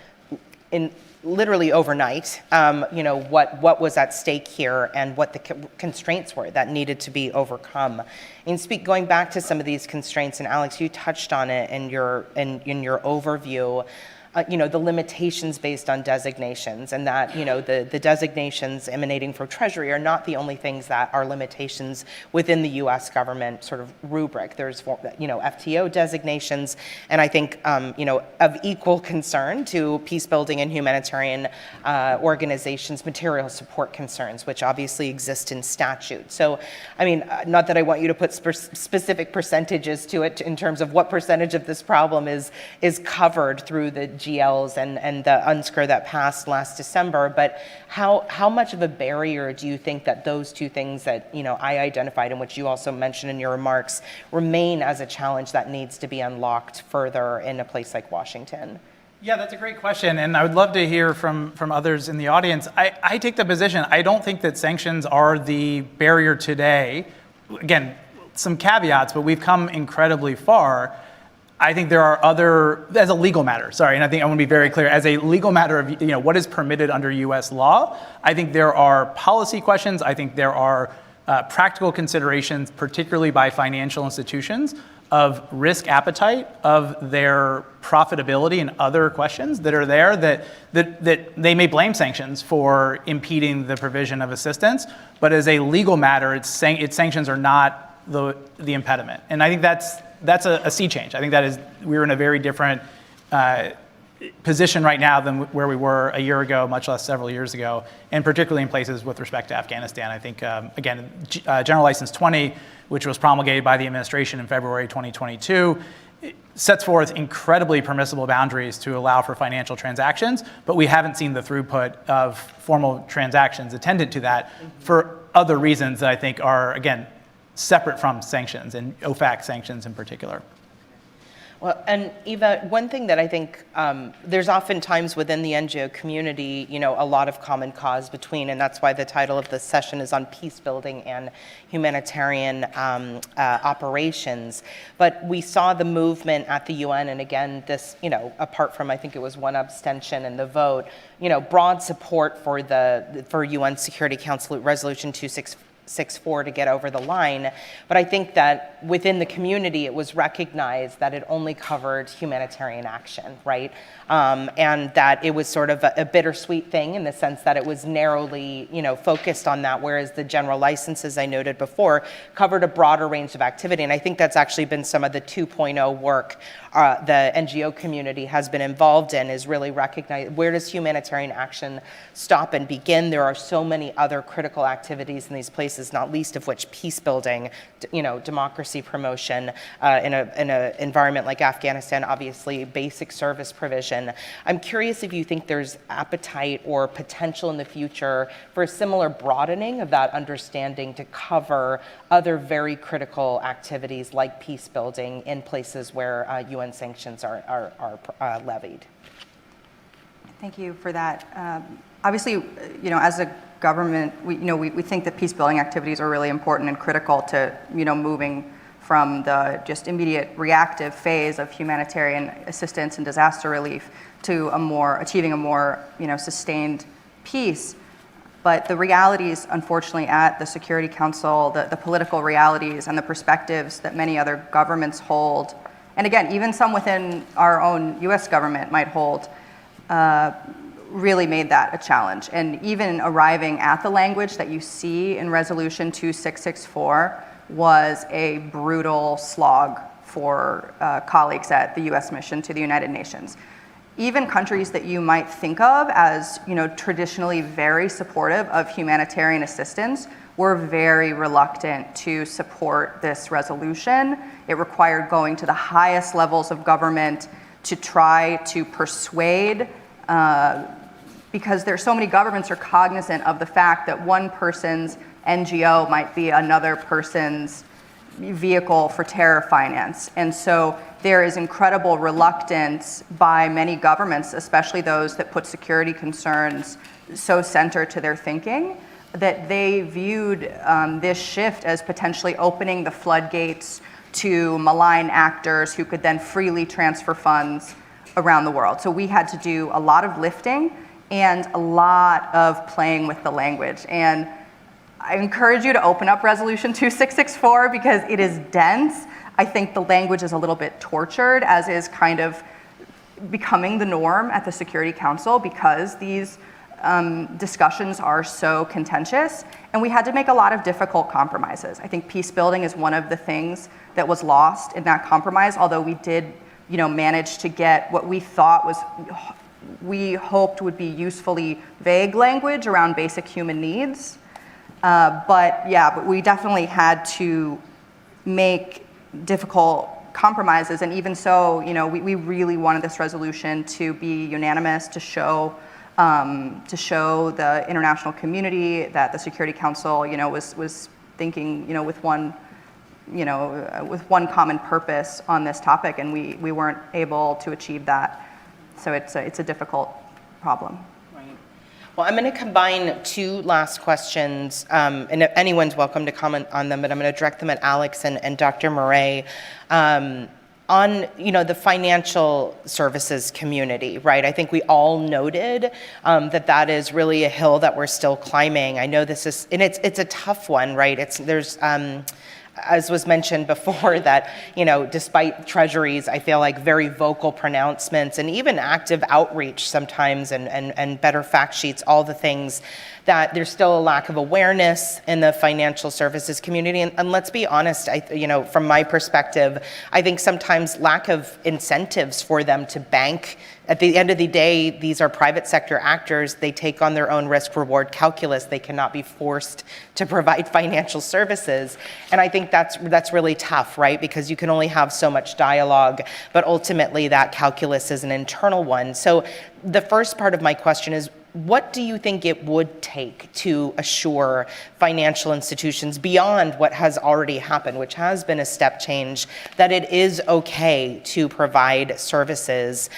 in literally overnight, what was at stake here and what the constraints were that needed to be overcome. And going back to some of these constraints, and Alex, you touched on it in your overview, the limitations based on designations, and that, the designations emanating from Treasury are not the only things that are limitations within the US government sort of rubric. There's, FTO designations, and I think, of equal concern to peace building and humanitarian organizations, material support concerns, which obviously exist in statute. So, I mean, not that I want you to put specific percentages to it in terms of what percentage of this problem is covered through the GLs and the UNSCR that passed last December, but how much of a barrier do you think that those two things that I identified and which you also mentioned in your remarks remain as a challenge that needs to be unlocked further in a place like Washington? Yeah, that's a great question, and I would love to hear from others in the audience. I take the position, I don't think that sanctions are the barrier today. Again, some caveats, but we've come incredibly far. I think there are as a legal matter, and I think I want to be very clear, as a legal matter of what is permitted under US law, I think there are policy questions, I think there are practical considerations, particularly by financial institutions, of risk appetite, of their profitability and other questions that are there that they may blame sanctions for impeding the provision of assistance, but as a legal matter, its sanctions are not the impediment. And I think that's a sea change. I think we're in a very different position right now than where we were a year ago, much less several years ago, and particularly in places with respect to Afghanistan. I think, again, General License 20, which was promulgated by the administration in February 2022, sets forth incredibly permissible boundaries to allow for financial transactions, but we haven't seen the throughput of formal transactions attendant to that for other reasons that I think are, again, separate from sanctions, and OFAC sanctions in particular. Well, and Eva, one thing that I think there's often times within the NGO community, a lot of common cause between, and that's why the title of this session is on peace building and humanitarian operations. But we saw the movement at the UN, and again, this, apart from I think it was one abstention in the vote, broad support for UN Security Council Resolution 2664 to get over the line. But I think that within the community, it was recognized that it only covered humanitarian action, right? And that it was sort of a bittersweet thing in the sense that it was narrowly, focused on that, whereas the general licenses I noted before covered a broader range of activity. And I think that's actually been some of the 2.0 work the NGO community has been involved in, is really recognize where does humanitarian action stop and begin. There are so many other critical activities in these places, not least of which peace building, democracy promotion, in an environment like Afghanistan, obviously basic service provision. I'm curious if you think there's appetite or potential in the future for a similar broadening of that understanding to cover other very critical activities like peace building in places where UN sanctions are levied. Thank you for that. Obviously, as a government, we think that peace building activities are really important and critical to, moving from the just immediate reactive phase of humanitarian assistance and disaster relief to achieving a more, sustained peace. But the realities, unfortunately, at the Security Council, the political realities and the perspectives that many other governments hold, and again, even some within our own US government might hold, really made that a challenge. And even arriving at the language that you see in Resolution 2664 was a brutal slog for colleagues at the US mission to the United Nations. Even countries that you might think of as, traditionally very supportive of humanitarian assistance were very reluctant to support this resolution. It required going to the highest levels of government to try to persuade, because so many governments are cognizant of the fact that one person's NGO might be another person's vehicle for terror finance. And so there is incredible reluctance by many governments, especially those that put security concerns so center to their thinking, that they viewed this shift as potentially opening the floodgates to malign actors who could then freely transfer funds around the world. So we had to do a lot of lifting and a lot of playing with the language. And I encourage you to open up Resolution 2664 because it is dense. I think the language is a little bit tortured, as is kind of becoming the norm at the Security Council because these discussions are so contentious. And we had to make a lot of difficult compromises. I think peace building is one of the things that was lost in that compromise, although we did manage to get what we thought was, we hoped would be usefully vague language around basic human needs. But we definitely had to make difficult compromises. And even so, we really wanted this resolution to be unanimous, to show the international community that the Security Council, was thinking, with one common purpose on this topic, and we weren't able to achieve that. So it's a difficult problem. Well, I'm going to combine two last questions, and if anyone's welcome to comment on them, but I'm going to direct them at Alex and Dr. Murray. On the financial services community, right? I think we all noted that is really a hill that we're still climbing. I know this is, and it's a tough one, right? There's as was mentioned before, that despite treasuries, I feel like very vocal pronouncements and even active outreach sometimes, and better fact sheets, all the things, that there's still a lack of awareness in the financial services community. And let's be honest, from my perspective, I think sometimes lack of incentives for them to bank. At the end of the day, these are private sector actors. They take on their own risk-reward calculus. They cannot be forced to provide financial services. And I think that's really tough, right? Because you can only have so much dialogue, but ultimately that calculus is an internal one. So the first part of my question is, what do you think it would take to assure financial institutions, beyond what has already happened, which has been a step change, that it is okay to provide services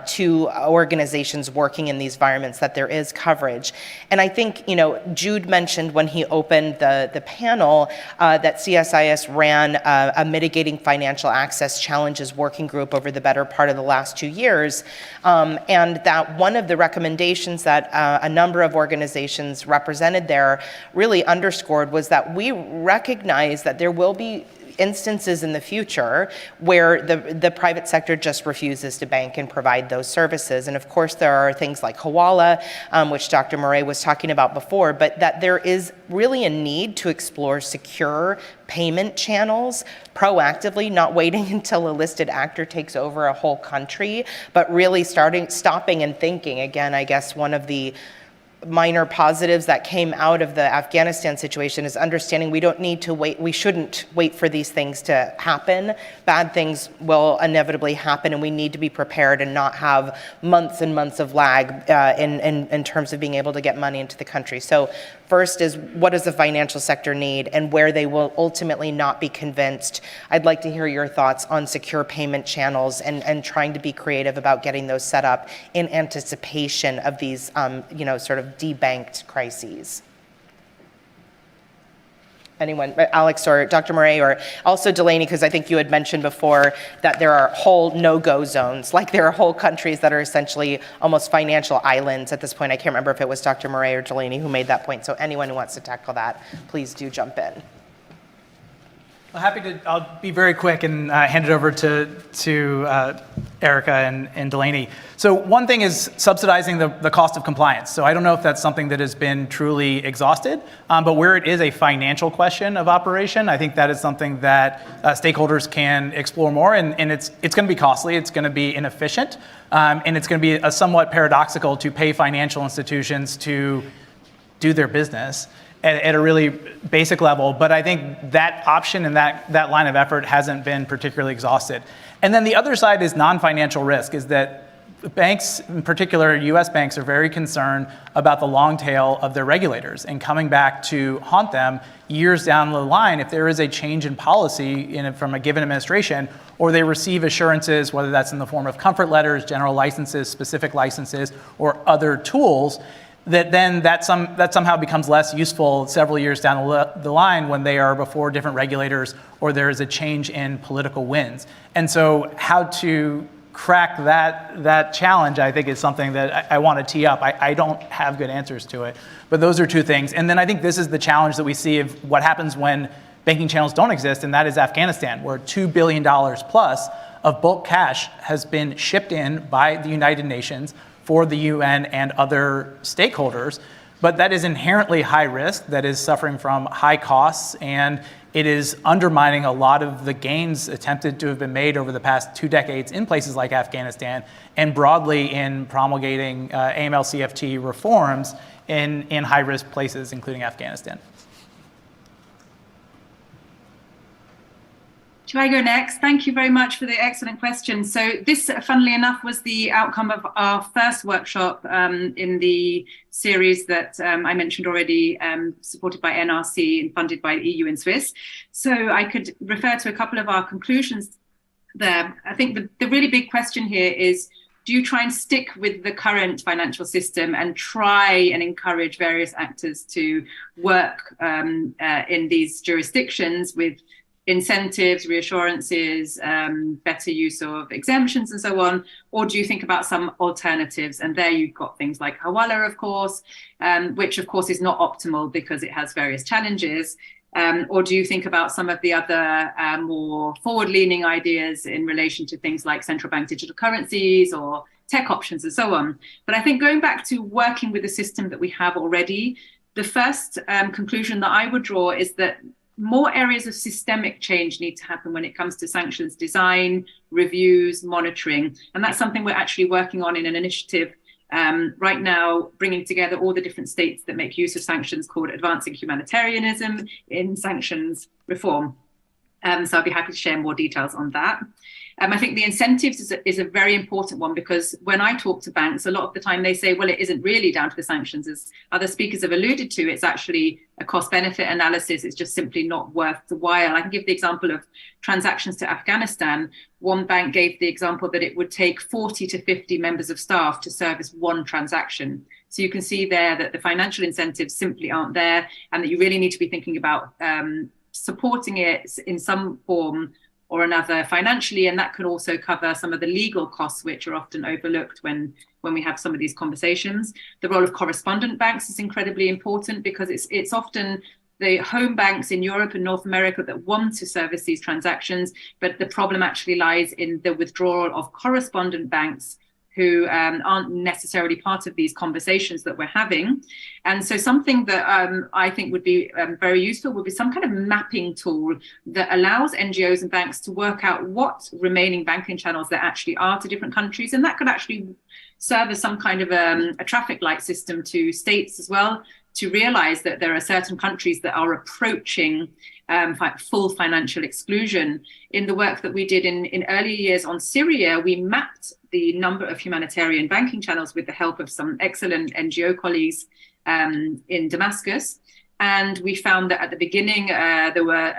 to organizations working in these environments, that there is coverage? And I think, Jude mentioned when he opened the panel that CSIS ran a mitigating financial access challenges working group over the better part of the last 2 years, and that one of the recommendations that a number of organizations represented there really underscored was that we recognize that there will be instances in the future where the private sector just refuses to bank and provide those services. And of course, there are things like Hawala, which Dr. Murray was talking about before, but that there is really a need to explore secure payment channels proactively, not waiting until a listed actor takes over a whole country, but really stopping and thinking. Again, I guess one of the minor positives that came out of the Afghanistan situation is understanding we don't need to wait, we shouldn't wait for these things to happen. Bad things will inevitably happen, and we need to be prepared and not have months and months of lag in terms of being able to get money into the country. So first is, what does the financial sector need, and where they will ultimately not be convinced? I'd like to hear your thoughts on secure payment channels and trying to be creative about getting those set up in anticipation of these, sort of debanked crises. Anyone, Alex or Dr. Murray, or also Delaney, because I think you had mentioned before that there are whole no-go zones, like there are whole countries that are essentially almost financial islands at this point. I can't remember if it was Dr. Murray or Delaney who made that point, so anyone who wants to tackle that, please do jump in. Well, happy to. I'll be very quick and hand it over to Erica and Delaney. So one thing is subsidizing the cost of compliance. So I don't know if that's something that has been truly exhausted, but where it is a financial question of operation, I think that is something that stakeholders can explore more, and it's going to be costly, it's going to be inefficient, and it's going to be a somewhat paradoxical to pay financial institutions to do their business at a really basic level. But I think that option and that line of effort hasn't been particularly exhausted. And then the other side is non-financial risk, is that banks, in particular US banks, are very concerned about the long tail of their regulators and coming back to haunt them years down the line if there is a change in policy from a given administration, or they receive assurances, whether that's in the form of comfort letters, general licenses, specific licenses, or other tools, that somehow becomes less useful several years down the line when they are before different regulators or there is a change in political winds. And so how to crack that challenge, I think, is something that I want to tee up. I don't have good answers to it, but those are two things. And then I think this is the challenge that we see of what happens when banking channels don't exist, and that is Afghanistan, where $2 billion plus of bulk cash has been shipped in by the United Nations for the UN and other stakeholders, but that is inherently high risk, that is suffering from high costs, and it is undermining a lot of the gains attempted to have been made over the past 2 decades in places like Afghanistan and broadly in promulgating AML-CFT reforms in high-risk places, including Afghanistan. Shall I go next? Thank you very much for the excellent question. So this, funnily enough, was the outcome of our first workshop in the series that I mentioned already, supported by NRC and funded by the EU and Swiss. So I could refer to a couple of our conclusions there. I think the really big question here is, do you try and stick with the current financial system and try and encourage various actors to work in these jurisdictions with incentives, reassurances, better use of exemptions and so on? Or do you think about some alternatives? And there you've got things like Hawala, of course, which of course is not optimal because it has various challenges. Or do you think about some of the other more forward-leaning ideas in relation to things like central bank digital currencies or tech options and so on? But I think going back to working with the system that we have already, the first conclusion that I would draw is that more areas of systemic change need to happen when it comes to sanctions design, reviews, monitoring. And that's something we're actually working on in an initiative right now, bringing together all the different states that make use of sanctions, called Advancing Humanitarianism in Sanctions Reform. So I'll be happy to share more details on that. I think the incentives is a very important one, because when I talk to banks, a lot of the time they say, well, it isn't really down to the sanctions. As other speakers have alluded to, it's actually a cost-benefit analysis. It's just simply not worth the while. I can give the example of transactions to Afghanistan. One bank gave the example that it would take 40 to 50 members of staff to service one transaction. So you can see there that the financial incentives simply aren't there, and that you really need to be thinking about supporting it in some form or another financially, and that can also cover some of the legal costs which are often overlooked when we have some of these conversations. The role of correspondent banks is incredibly important, because it's often the home banks in Europe and North America that want to service these transactions, but the problem actually lies in the withdrawal of correspondent banks who aren't necessarily part of these conversations that we're having. And so something that I think would be very useful would be some kind of mapping tool that allows NGOs and banks to work out what remaining banking channels there actually are to different countries. And that could actually serve as some kind of a traffic light system to states as well, to realize that there are certain countries that are approaching full financial exclusion. In the work that we did in early years on Syria, we mapped the number of humanitarian banking channels with the help of some excellent NGO colleagues in Damascus. And we found that at the beginning, there were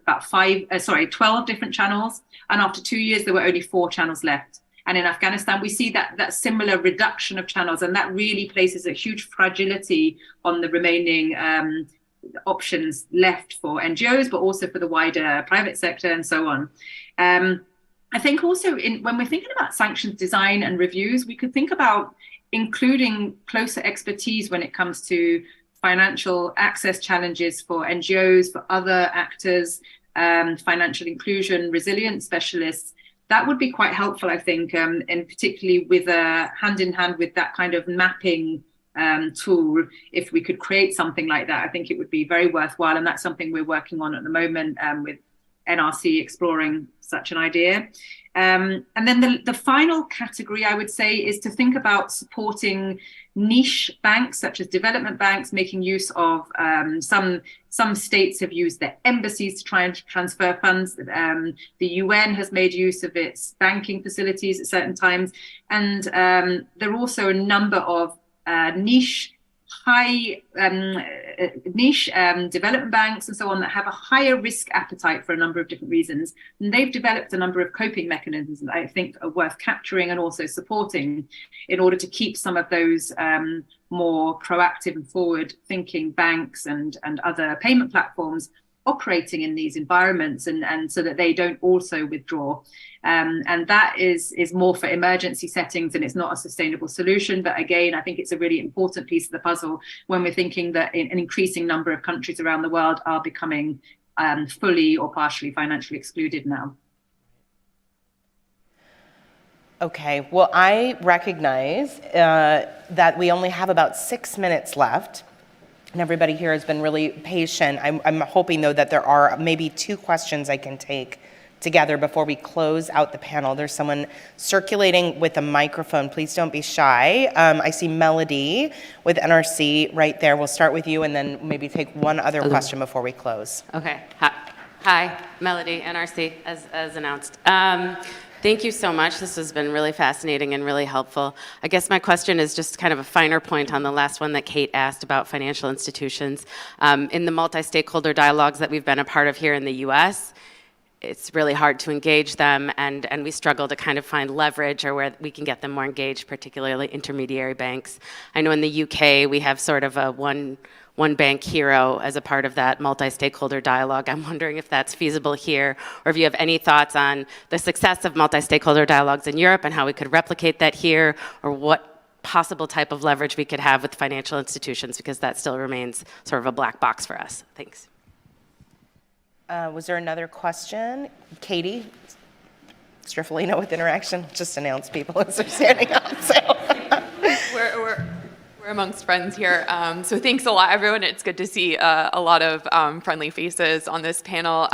about 12 different channels. And after 2 years, there were only 4 channels left. And in Afghanistan, we see that similar reduction of channels, and that really places a huge fragility on the remaining options left for NGOs, but also for the wider private sector and so on. I think also when we're thinking about sanctions design and reviews, we could think about including closer expertise when it comes to financial access challenges for NGOs, for other actors, financial inclusion, resilience specialists. That would be quite helpful, I think, and particularly with hand in hand with that kind of mapping tool. If we could create something like that, I think it would be very worthwhile. And that's something we're working on at the moment with NRC exploring such an idea. And then the final category, I would say, is to think about supporting niche banks, such as development banks, making use of some states have used their embassies to try and transfer funds. The UN has made use of its banking facilities at certain times. And there are also a number of niche development banks and so on that have a higher risk appetite for a number of different reasons. And they've developed a number of coping mechanisms that I think are worth capturing and also supporting in order to keep some of those more proactive and forward-thinking banks and other payment platforms operating in these environments, and so that they don't also withdraw. And that is more for emergency settings, and it's not a sustainable solution. But again, I think it's a really important piece of the puzzle when we're thinking that an increasing number of countries around the world are becoming fully or partially financially excluded now. Okay, well, I recognize that we only have about 6 minutes left. And everybody here has been really patient. I'm hoping, though, that there are maybe 2 questions I can take together before we close out the panel. There's someone circulating with a microphone. Please don't be shy. I see Melody with NRC right there. We'll start with you and then maybe take one other question before we close. Okay. Hi, Melody, NRC, as announced. Thank you so much. This has been really fascinating and really helpful. I guess my question is just kind of a finer point on the last one that Kate asked about financial institutions. In the multi-stakeholder dialogues that we've been a part of here in the US, it's really hard to engage them, and we struggle to kind of find leverage or where we can get them more engaged, particularly intermediary banks. I know in the UK we have sort of a one bank hero as a part of that multi-stakeholder dialogue. I'm wondering if that's feasible here, or if you have any thoughts on the success of multi-stakeholder dialogues in Europe and how we could replicate that here, or what possible type of leverage we could have with financial institutions, because that still remains sort of a black box for us. Thanks. Was there another question? Katie? Striffolino with Interaction. Just announce people as they're standing up. So. We're amongst friends here. So thanks a lot, everyone. It's good to see a lot of friendly faces on this panel.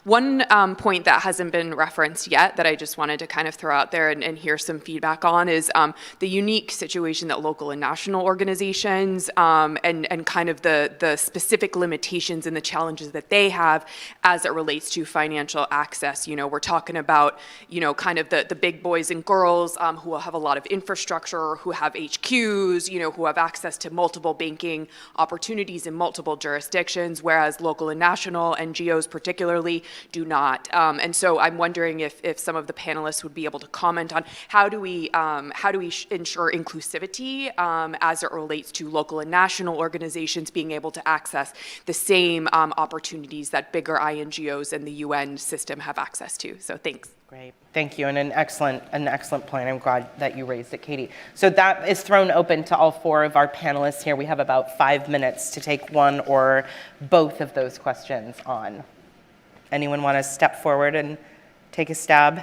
One point that hasn't been referenced yet that I just wanted to kind of throw out there and hear some feedback on is the unique situation that local and national organizations and kind of the specific limitations and the challenges that they have as it relates to financial access. You know, we're talking about, you know, kind of the big boys and girls who have a lot of infrastructure, who have HQs, you know, who have access to multiple banking opportunities in multiple jurisdictions, whereas local and national NGOs particularly do not. And so I'm wondering if some of the panelists would be able to comment on how do we ensure inclusivity as it relates to local and national organizations being able to access the same opportunities that bigger INGOs and the UN system have access to. So thanks. Great, thank you, and an excellent point. I'm glad that you raised it, Katie. So that is thrown open to all 4 of our panelists here. We have about 5 minutes to take one or both of those questions on. Anyone want to step forward and take a stab?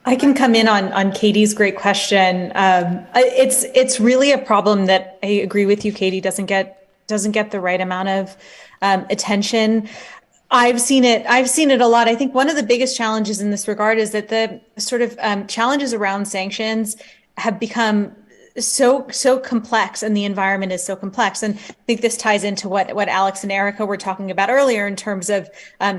I can come in on Katie's great question. It's really a problem that I agree with you, Katie, doesn't get the right amount of attention. I've seen it a lot. I think one of the biggest challenges in this regard is that the sort of challenges around sanctions have become so complex, and the environment is so complex. And I think this ties into what Alex and Erica were talking about earlier in terms of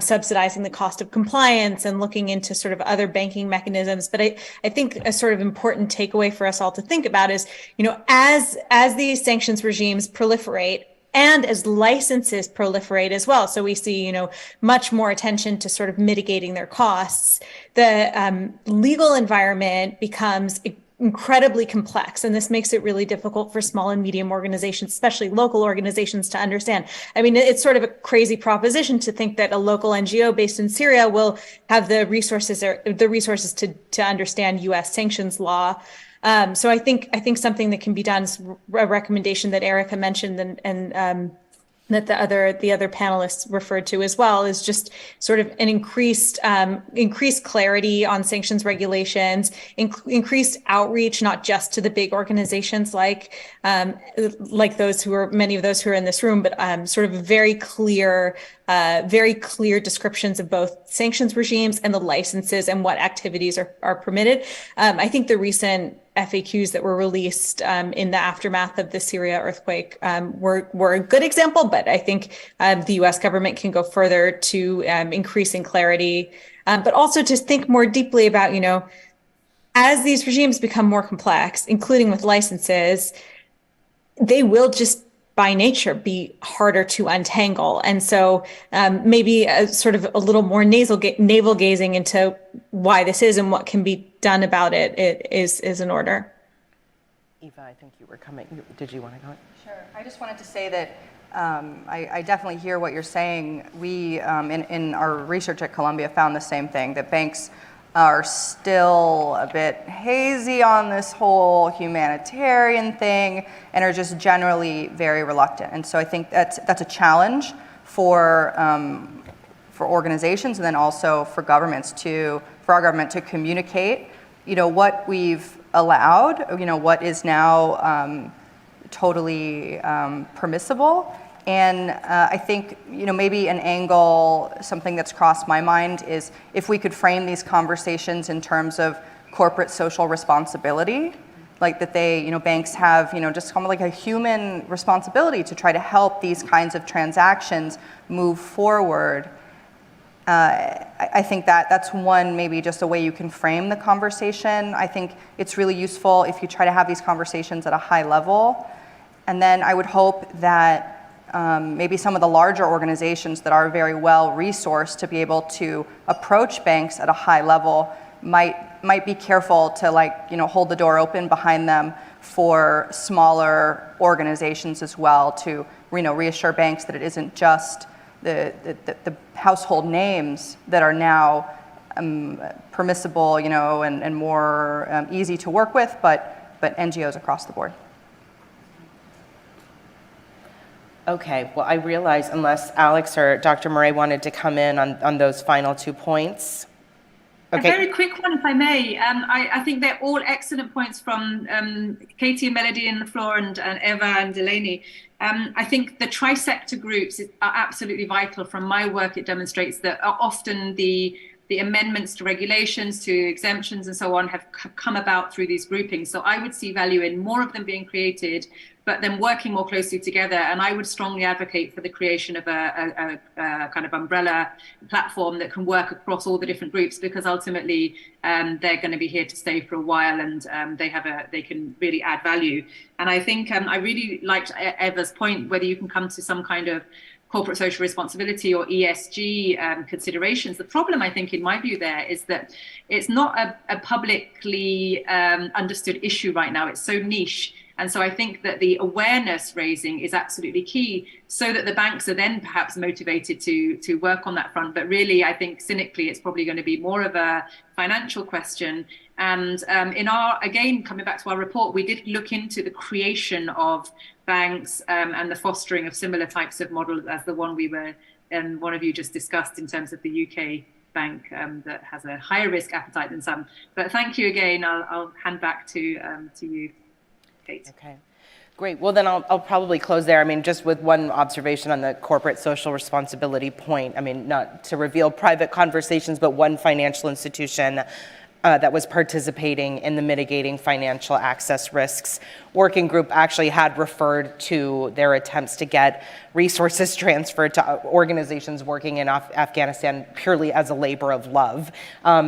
subsidizing the cost of compliance and looking into sort of other banking mechanisms. But I think a sort of important takeaway for us all to think about is, you know, as these sanctions regimes proliferate, and as licenses proliferate as well. So we see, you know, much more attention to sort of mitigating their costs. The legal environment becomes incredibly complex, and this makes it really difficult for small and medium organizations, especially local organizations, to understand. I mean, it's sort of a crazy proposition to think that a local NGO based in Syria will have the resources to understand U.S. sanctions law. So I think something that can be done is a recommendation that Erica mentioned and that the other panelists referred to as well is just sort of an increased clarity on sanctions regulations, increased outreach, not just to the big organizations like those who are many of those who are in this room, but sort of very clear descriptions of both sanctions regimes and the licenses and what activities are permitted. I think the recent FAQs that were released in the aftermath of the Syria earthquake were a good example, but I think the US government can go further to increasing clarity, but also to think more deeply about, as these regimes become more complex, including with licenses, they will just by nature be harder to untangle. And so maybe sort of a little more navel gazing into why this is and what can be done about it is in order. Eva, I think you were coming. Did you want to go? Sure. I just wanted to say that I definitely hear what you're saying. We, in our research at Columbia, found the same thing, that banks are still a bit hazy on this whole humanitarian thing and are just generally very reluctant. And so I think that's a challenge for organizations and then also for governments for our government to communicate, what we've allowed, what is now totally permissible. And I think, maybe an angle, something that's crossed my mind is if we could frame these conversations in terms of corporate social responsibility, like that they, banks have, just kind of like a human responsibility to try to help these kinds of transactions move forward. I think that's one, maybe just a way you can frame the conversation. I think it's really useful if you try to have these conversations at a high level. And then I would hope that maybe some of the larger organizations that are very well resourced to be able to approach banks at a high level might be careful to hold the door open behind them for smaller organizations as well, to reassure banks that it isn't just the household names that are now permissible, and more easy to work with, but NGOs across the board. Okay, well, I realize unless Alex or Dr. Murray wanted to come in on those final 2 points. Okay. A very quick one, if I may. I think they're all excellent points from Katie and Melody on the floor and Eva and Delaney. I think the tri-sector groups are absolutely vital. From my work, it demonstrates that often the amendments to regulations, to exemptions and so on have come about through these groupings. So I would see value in more of them being created, but then working more closely together. And I would strongly advocate for the creation of a kind of umbrella platform that can work across all the different groups, because ultimately they're going to be here to stay for a while, and they can really add value. And I think I really liked Eva's point, whether you can come to some kind of corporate social responsibility or ESG considerations. The problem, I think, in my view there is that it's not a publicly understood issue right now. It's so niche. And so I think that the awareness raising is absolutely key, so that the banks are then perhaps motivated to work on that front. But really, I think cynically, it's probably going to be more of a financial question. And again, coming back to our report, we did look into the creation of banks and the fostering of similar types of models as the one one of you just discussed in terms of the UK bank that has a higher risk appetite than some. But thank you again. I'll hand back to you, Kate. Okay, great. Well, then I'll probably close there. I mean, just with one observation on the corporate social responsibility point. I mean, not to reveal private conversations, but one financial institution that was participating in the mitigating financial access risks working group actually had referred to their attempts to get resources transferred to organizations working in Afghanistan purely as a labor of love,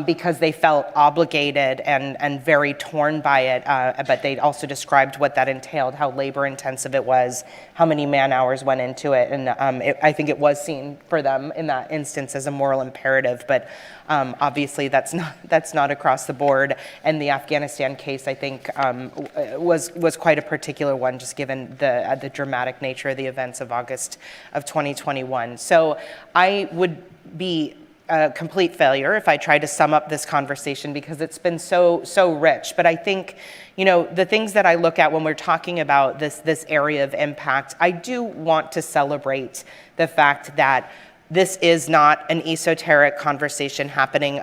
because they felt obligated and very torn by it. But they also described what that entailed, how labor intensive it was, how many man hours went into it. And I think it was seen for them in that instance as a moral imperative. But obviously that's not across the board. And the Afghanistan case, I think, was quite a particular one, just given the dramatic nature of the events of August of 2021. So I would be a complete failure if I try to sum up this conversation because it's been so rich. But I think, the things that I look at when we're talking about this area of impact, I do want to celebrate the fact that this is not an esoteric conversation happening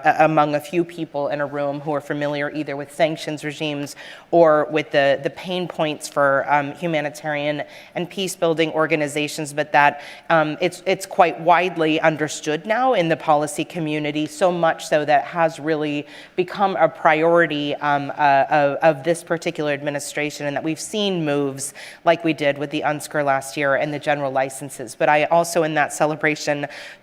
among a few people in a room who are familiar either with sanctions regimes or with the pain points for humanitarian and peace-building organizations, but that it's quite widely understood now in the policy community, so much so that has really become a priority of this particular administration, and that we've seen moves like we did with the UNSCR last year and the general licenses. But I also, in that celebration,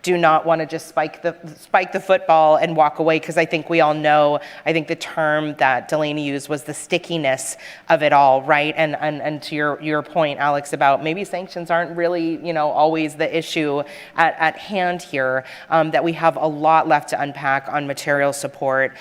do not want to just spike the football and walk away, because I think we all know, I think the term that Delaney used was the stickiness of it all, right? And to your point, Alex, about maybe sanctions aren't really, always the issue at hand here, that we have a lot left to unpack on material support,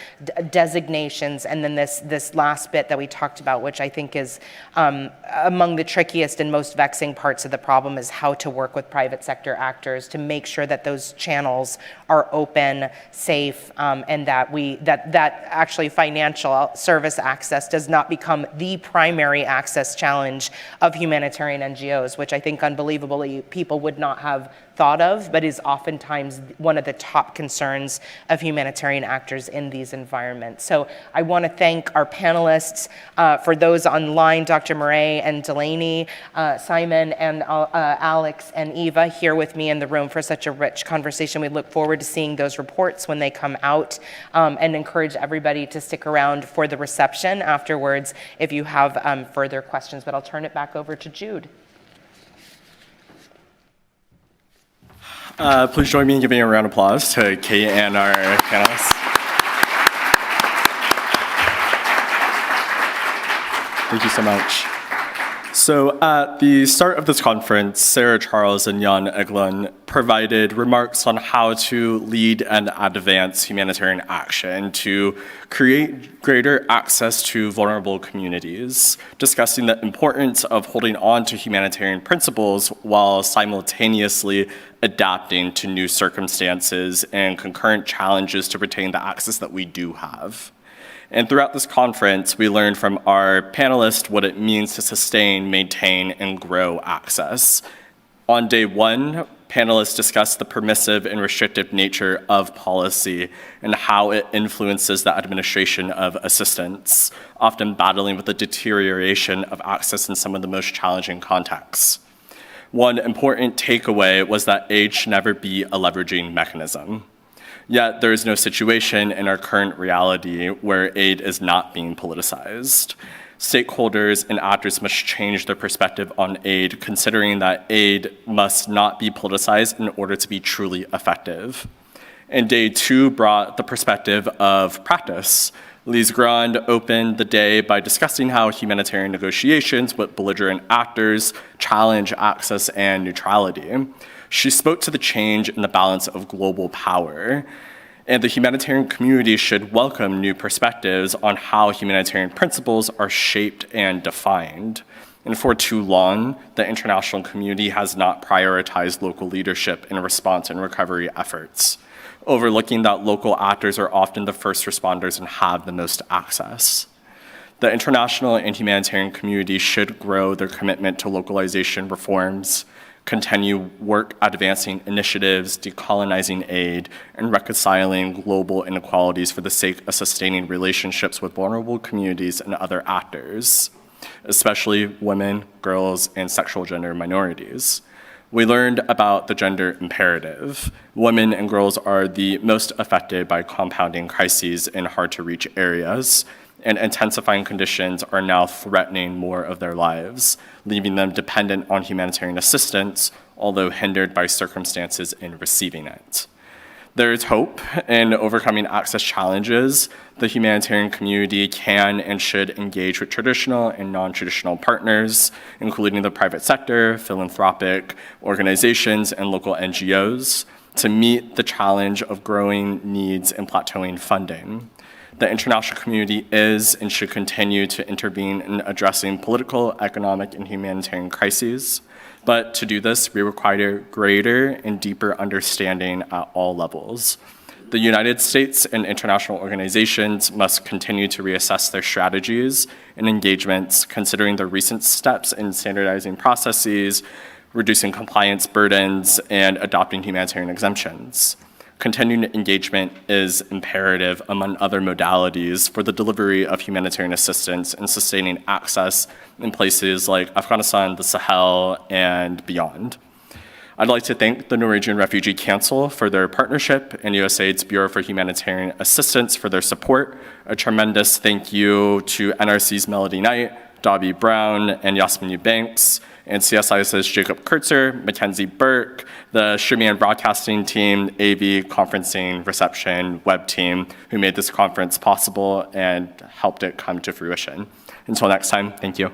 designations, and then this last bit that we talked about, which I think is among the trickiest and most vexing parts of the problem, is how to work with private sector actors to make sure that those channels are open, safe, and that actually financial service access does not become the primary access challenge of humanitarian NGOs, which I think unbelievably people would not have thought of, but is oftentimes one of the top concerns of humanitarian actors in these environments. So I want to thank our panelists, for those online, Dr. Murray and Delaney, Simon and Alex and Eva here with me in the room for such a rich conversation. We look forward to seeing those reports when they come out, and encourage everybody to stick around for the reception afterwards if you have further questions, but I'll turn it back over to Jude. Please join me in giving a round of applause to Kate and our panelists. Thank you so much. So at the start of this conference, Sarah Charles and Jan Eglund provided remarks on how to lead and advance humanitarian action to create greater access to vulnerable communities, discussing the importance of holding on to humanitarian principles while simultaneously adapting to new circumstances and concurrent challenges to retain the access that we do have. And throughout this conference, we learned from our panelists what it means to sustain, maintain, and grow access. On day one, panelists discussed the permissive and restrictive nature of policy and how it influences the administration of assistance, often battling with the deterioration of access in some of the most challenging contexts. One important takeaway was that aid should never be a leveraging mechanism. Yet there is no situation in our current reality where aid is not being politicized. Stakeholders and actors must change their perspective on aid, considering that aid must not be politicized in order to be truly effective. And day two brought the perspective of practice. Lise Grand opened the day by discussing how humanitarian negotiations with belligerent actors challenge access and neutrality. She spoke to the change in the balance of global power, and the humanitarian community should welcome new perspectives on how humanitarian principles are shaped and defined. And for too long, the international community has not prioritized local leadership in response and recovery efforts, overlooking that local actors are often the first responders and have the most access. The international and humanitarian community should grow their commitment to localization reforms, continue work advancing initiatives, decolonizing aid, and reconciling global inequalities for the sake of sustaining relationships with vulnerable communities and other actors, especially women, girls, and sexual gender minorities. We learned about the gender imperative. Women and girls are the most affected by compounding crises in hard-to-reach areas, and intensifying conditions are now threatening more of their lives, leaving them dependent on humanitarian assistance, although hindered by circumstances in receiving it. There is hope in overcoming access challenges. The humanitarian community can and should engage with traditional and non-traditional partners, including the private sector, philanthropic organizations, and local NGOs, to meet the challenge of growing needs and plateauing funding. The international community is and should continue to intervene in addressing political, economic, and humanitarian crises, But to do this, we require greater and deeper understanding at all levels. The United States and international organizations must continue to reassess their strategies and engagements, considering the recent steps in standardizing processes, reducing compliance burdens, and adopting humanitarian exemptions. Continued engagement is imperative among other modalities for the delivery of humanitarian assistance and sustaining access in places like Afghanistan, the Sahel, and beyond. I'd like to thank the Norwegian Refugee Council for their partnership and USAID's Bureau for Humanitarian Assistance for their support. A tremendous thank you to NRC's Melody Knight, Dobby Brown, and Yasmin Eubanks, and CSIS's Jacob Kurtzer, Mackenzie Burke, the streaming and broadcasting team, AV, conferencing, reception, web team, who made this conference possible and helped it come to fruition. Until next time, thank you.